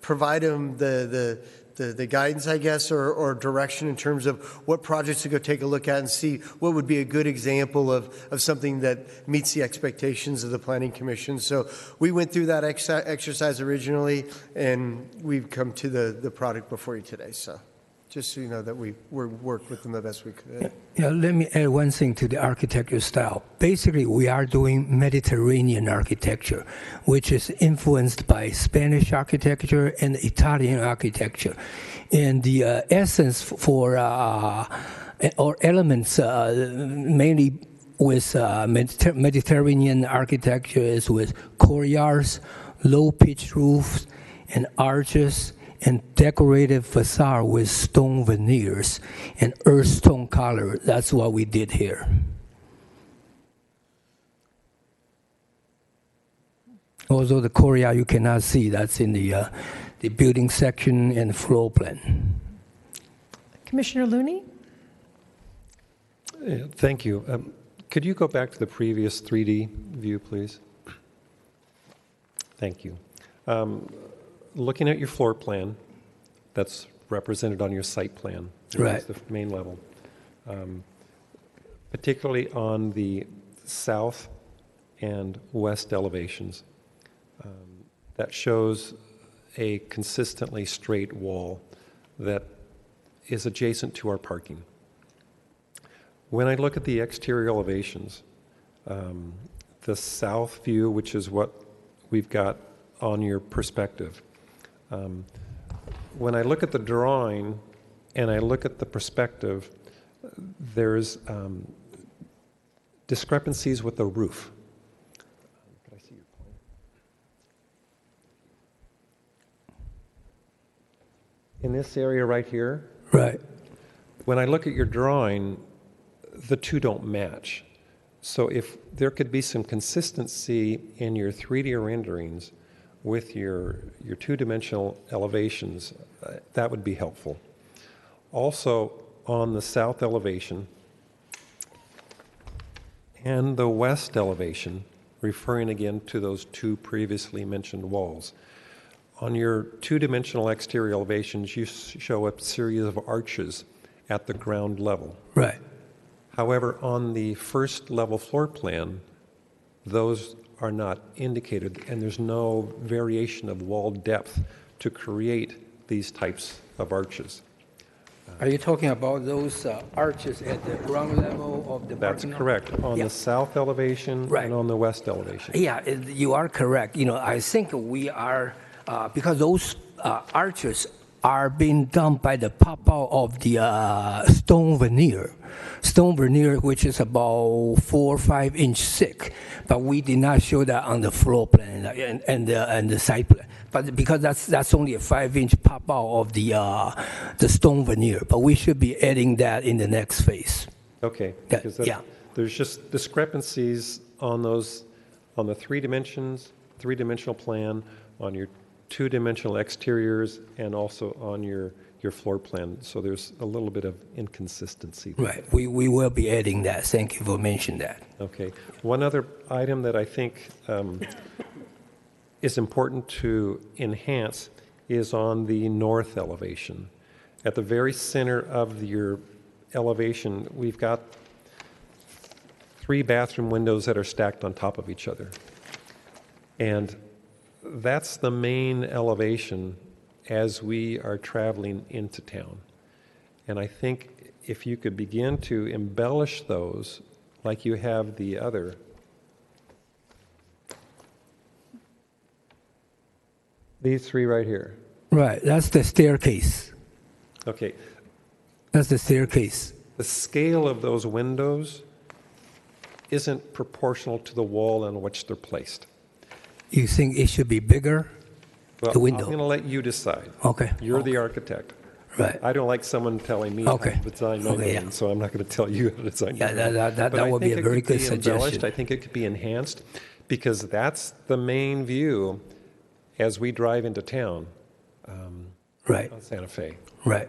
provide them the guidance, I guess, or direction in terms of what projects to go take a look at and see what would be a good example of something that meets the expectations of the Planning Commission. So we went through that exercise originally, and we've come to the product before you today. So just so you know that we worked with them the best we could. Yeah, let me add one thing to the architecture style. Basically, we are doing Mediterranean architecture, which is influenced by Spanish architecture and Italian architecture. And the essence for or elements mainly with Mediterranean architecture is with courtyards, low-pitched roofs, and arches, and decorative facade with stone veneers and earth tone color. That's what we did here. Although the courtyard you cannot see, that's in the building section and floor plan. Commissioner Looney? Thank you. Could you go back to the previous 3D view, please? Thank you. Looking at your floor plan, that's represented on your site plan. Right. The main level. particularly on the south and west elevations. That shows a consistently straight wall that is adjacent to our parking. When I look at the exterior elevations, the south view, which is what we've got on your perspective, when I look at the drawing and I look at the perspective, there's discrepancies with the roof. Can I see your point? In this area right here, Right. when I look at your drawing, the two don't match. So if there could be some consistency in your 3D renderings with your two-dimensional elevations, that would be helpful. Also, on the south elevation and the west elevation, referring again to those two previously mentioned walls, on your two-dimensional exterior elevations, you show a series of arches at the ground level. Right. However, on the first level floor plan, those are not indicated, and there's no variation of wall depth to create these types of arches. Are you talking about those arches at the ground level of the That's parking lot? correct. On Yeah. the south elevation Right. and on the west elevation. Yeah, you are correct. I think we are, because those arches are being done by the pop-out of the stone veneer. Stone veneer, which is about 4 or 5 inch thick, but we did not show that on the floor plan and the site plan. But because that's only a 5-inch pop-out of the stone veneer, but we should be adding that in the next phase. Okay. That- Because yeah. there's just discrepancies on those, on the three-dimensional plan, on your two-dimensional exteriors, and also on your floor plan. So there's a little bit of inconsistency. Right. We will be adding that. Thank you for mentioning that. Okay. One other item that I think is important to enhance is on the north elevation. At the very center of your elevation, we've got 3 bathroom windows that are stacked on top of each other. And that's the main elevation as we are traveling into town. And I think if you could begin to embellish those like you have the other, these 3 right here. Right. That's the staircase. Okay. That's the staircase. The scale of those windows isn't proportional to the wall on which they're placed. You think it should be bigger? Well, The window. I'm going to let you decide. Okay. You're the architect. Right. I don't like someone telling me Okay. how to design my Okay, building, yeah. so I'm not going to tell you how to design Yeah, your building. that But I would be think a it very could good be embellished. suggestion. I think it could be enhanced because that's the main view as we drive into town Right. on Santa Fe. Right.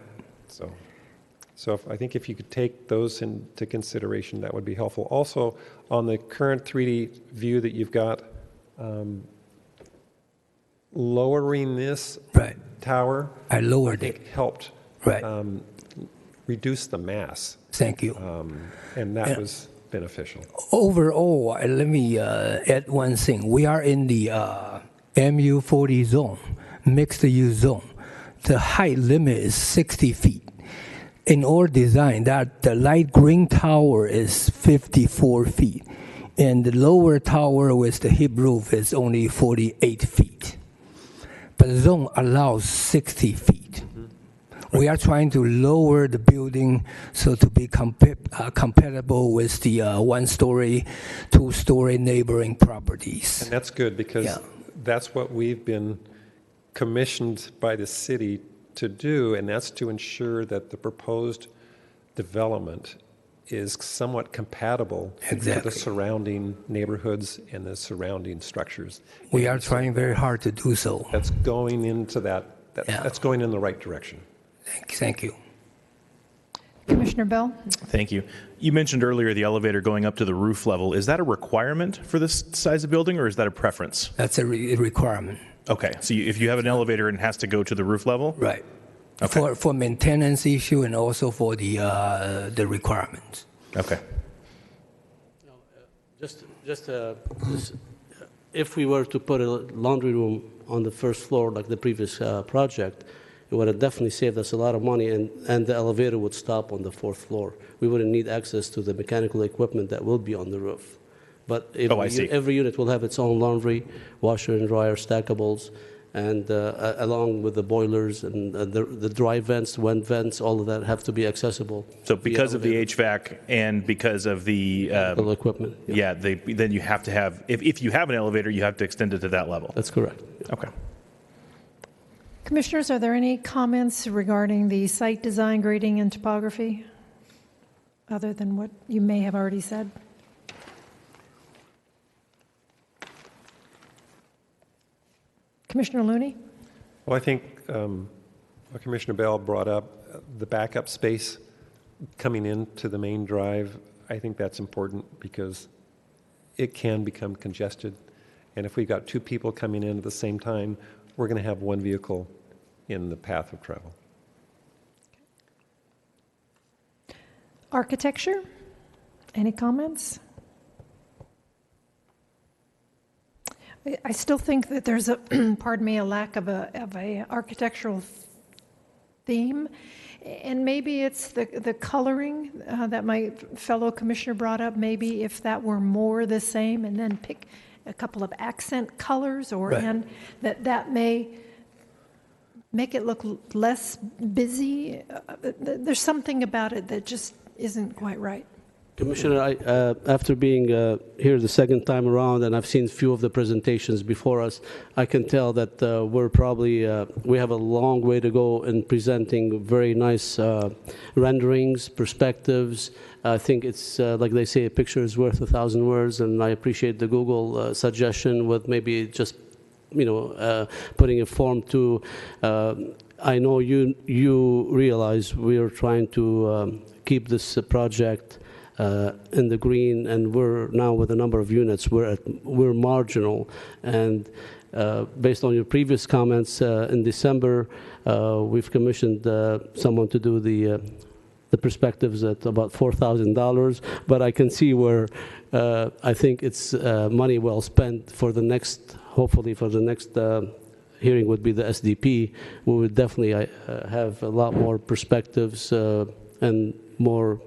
So I think if you could take those into consideration, that would be helpful. Also, on the current 3D view that you've got, lowering this tower, I lowered think helped Right. reduce the mass. Thank you. And that Yeah. was beneficial. Overall, let me add one thing. We are in the MU40 zone, mixed use zone. The height limit is 60 feet. In our design, that the light green tower is 54 feet, and the lower tower with the hip roof is only 48 feet. But the zone allows 60 feet. We are trying to lower the building so to be compatible with the one-story, two-story neighboring properties. And that's good because that's what we've been commissioned by the city to do, and that's to ensure that the proposed development is somewhat compatible to Exactly. the surrounding neighborhoods and the surrounding structures. We are trying very hard to do so. That's going into that's going in the right direction. Thank you. Commissioner Bell? Thank you. You mentioned earlier the elevator going up to the roof level. Is that a requirement for this size of building, or is that a preference? That's a requirement. Okay, so if you have an elevator and it has to go to the roof level? Right. Okay. For maintenance issue and also for the requirements. Okay. If we were to put a laundry room on the first floor like the previous project, it would have definitely saved us a lot of money, and the elevator would stop on the fourth floor. We wouldn't need access to the mechanical equipment that will be on the roof. But every unit will have its own laundry, washer and dryer, stackables, and along with the boilers and the dry vents, vent vents, all of that have to be accessible. So because of the HVAC and because of the equipment, then you have to have, if you have an elevator, you have to extend it to that level. That's correct. Okay. Commissioners, are there any comments regarding the site design, grading, and topography, other than what you may have already said? Commissioner Looney? Well, I think what Commissioner Bell brought up, the backup space coming into the main drive, I think that's important because it can become congested. And if we've got two people coming in at the same time, we're going to have one vehicle in the path of travel. Architecture? Any comments? I still think that there's a, pardon me, a lack of a architectural theme, and maybe it's the coloring that my fellow commissioner brought up. Maybe if that were more the same, and then pick a couple of accent colors, or Right. and that may make it look less busy. There's something about it that just isn't quite right. Commissioner, after being here the second time around, and I've seen a few of the presentations before us, I can tell that we have a long way to go in presenting very nice renderings, perspectives. I think it's, like they say, a picture is worth 1,000 words, and I appreciate the Google suggestion with maybe just, putting a form to, I know you realize we are trying to keep this project in the green, and we're now with a number of units, we're marginal. And based on your previous comments, in December, we've commissioned someone to do the perspectives at about $4,000. But I can see where I think it's money well spent for the next, hopefully for the next hearing would be the SDP. We would definitely have a lot more perspectives and more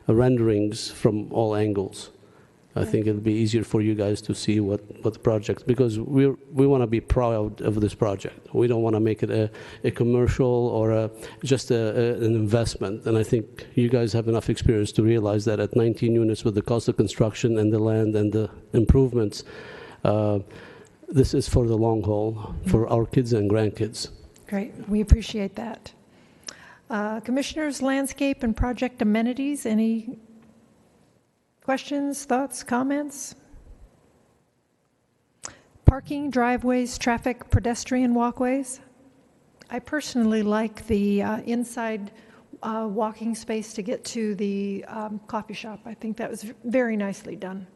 renderings from all angles. I think it'll be easier for you guys to see what the project, because we want to be proud of this project. We don't want to make it a commercial or just an investment. And I think you guys have enough experience to realize that at 19 units with the cost of construction and the land and the improvements, this is for the long haul, for our kids and grandkids. Great, we appreciate that. Commissioners, landscape and project amenities, any questions, thoughts, comments? Parking, driveways, traffic, pedestrian walkways. I personally like the inside walking space to get to the coffee shop. I think that was very nicely done.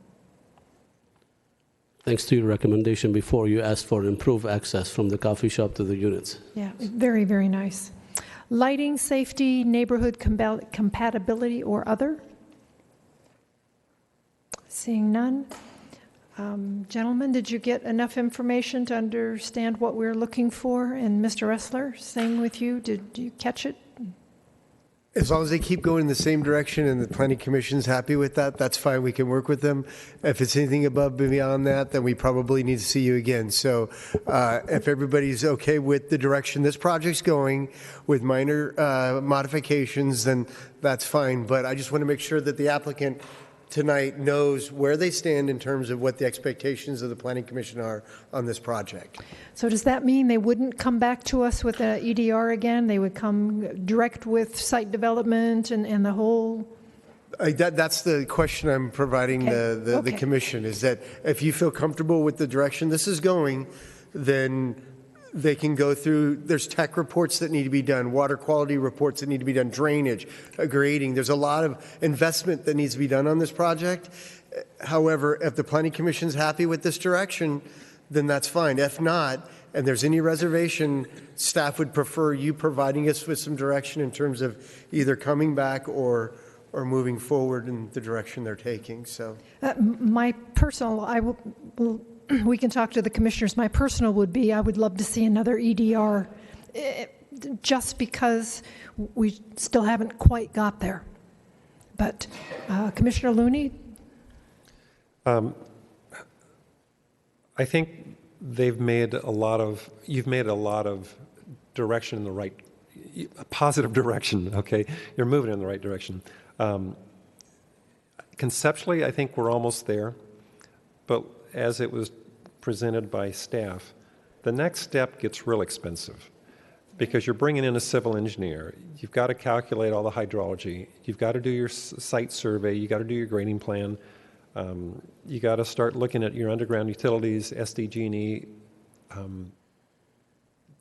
Thanks to your recommendation before, you asked for improved access from the coffee shop to the units. Yeah, very, very nice. Lighting, safety, neighborhood compatibility, or other? Seeing none. Gentlemen, did you get enough information to understand what we're looking for? And Mr. Ressler, same with you. Did you catch it? As long as they keep going in the same direction and the Planning Commission's happy with that, that's fine. We can work with them. If it's anything above and beyond that, then we probably need to see you again. So if everybody's okay with the direction this project's going with minor modifications, then that's fine. But I just want to make sure that the applicant tonight knows where they stand in terms of what the expectations of the Planning Commission are on this project. So does that mean they wouldn't come back to us with an EDR again? They would come direct with site development and the whole? That's the question I'm providing the commission, is that if you feel comfortable with the direction this is going, then they can go through, there's tech reports that need to be done, water quality reports that need to be done, drainage, grading. There's a lot of investment that needs to be done on this project. However, if the Planning Commission's happy with this direction, then that's fine. If not, and there's any reservation, staff would prefer you providing us with some direction in terms of either coming back or or moving forward in the direction they're taking. So, My personal, we can talk to the commissioners. My personal would be I would love to see another EDR, just because we still haven't quite got there. But Commissioner Looney? I think you've made a lot of direction in the right, a positive direction, okay? You're moving in the right direction. Conceptually, I think we're almost there, but as it was presented by staff, the next step gets real expensive because you're bringing in a civil engineer. You've got to calculate all the hydrology. You've got to do your site survey. You've got to do your grading plan. You got to start looking at your underground utilities, SDG&E.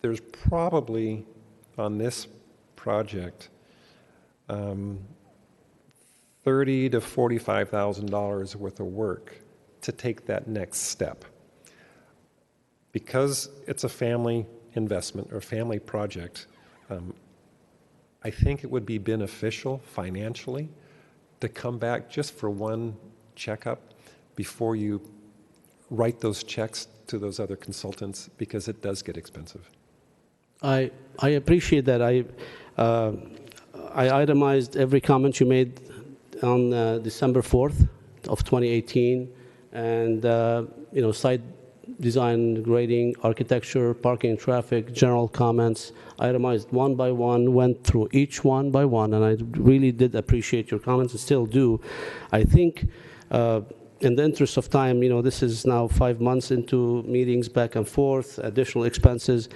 There's probably on this project $30,000 to $45,000 worth of work to take that next step. Because it's a family investment or family project, I think it would be beneficial financially to come back just for one checkup before you write those checks to those other consultants, because it does get expensive. I appreciate that. I itemized every comment you made on December 4th of 2018, and site design, grading, architecture, parking, traffic, general comments, itemized one by one, went through each one by one, and I really did appreciate your comments and still do. I think in the interest of time, this is now 5 months into meetings back and forth, additional expenses.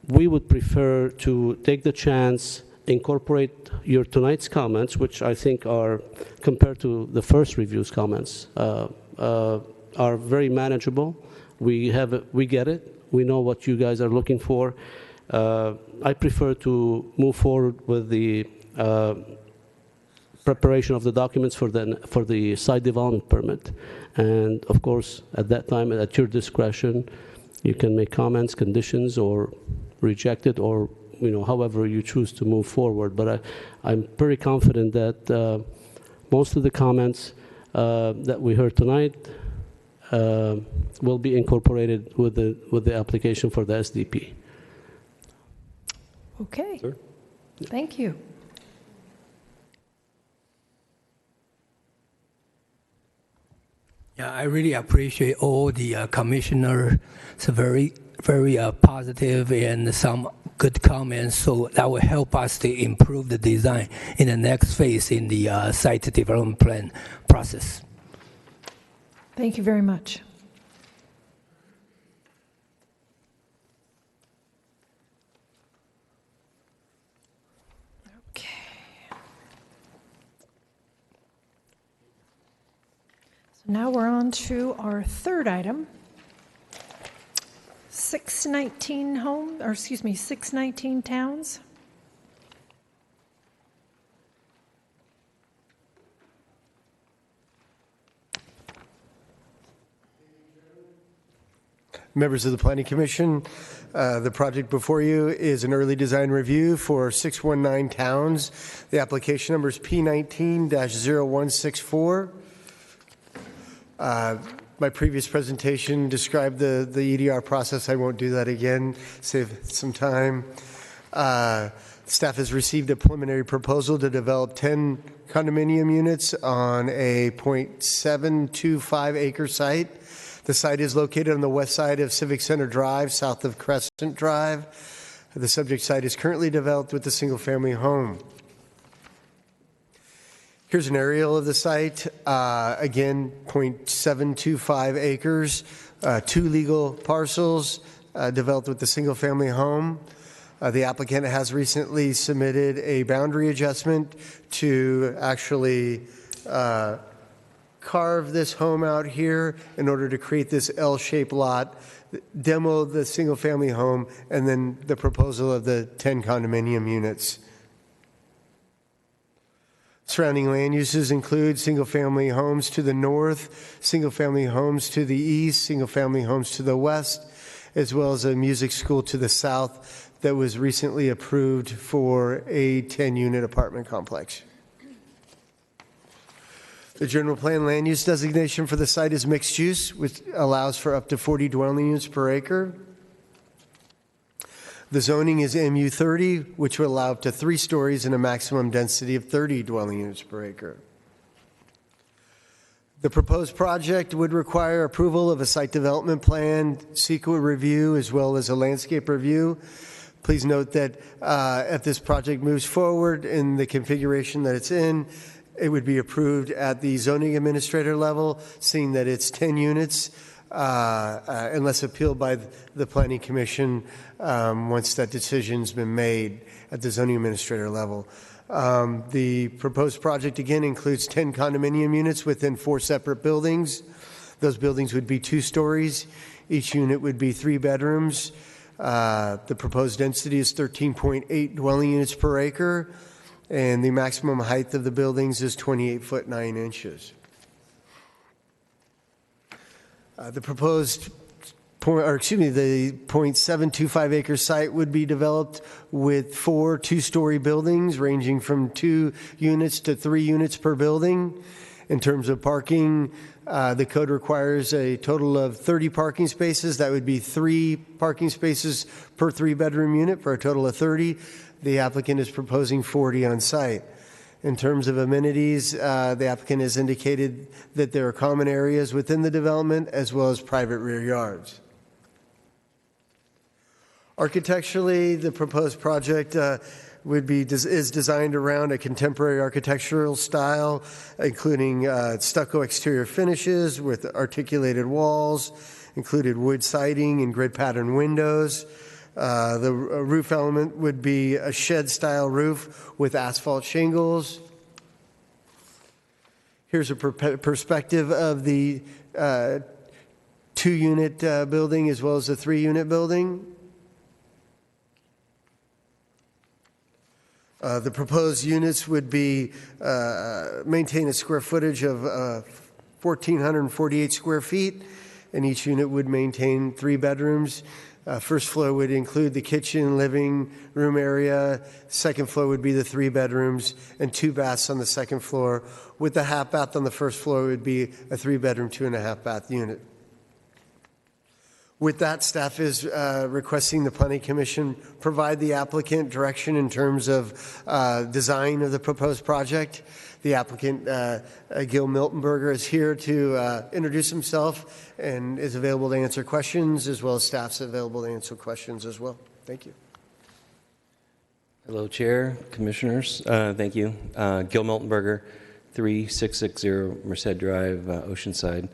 We would prefer to take the chance, incorporate your tonight's comments, which I think are, compared to the first review's comments, are very manageable. We get it. We know what you guys are looking for. I prefer to move forward with the preparation of the documents for the site development permit. And of course, at that time, at your discretion, you can make comments, conditions, or reject it, or however you choose to move forward. But I'm pretty confident that most of the comments that we heard tonight will be incorporated with the application for the SDP. Okay. Sir? Thank you. Yeah, I really appreciate all the commissioners. It's very, very positive and some good comments. So that will help us to improve the design in the next phase in the site development plan process. Thank you very much. Okay. So now we're on to our third item. 619 towns. members of the Planning Commission, the project before you is an early design review for 619 towns. The application number is P19-0164. My previous presentation described the EDR process. I won't do that again, save some time. Staff has received a preliminary proposal to develop 10 condominium units on a 0.725 acre site. The site is located on the west side of Civic Center Drive, south of Crescent Drive. The subject site is currently developed with a single-family home. Here's an aerial of the site. Again, 0.725 acres, 2 legal parcels developed with a single-family home. The applicant has recently submitted a boundary adjustment to actually carve this home out here in order to create this L-shaped lot, demo the single-family home, and then the proposal of the 10 condominium units. Surrounding land uses include single-family homes to the north, single-family homes to the east, single-family homes to the west, as well as a music school to the south that was recently approved for a 10-unit apartment complex. The general plan land use designation for the site is mixed use, which allows for up to 40 dwelling units per acre. The zoning is MU30, which would allow up to 3 stories and a maximum density of 30 dwelling units per acre. The proposed project would require approval of a site development plan, CEQA review, as well as a landscape review. Please note that if this project moves forward in the configuration that it's in, it would be approved at the zoning administrator level, seeing that it's 10 units, unless appealed by the Planning Commission once that decision's been made at the zoning administrator level. The proposed project, again, includes 10 condominium units within 4 separate buildings. Those buildings would be 2 stories. Each unit would be 3 bedrooms. The proposed density is 13.8 dwelling units per acre, and the maximum height of the buildings is 28 foot 9 inches. The proposed the 0.725 acre site would be developed with 4 two-story buildings ranging from 2 units to 3 units per building. In terms of parking, the code requires a total of 30 parking spaces. That would be 3 parking spaces per 3-bedroom unit for a total of 30. The applicant is proposing 40 on site. In terms of amenities, the applicant has indicated that there are common areas within the development as well as private rear yards. Architecturally, the proposed project is designed around a contemporary architectural style, including stucco exterior finishes with articulated walls, included wood siding and grid pattern windows. The roof element would be a shed-style roof with asphalt shingles. Here's a perspective of the 2-unit building as well as the 3-unit building. The proposed units would be maintain a square footage of 1,448 square feet, and each unit would maintain 3 bedrooms. First floor would include the kitchen, living room area. Second floor would be the 3 bedrooms and 2 baths on the second floor. With the half bath on the first floor would be a 3-bedroom, 2.5 bath unit. With that, staff is requesting the Planning Commission provide the applicant direction in terms of design of the proposed project. The applicant, Gil Miltenberger, is here to introduce himself and is available to answer questions, as well as staff's available to answer questions as well. Thank you. Hello, Chair, Commissioners. Thank you. Gil Miltenberger, 3660 Merced Drive, Oceanside.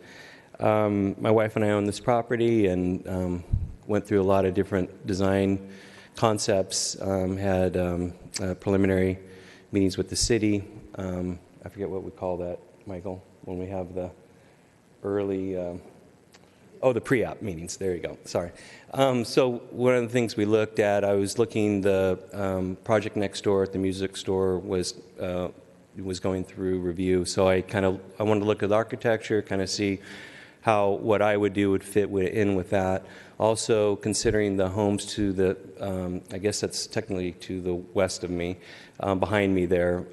My wife and I own this property and went through a lot of different design concepts, had preliminary meetings with the city. I forget what we call that, Michael, when we have the early, the pre-app meetings. There you go. Sorry. So one of the things we looked at, I was looking, the project next door at the music store was going through review. So I wanted to look at the architecture, kind of see how what I would do would fit in with that. Also considering the homes to the, I guess that's technically to the west of me, behind me there,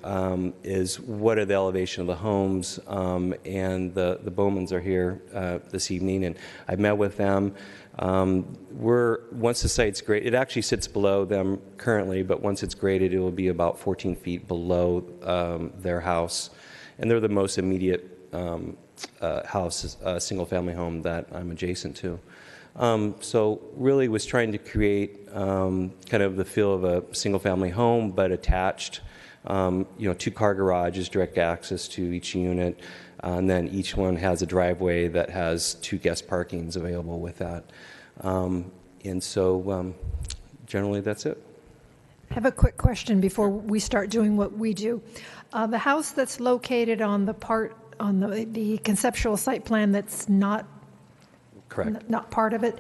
is what are the elevation of the homes, and the Bowmans are here this evening, and I've met with them. Once the site's graded, it actually sits below them currently, but once it's graded, it will be about 14 feet below their house, and they're the most immediate house, single-family home that I'm adjacent to. So really was trying to create kind of the feel of a single-family home, but attached, 2-car garages, direct access to each unit, and then each one has a driveway that has 2 guest parkings available with that. And so generally that's it. I have a quick question before we start doing what we do. The house that's located on the conceptual site plan that's not correct, not part of it,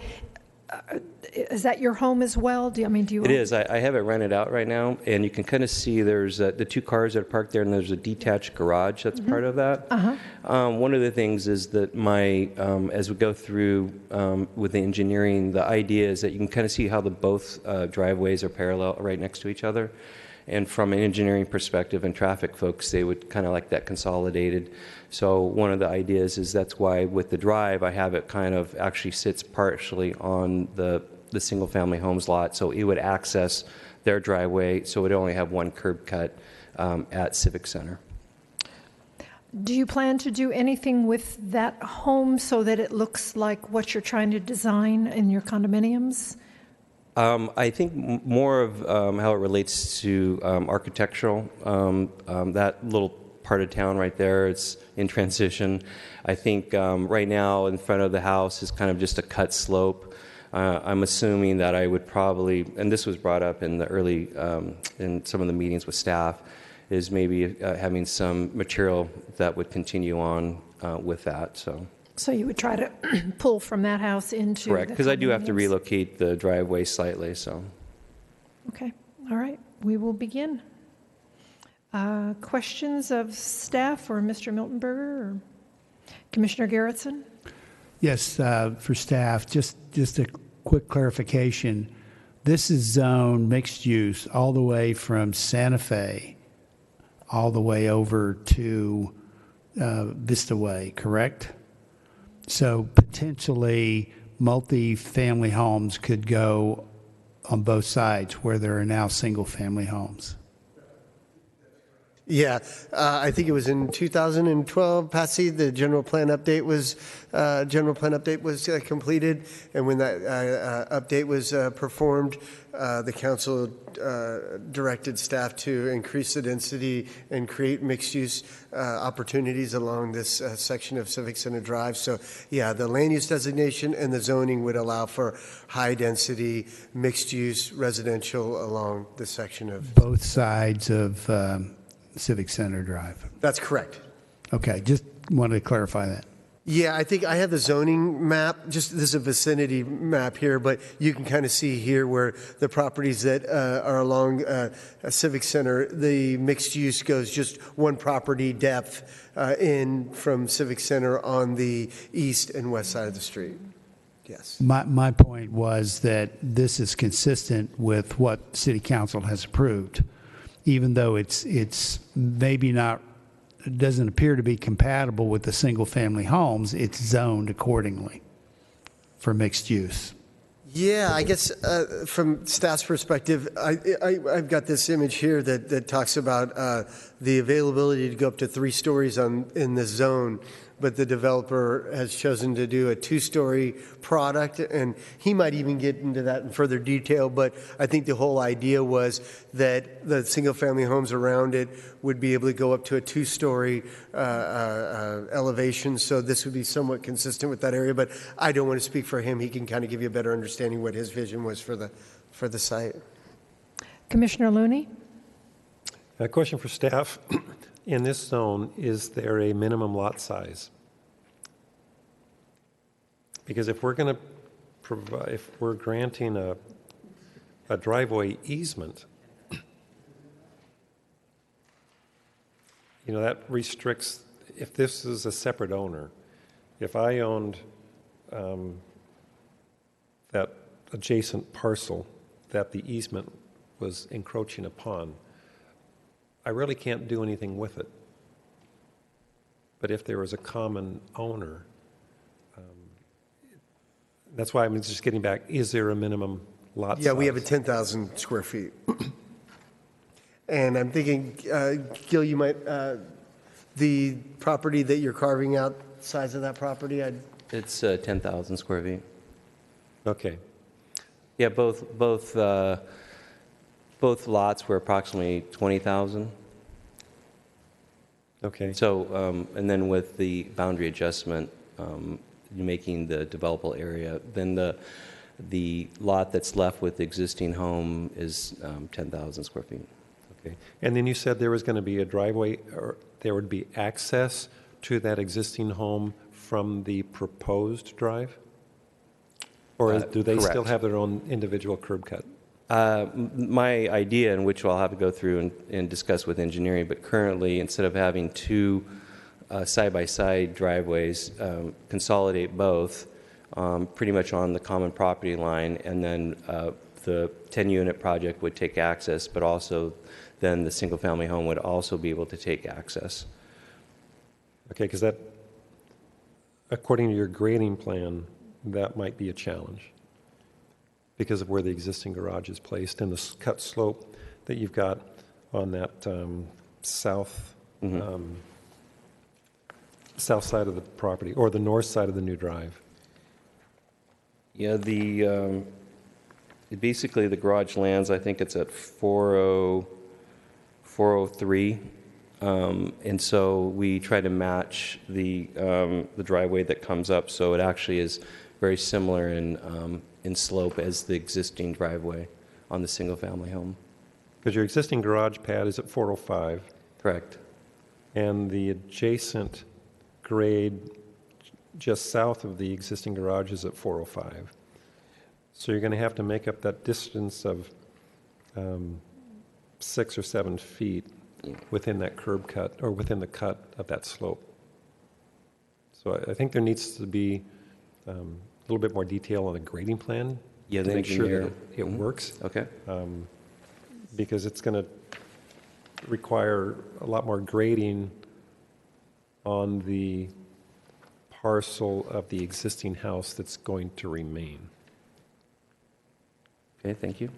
is that your home as well? Do you? It is. I have it rented out right now, and you can kind of see there's the 2 cars that are parked there, and there's a detached garage that's part of that. One of the things is that as we go through with the engineering, the idea is that you can kind of see how both driveways are parallel right next to each other. And from an engineering perspective and traffic folks, they would kind of like that consolidated. So one of the ideas is that's why with the drive, I have it kind of actually sits partially on the single-family homes lot, so it would access their driveway, so it would only have one curb cut at Civic Center. Do you plan to do anything with that home so that it looks like what you're trying to design in your condominiums? I think more of how it relates to architectural. That little part of town right there, it's in transition. I think right now in front of the house is kind of just a cut slope. I'm assuming that I would probably, and this was brought up in the early, in some of the meetings with staff, is maybe having some material that would continue on with that. So you would try to pull from that house into correct, because I do have to condominiums? relocate the driveway slightly. So Okay, all right, we will begin. Questions of staff or Mr. Miltenberger or Commissioner Garrettson? Yes, for staff, just a quick clarification. This is zone mixed use all the way from Santa Fe all the way over to Vista Way, correct? So potentially multi-family homes could go on both sides where there are now single-family homes. Yeah, I think it was in 2012, Patsy, the general plan update was completed, and when that update was performed, the council directed staff to increase the density and create mixed-use opportunities along this section of Civic Center Drive. So, yeah, the land use designation and the zoning would allow for high-density, mixed-use residential along this section of Both sides of Civic Center Drive. That's correct. Okay, just wanted to clarify that. Yeah, I think I have the zoning map. Just this is a vicinity map here, but you can kind of see here where the properties that are along Civic Center, the mixed use goes just one property depth in from Civic Center on the east and west side of the street. Yes. My point was that this is consistent with what City Council has approved, even though it's maybe not, it doesn't appear to be compatible with the single-family homes. It's zoned accordingly for mixed use. Yeah, I guess from staff's perspective, I've got this image here that talks about the availability to go up to 3 stories in this zone, but the developer has chosen to do a 2-story product, and he might even get into that in further detail, but I think the whole idea was that the single-family homes around it would be able to go up to a 2-story elevation, so this would be somewhat consistent with that area, but I don't want to speak for him. He can kind of give you a better understanding what his vision was for the site. Commissioner Looney? A question for staff. In this zone, is there a minimum lot size? Because if we're going to provide, if we're granting a driveway easement, that restricts, if this is a separate owner, if I owned that adjacent parcel that the easement was encroaching upon, I really can't do anything with it. But if there was a common owner, that's why I'm just getting back, is there a minimum lot size? Yeah, we have a 10,000 square feet. And I'm thinking, Gil, you might, the property that you're carving out, size of that property? it's 10,000 square feet. Okay. Yeah, both lots were approximately 20,000. Okay. So, and then with the boundary adjustment, making the developable area, then the lot that's left with the existing home is 10,000 square feet. Okay. And then you said there was going to be a driveway, or there would be access to that existing home from the proposed drive? Or do they still correct. have their own individual curb cut? My idea, and which I'll have to go through and discuss with engineering, but currently, instead of having 2 side-by-side driveways, consolidate both pretty much on the common property line, and then the 10-unit project would take access, but also then the single-family home would also be able to take access. Okay, because that, according to your grading plan, that might be a challenge because of where the existing garage is placed and the cut slope that you've got on that south south side of the property, or the north side of the new drive. Yeah, basically the garage lands, I think it's at 403. And so we try to match the driveway that comes up, so it actually is very similar in slope as the existing driveway on the single-family home. Because your existing garage pad is at 405. Correct. And the adjacent grade just south of the existing garage is at 405. So you're going to have to make up that distance of 6 or 7 feet within that curb cut, or within the cut of that slope. So I think there needs to be a little bit more detail on the grading plan Yeah, to the make sure that engineer. it works. Okay. Because it's going to require a lot more grading on the parcel of the existing house that's going to remain. Okay, thank you.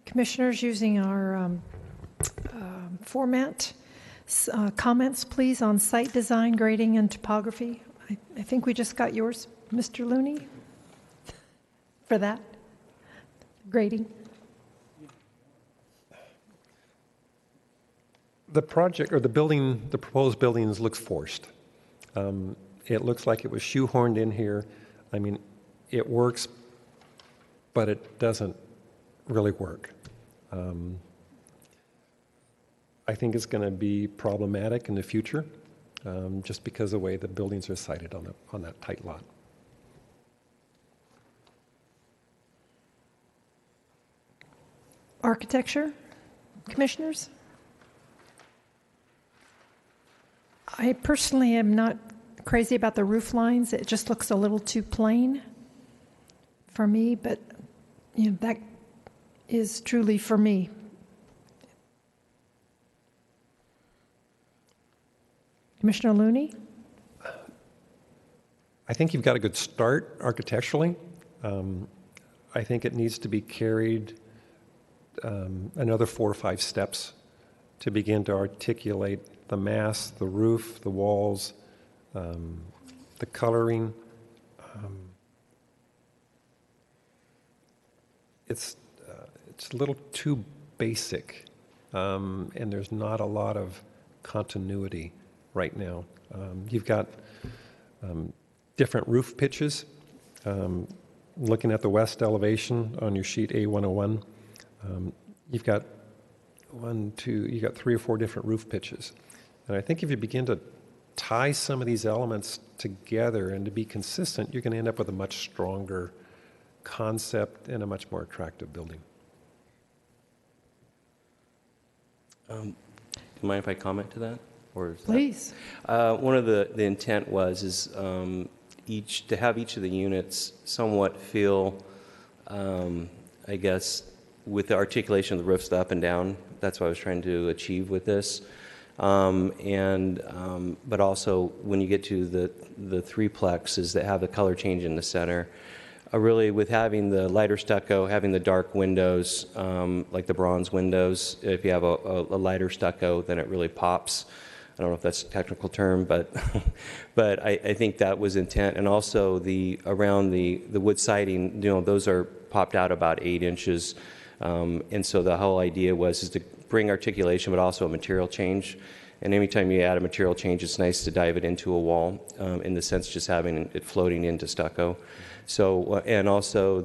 Commissioners, using our format, comments, please, on site design, grading, and topography. I think we just got yours, Mr. Looney, for that. Grading. The project, or the building, the proposed buildings looks forced. It looks like it was shoehorned in here. I mean, it works, but it doesn't really work. I think it's going to be problematic in the future, just because of the way the buildings are sited on that tight lot. Architecture, commissioners? I personally am not crazy about the roof lines. It just looks a little too plain for me, but you know, that is truly for me. Commissioner Looney? I think you've got a good start architecturally. I think it needs to be carried another 4 or 5 steps to begin to articulate the mass, the roof, the walls, the coloring. It's a little too basic, and there's not a lot of continuity right now. You've got different roof pitches. Looking at the west elevation on your sheet A101, you've got 3 or 4 different roof pitches. And I think if you begin to tie some of these elements together and to be consistent, you're going to end up with a much stronger concept and a much more attractive building. Do you mind if I comment to that? Or is Please. One of the intent was to have each of the units somewhat feel, I guess, with the articulation of the roofs, the up and down. That's what I was trying to achieve with this. But also when you get to the threeplexes that have the color change in the center, really with having the lighter stucco, having the dark windows, like the bronze windows, if you have a lighter stucco, then it really pops. I don't know if that's a technical term, but but I think that was intent. And also around the wood siding, you know, those are popped out about 8 inches. And so the whole idea is to bring articulation, but also a material change. And anytime you add a material change, it's nice to dive it into a wall, in the sense just having it floating into stucco. So and also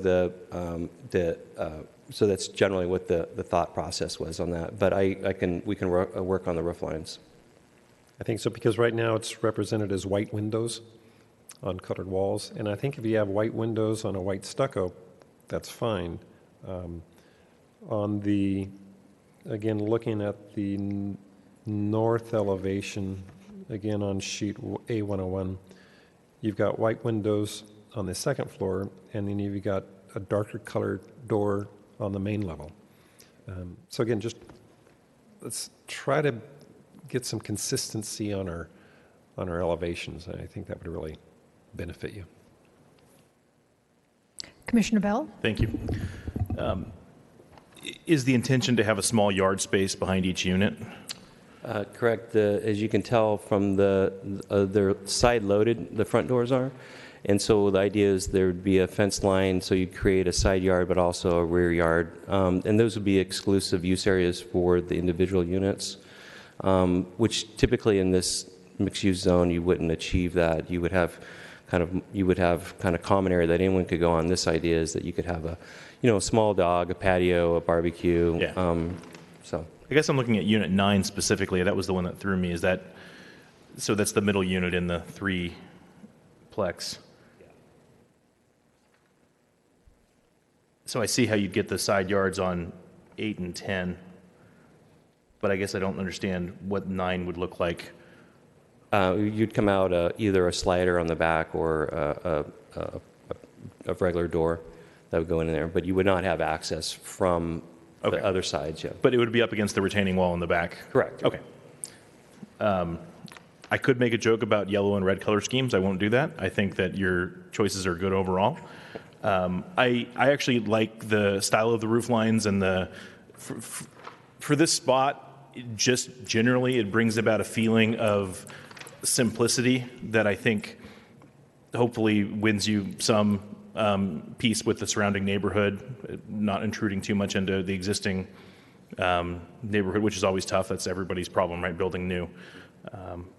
so that's generally what the thought process was on that. But we can work on the roof lines. I think so, because right now it's represented as white windows on colored walls. And I think if you have white windows on a white stucco, that's fine. Again, looking at the north elevation, again on sheet A101, you've got white windows on the second floor, and then you've got a darker colored door on the main level. So again, just let's try to get some consistency on our elevations, and I think that would really benefit you. Commissioner Bell? Thank you. Is the intention to have a small yard space behind each unit? Correct. As you can tell from they're side loaded, the front doors are. And so the idea is there would be a fence line, so you'd create a side yard, but also a rear yard. And those would be exclusive use areas for the individual units, which typically in this mixed-use zone, you wouldn't achieve that. You would have kind of common area that anyone could go on. This idea is that you could have a small dog, a patio, a barbecue. Yeah. So I guess I'm looking at Unit 9 specifically. That was the one that threw me. So that's the middle unit in the 3-plex. So I see how you'd get the side yards on 8 and 10, but I guess I don't understand what 9 would look like. You'd come out either a slider on the back or a regular door that would go in there, but you would not have access from the other sides. Yeah. But it would be up against the retaining wall in the back? Correct. Okay. I could make a joke about yellow and red color schemes. I won't do that. I think that your choices are good overall. I actually like the style of the roof lines and for this spot, just generally it brings about a feeling of simplicity that I think hopefully wins you some peace with the surrounding neighborhood, not intruding too much into the existing neighborhood, which is always tough. That's everybody's problem, right? Building new.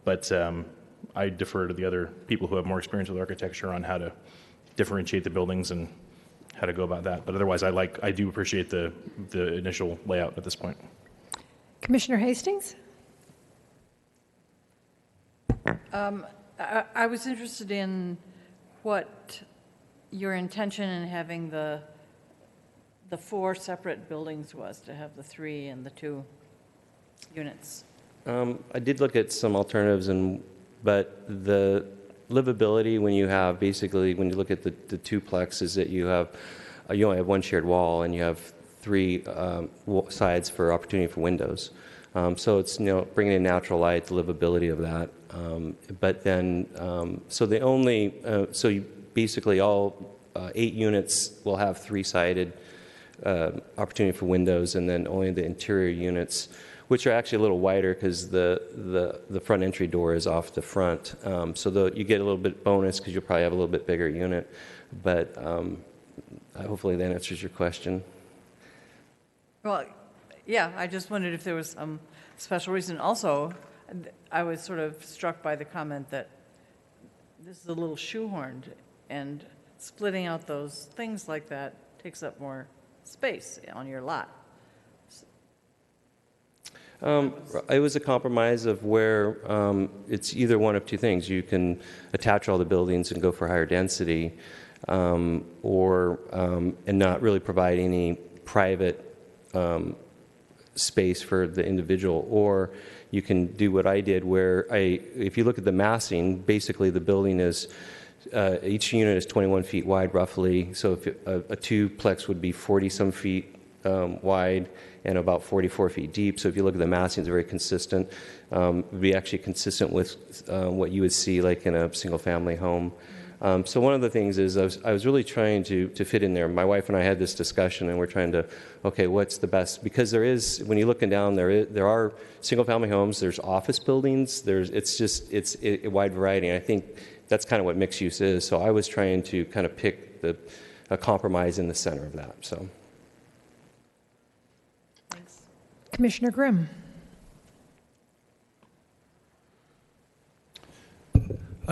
But I defer to the other people who have more experience with architecture on how to differentiate the buildings and how to go about that. But otherwise, I do appreciate the initial layout at this point. Commissioner Hastings? I was interested in what your intention in having the 4 separate buildings was, to have the 3 and the 2 units. I did look at some alternatives, but the livability when you look at the 2-plex is that you only have one shared wall and you have 3 sides for opportunity for windows. So it's bringing in natural light, the livability of that. But then so you basically all 8 units will have 3-sided opportunity for windows, and then only the interior units, which are actually a little wider because the front entry door is off the front. So you get a little bit bonus because you'll probably have a little bit bigger unit. But hopefully that answers your question. Well, yeah, I just wondered if there was some special reason. Also, I was sort of struck by the comment that this is a little shoehorned, and splitting out those things like that takes up more space on your lot. It was a compromise of where it's either one of two things. You can attach all the buildings and go for higher density, and not really provide any private space for the individual. Or you can do what I did, where if you look at the massing, basically the building is each unit is 21 feet wide roughly. So if a 2-plex would be 40-some feet wide and about 44 feet deep. So if you look at the massing, it's very consistent. It would be actually consistent with what you would see like in a single-family home. So one of the things is I was really trying to fit in there. My wife and I had this discussion, and we're trying to, okay, what's the best? Because when you're looking down, there are single-family homes, there's office buildings, it's a wide variety, and I think that's kind of what mixed use is. So I was trying to kind of pick a compromise in the center of that. So. Commissioner Grimm.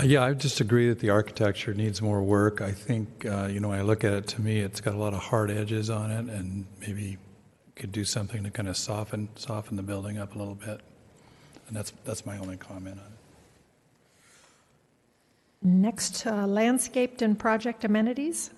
Yeah, I just agree that the architecture needs more work. I think, when I look at it, to me, it's got a lot of hard edges on it, and maybe could do something to kind of soften the building up a little bit. And that's my only comment on it. Next, landscaped and project amenities.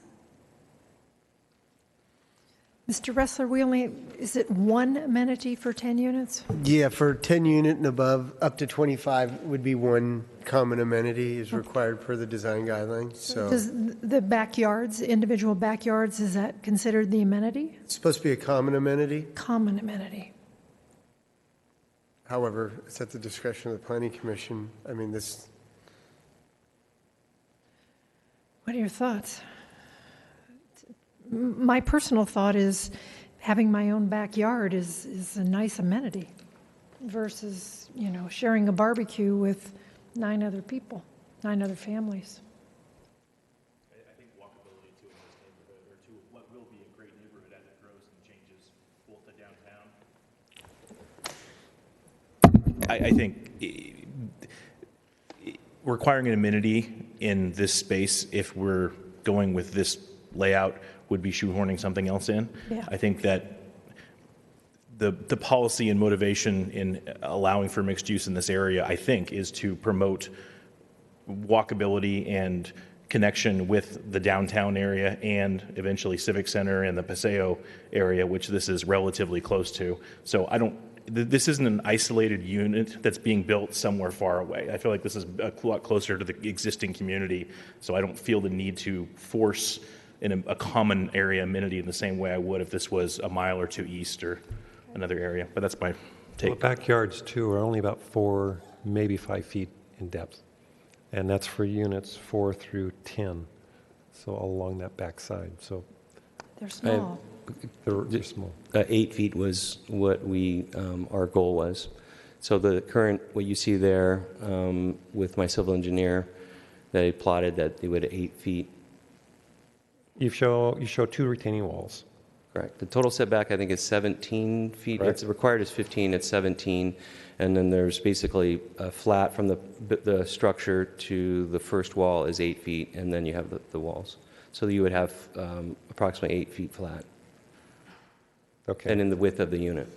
Mr. Ressler, is it one amenity for 10 units? Yeah, for 10 unit and above, up to 25 would be one common amenity is required per the design guidelines, so. Does the backyards, individual backyards, is that considered the amenity? It's supposed to be a common amenity. Common amenity. However, it's at the discretion of the planning commission. I mean, this, What are your thoughts? My personal thought is having my own backyard is a nice amenity versus, sharing a barbecue with 9 other people, 9 other families. I think walkability to a nice neighborhood, or to what will be a great neighborhood as it grows and changes, both the downtown. I think requiring an amenity in this space, if we're going with this layout, would be shoehorning something else in. Yeah. I think that the policy and motivation in allowing for mixed use in this area, I think, is to promote walkability and connection with the downtown area and eventually Civic Center and the Paseo area, which this is relatively close to. So this isn't an isolated unit that's being built somewhere far away. I feel like this is a lot closer to the existing community, so I don't feel the need to force in a common area amenity in the same way I would if this was a mile or 2 east or another area. But that's my take. Well, backyards, too, are only about 4, maybe 5 feet in depth. And that's for units 4 through 10, so all along that back side. So They're small. they're small. 8 feet was what our goal was. So the current, what you see there with my civil engineer, they plotted that they would 8 feet. You show 2 retaining walls. Correct. The total setback, I think, is 17 feet. Right. It's required is 15. It's 17, and then there's basically a flat from the structure to the first wall is 8 feet, and then you have the walls. So you would have approximately 8 feet flat. Okay. And in the width of the unit.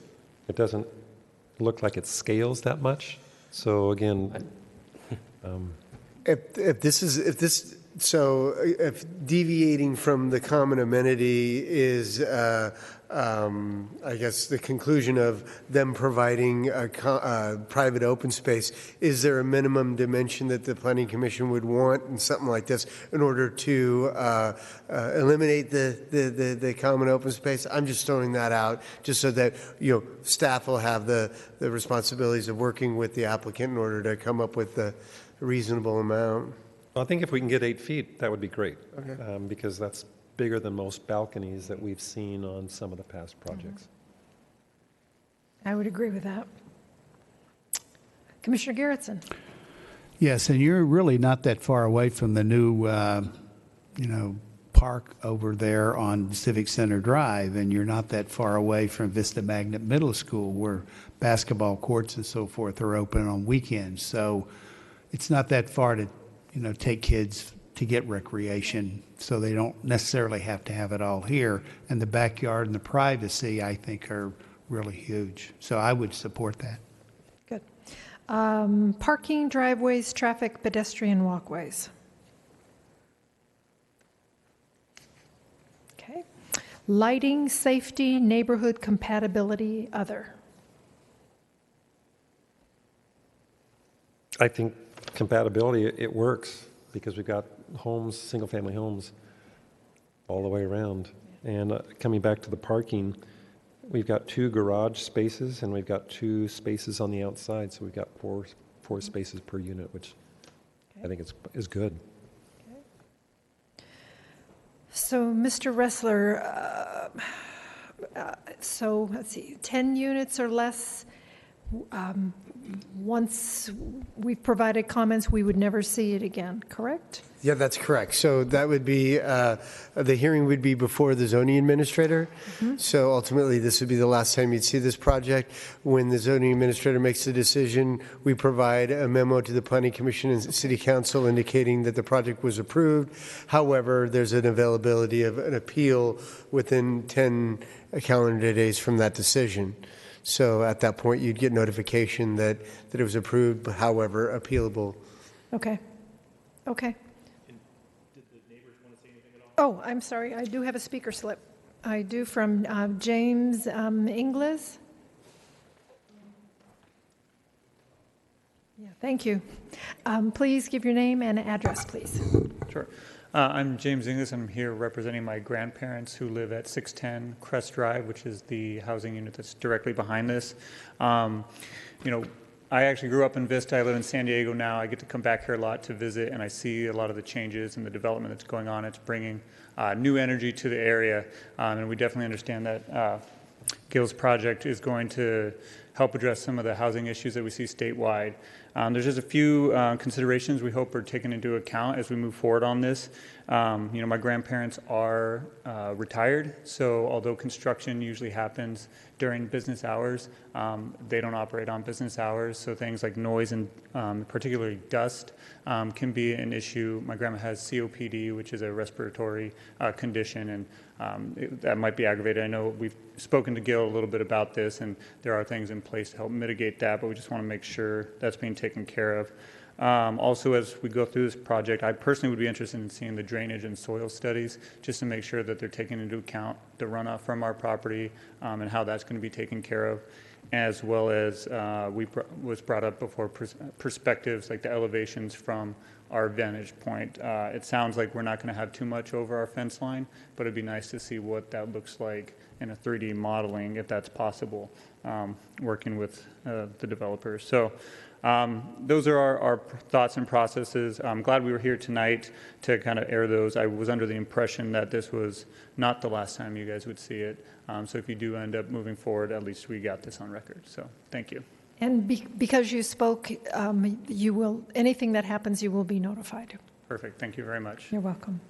It doesn't look like it scales that much. So again, if deviating from the common amenity is, I guess, the conclusion of them providing a private open space, is there a minimum dimension that the Planning Commission would want in something like this in order to eliminate the common open space? I'm just throwing that out just so that staff will have the responsibilities of working with the applicant in order to come up with a reasonable amount. I think if we can get 8 feet, that would be great. Okay. Because that's bigger than most balconies that we've seen on some of the past projects. I would agree with that. Commissioner Garrettson. Yes, and you're really not that far away from the new, park over there on Civic Center Drive, and you're not that far away from Vista Magnet Middle School, where basketball courts and so forth are open on weekends. So it's not that far to, take kids to get recreation, so they don't necessarily have to have it all here. And the backyard and the privacy, I think, are really huge. So I would support that. Good. Parking, driveways, traffic, pedestrian walkways. Okay. Lighting, safety, neighborhood compatibility, other. I think compatibility, it works because we've got homes, single-family homes all the way around. And coming back to the parking, we've got 2 garage spaces and we've got 2 spaces on the outside, so we've got four spaces per unit, which I think is good. So, Mr. Ressler, so let's see, 10 units or less. Once we've provided comments, we would never see it again, correct? Yeah, that's correct. So that would be, the hearing would be before the zoning administrator. So ultimately, this would be the last time you'd see this project. When the zoning administrator makes the decision, we provide a memo to the Planning Commission and City Council indicating that the project was approved. However, there's an availability of an appeal within 10 calendar days from that decision. So at that point, you'd get notification that it was approved, but however, appealable. Okay. Okay. Oh, I'm sorry. I do have a speaker slip. I do from James Inglis. Yes. Thank you. Please give your name and address, please. Sure. I'm James Inglis. I'm here representing my grandparents who live at 610 Crest Drive, which is the housing unit that's directly behind this. I actually grew up in Vista. I live in San Diego now. I get to come back here a lot to visit, and I see a lot of the changes and the development that's going on. It's bringing new energy to the area, and we definitely understand that Gil's project is going to help address some of the housing issues that we see statewide. There's just a few considerations we hope are taken into account as we move forward on this. My grandparents are retired, so although construction usually happens during business hours, they don't operate on business hours, so things like noise and particularly dust can be an issue. My grandma has COPD, which is a respiratory condition, and that might be aggravated. I know we've spoken to Gil a little bit about this, and there are things in place to help mitigate that, but we just want to make sure that's being taken care of. Also, as we go through this project, I personally would be interested in seeing the drainage and soil studies just to make sure that they're taking into account the runoff from our property and how that's going to be taken care of, as well as was brought up before, perspectives like the elevations from our vantage point. It sounds like we're not going to have too much over our fence line, but it'd be nice to see what that looks like in a 3D modeling, if that's possible, working with the developers. So those are our thoughts and processes. I'm glad we were here tonight to kind of air those. I was under the impression that this was not the last time you guys would see it. So if you do end up moving forward, at least we got this on record. So thank you. And because you spoke, you will, anything that happens, you will be notified. Perfect. Thank you very much. You're welcome.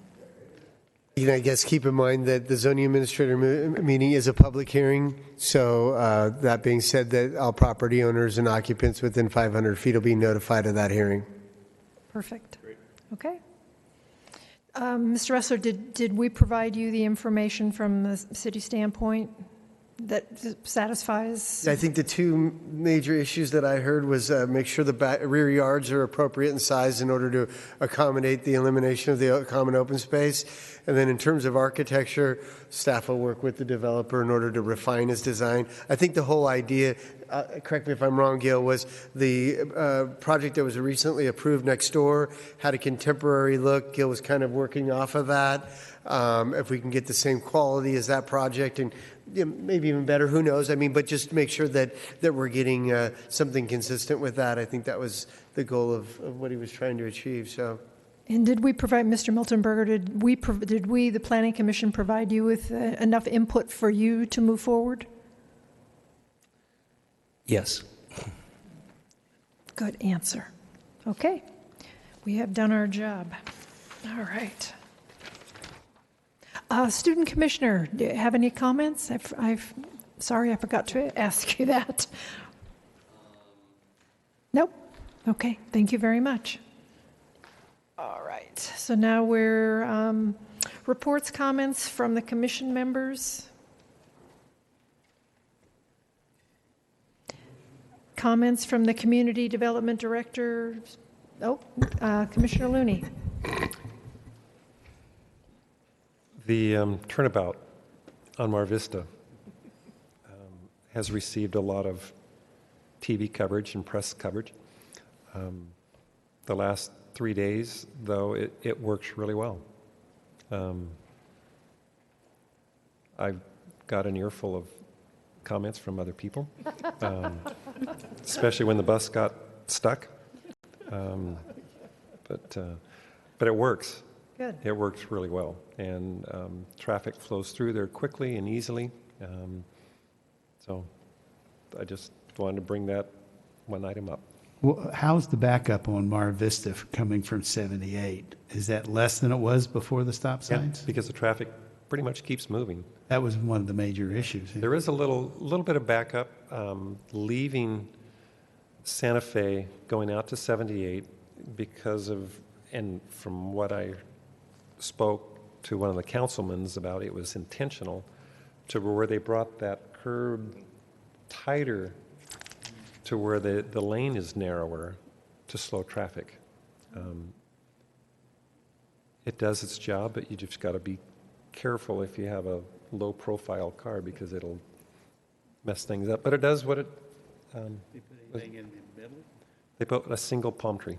I guess keep in mind that the zoning administrator meeting is a public hearing. So that being said, that all property owners and occupants within 500 feet will be notified of that hearing. Perfect. Okay. Mr. Ressler, did we provide you the information from the city standpoint that satisfies? I think the two major issues that I heard was make sure the rear yards are appropriate in size in order to accommodate the elimination of the common open space. And then in terms of architecture, staff will work with the developer in order to refine his design. I think the whole idea, correct me if I'm wrong, Gail, was the project that was recently approved next door had a contemporary look. Gail was kind of working off of that. If we can get the same quality as that project and maybe even better, who knows? I mean, but just make sure that we're getting something consistent with that. I think that was the goal of what he was trying to achieve. So. And did we provide, Mr. Miltonberger, did we, the Planning Commission, provide you with enough input for you to move forward? Yes. Good answer. Okay. We have done our job. All right. Student Commissioner, do you have any comments? Sorry, I forgot to ask you that. Nope. Okay, thank you very much. All right, so now we're reports, comments from the commission members. Comments from the Community Development Director. Oh, Commissioner Looney. The turnabout on Mar Vista has received a lot of TV coverage and press coverage. The last 3 days, though, it works really well. I've got an earful of comments from other people, especially when the bus got stuck. But it works. Good. It works really well, and traffic flows through there quickly and easily. So I just wanted to bring that one item up. Well, how's the backup on Mar Vista coming from 78? Is that less than it was before the stop signs? Yeah, because the traffic pretty much keeps moving. That was one of the major issues. There is a little bit of backup leaving Santa Fe going out to 78 because of, and from what I spoke to one of the councilmen's about, it was intentional, to where they brought that curb tighter to where the lane is narrower to slow traffic. It does its job, but you just got to be careful if you have a low-profile car because it'll mess things up. But it does what it... They put anything in the middle? They put a single palm tree. A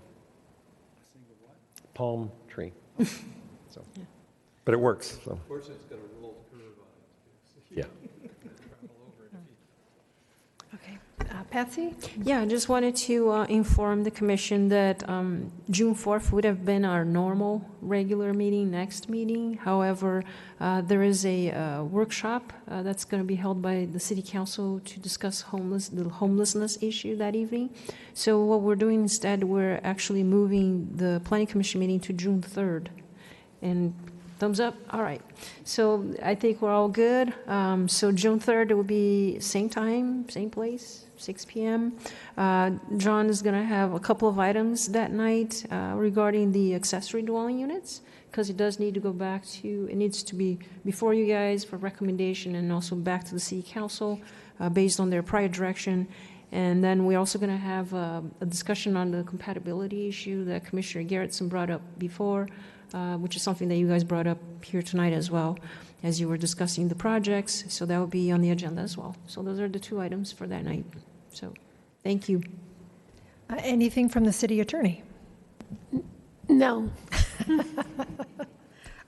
single what? Palm tree. So, but it works. So. Unfortunately, it's got a rolled curve on it. Yeah. Okay. Patsy? Yeah, I just wanted to inform the commission that June 4th would have been our normal regular meeting, next meeting. However, there is a workshop that's going to be held by the city council to discuss the homelessness issue that evening. So what we're doing instead, we're actually moving the planning commission meeting to June 3rd. And thumbs up? All right. So I think we're all good. So June 3rd, it will be same time, same place, 6 p.m. John is going to have a couple of items that night regarding the accessory dwelling units, because it does need to go back to, it needs to be before you guys for recommendation and also back to the city council based on their prior direction. And then we're also going to have a discussion on the compatibility issue that Commissioner Garrettson brought up before, which is something that you guys brought up here tonight as well as you were discussing the projects. So that will be on the agenda as well. So those are the two items for that night. So thank you. Anything from the city attorney? No.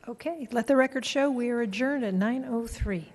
Okay, let the record show we are adjourned at 9:03.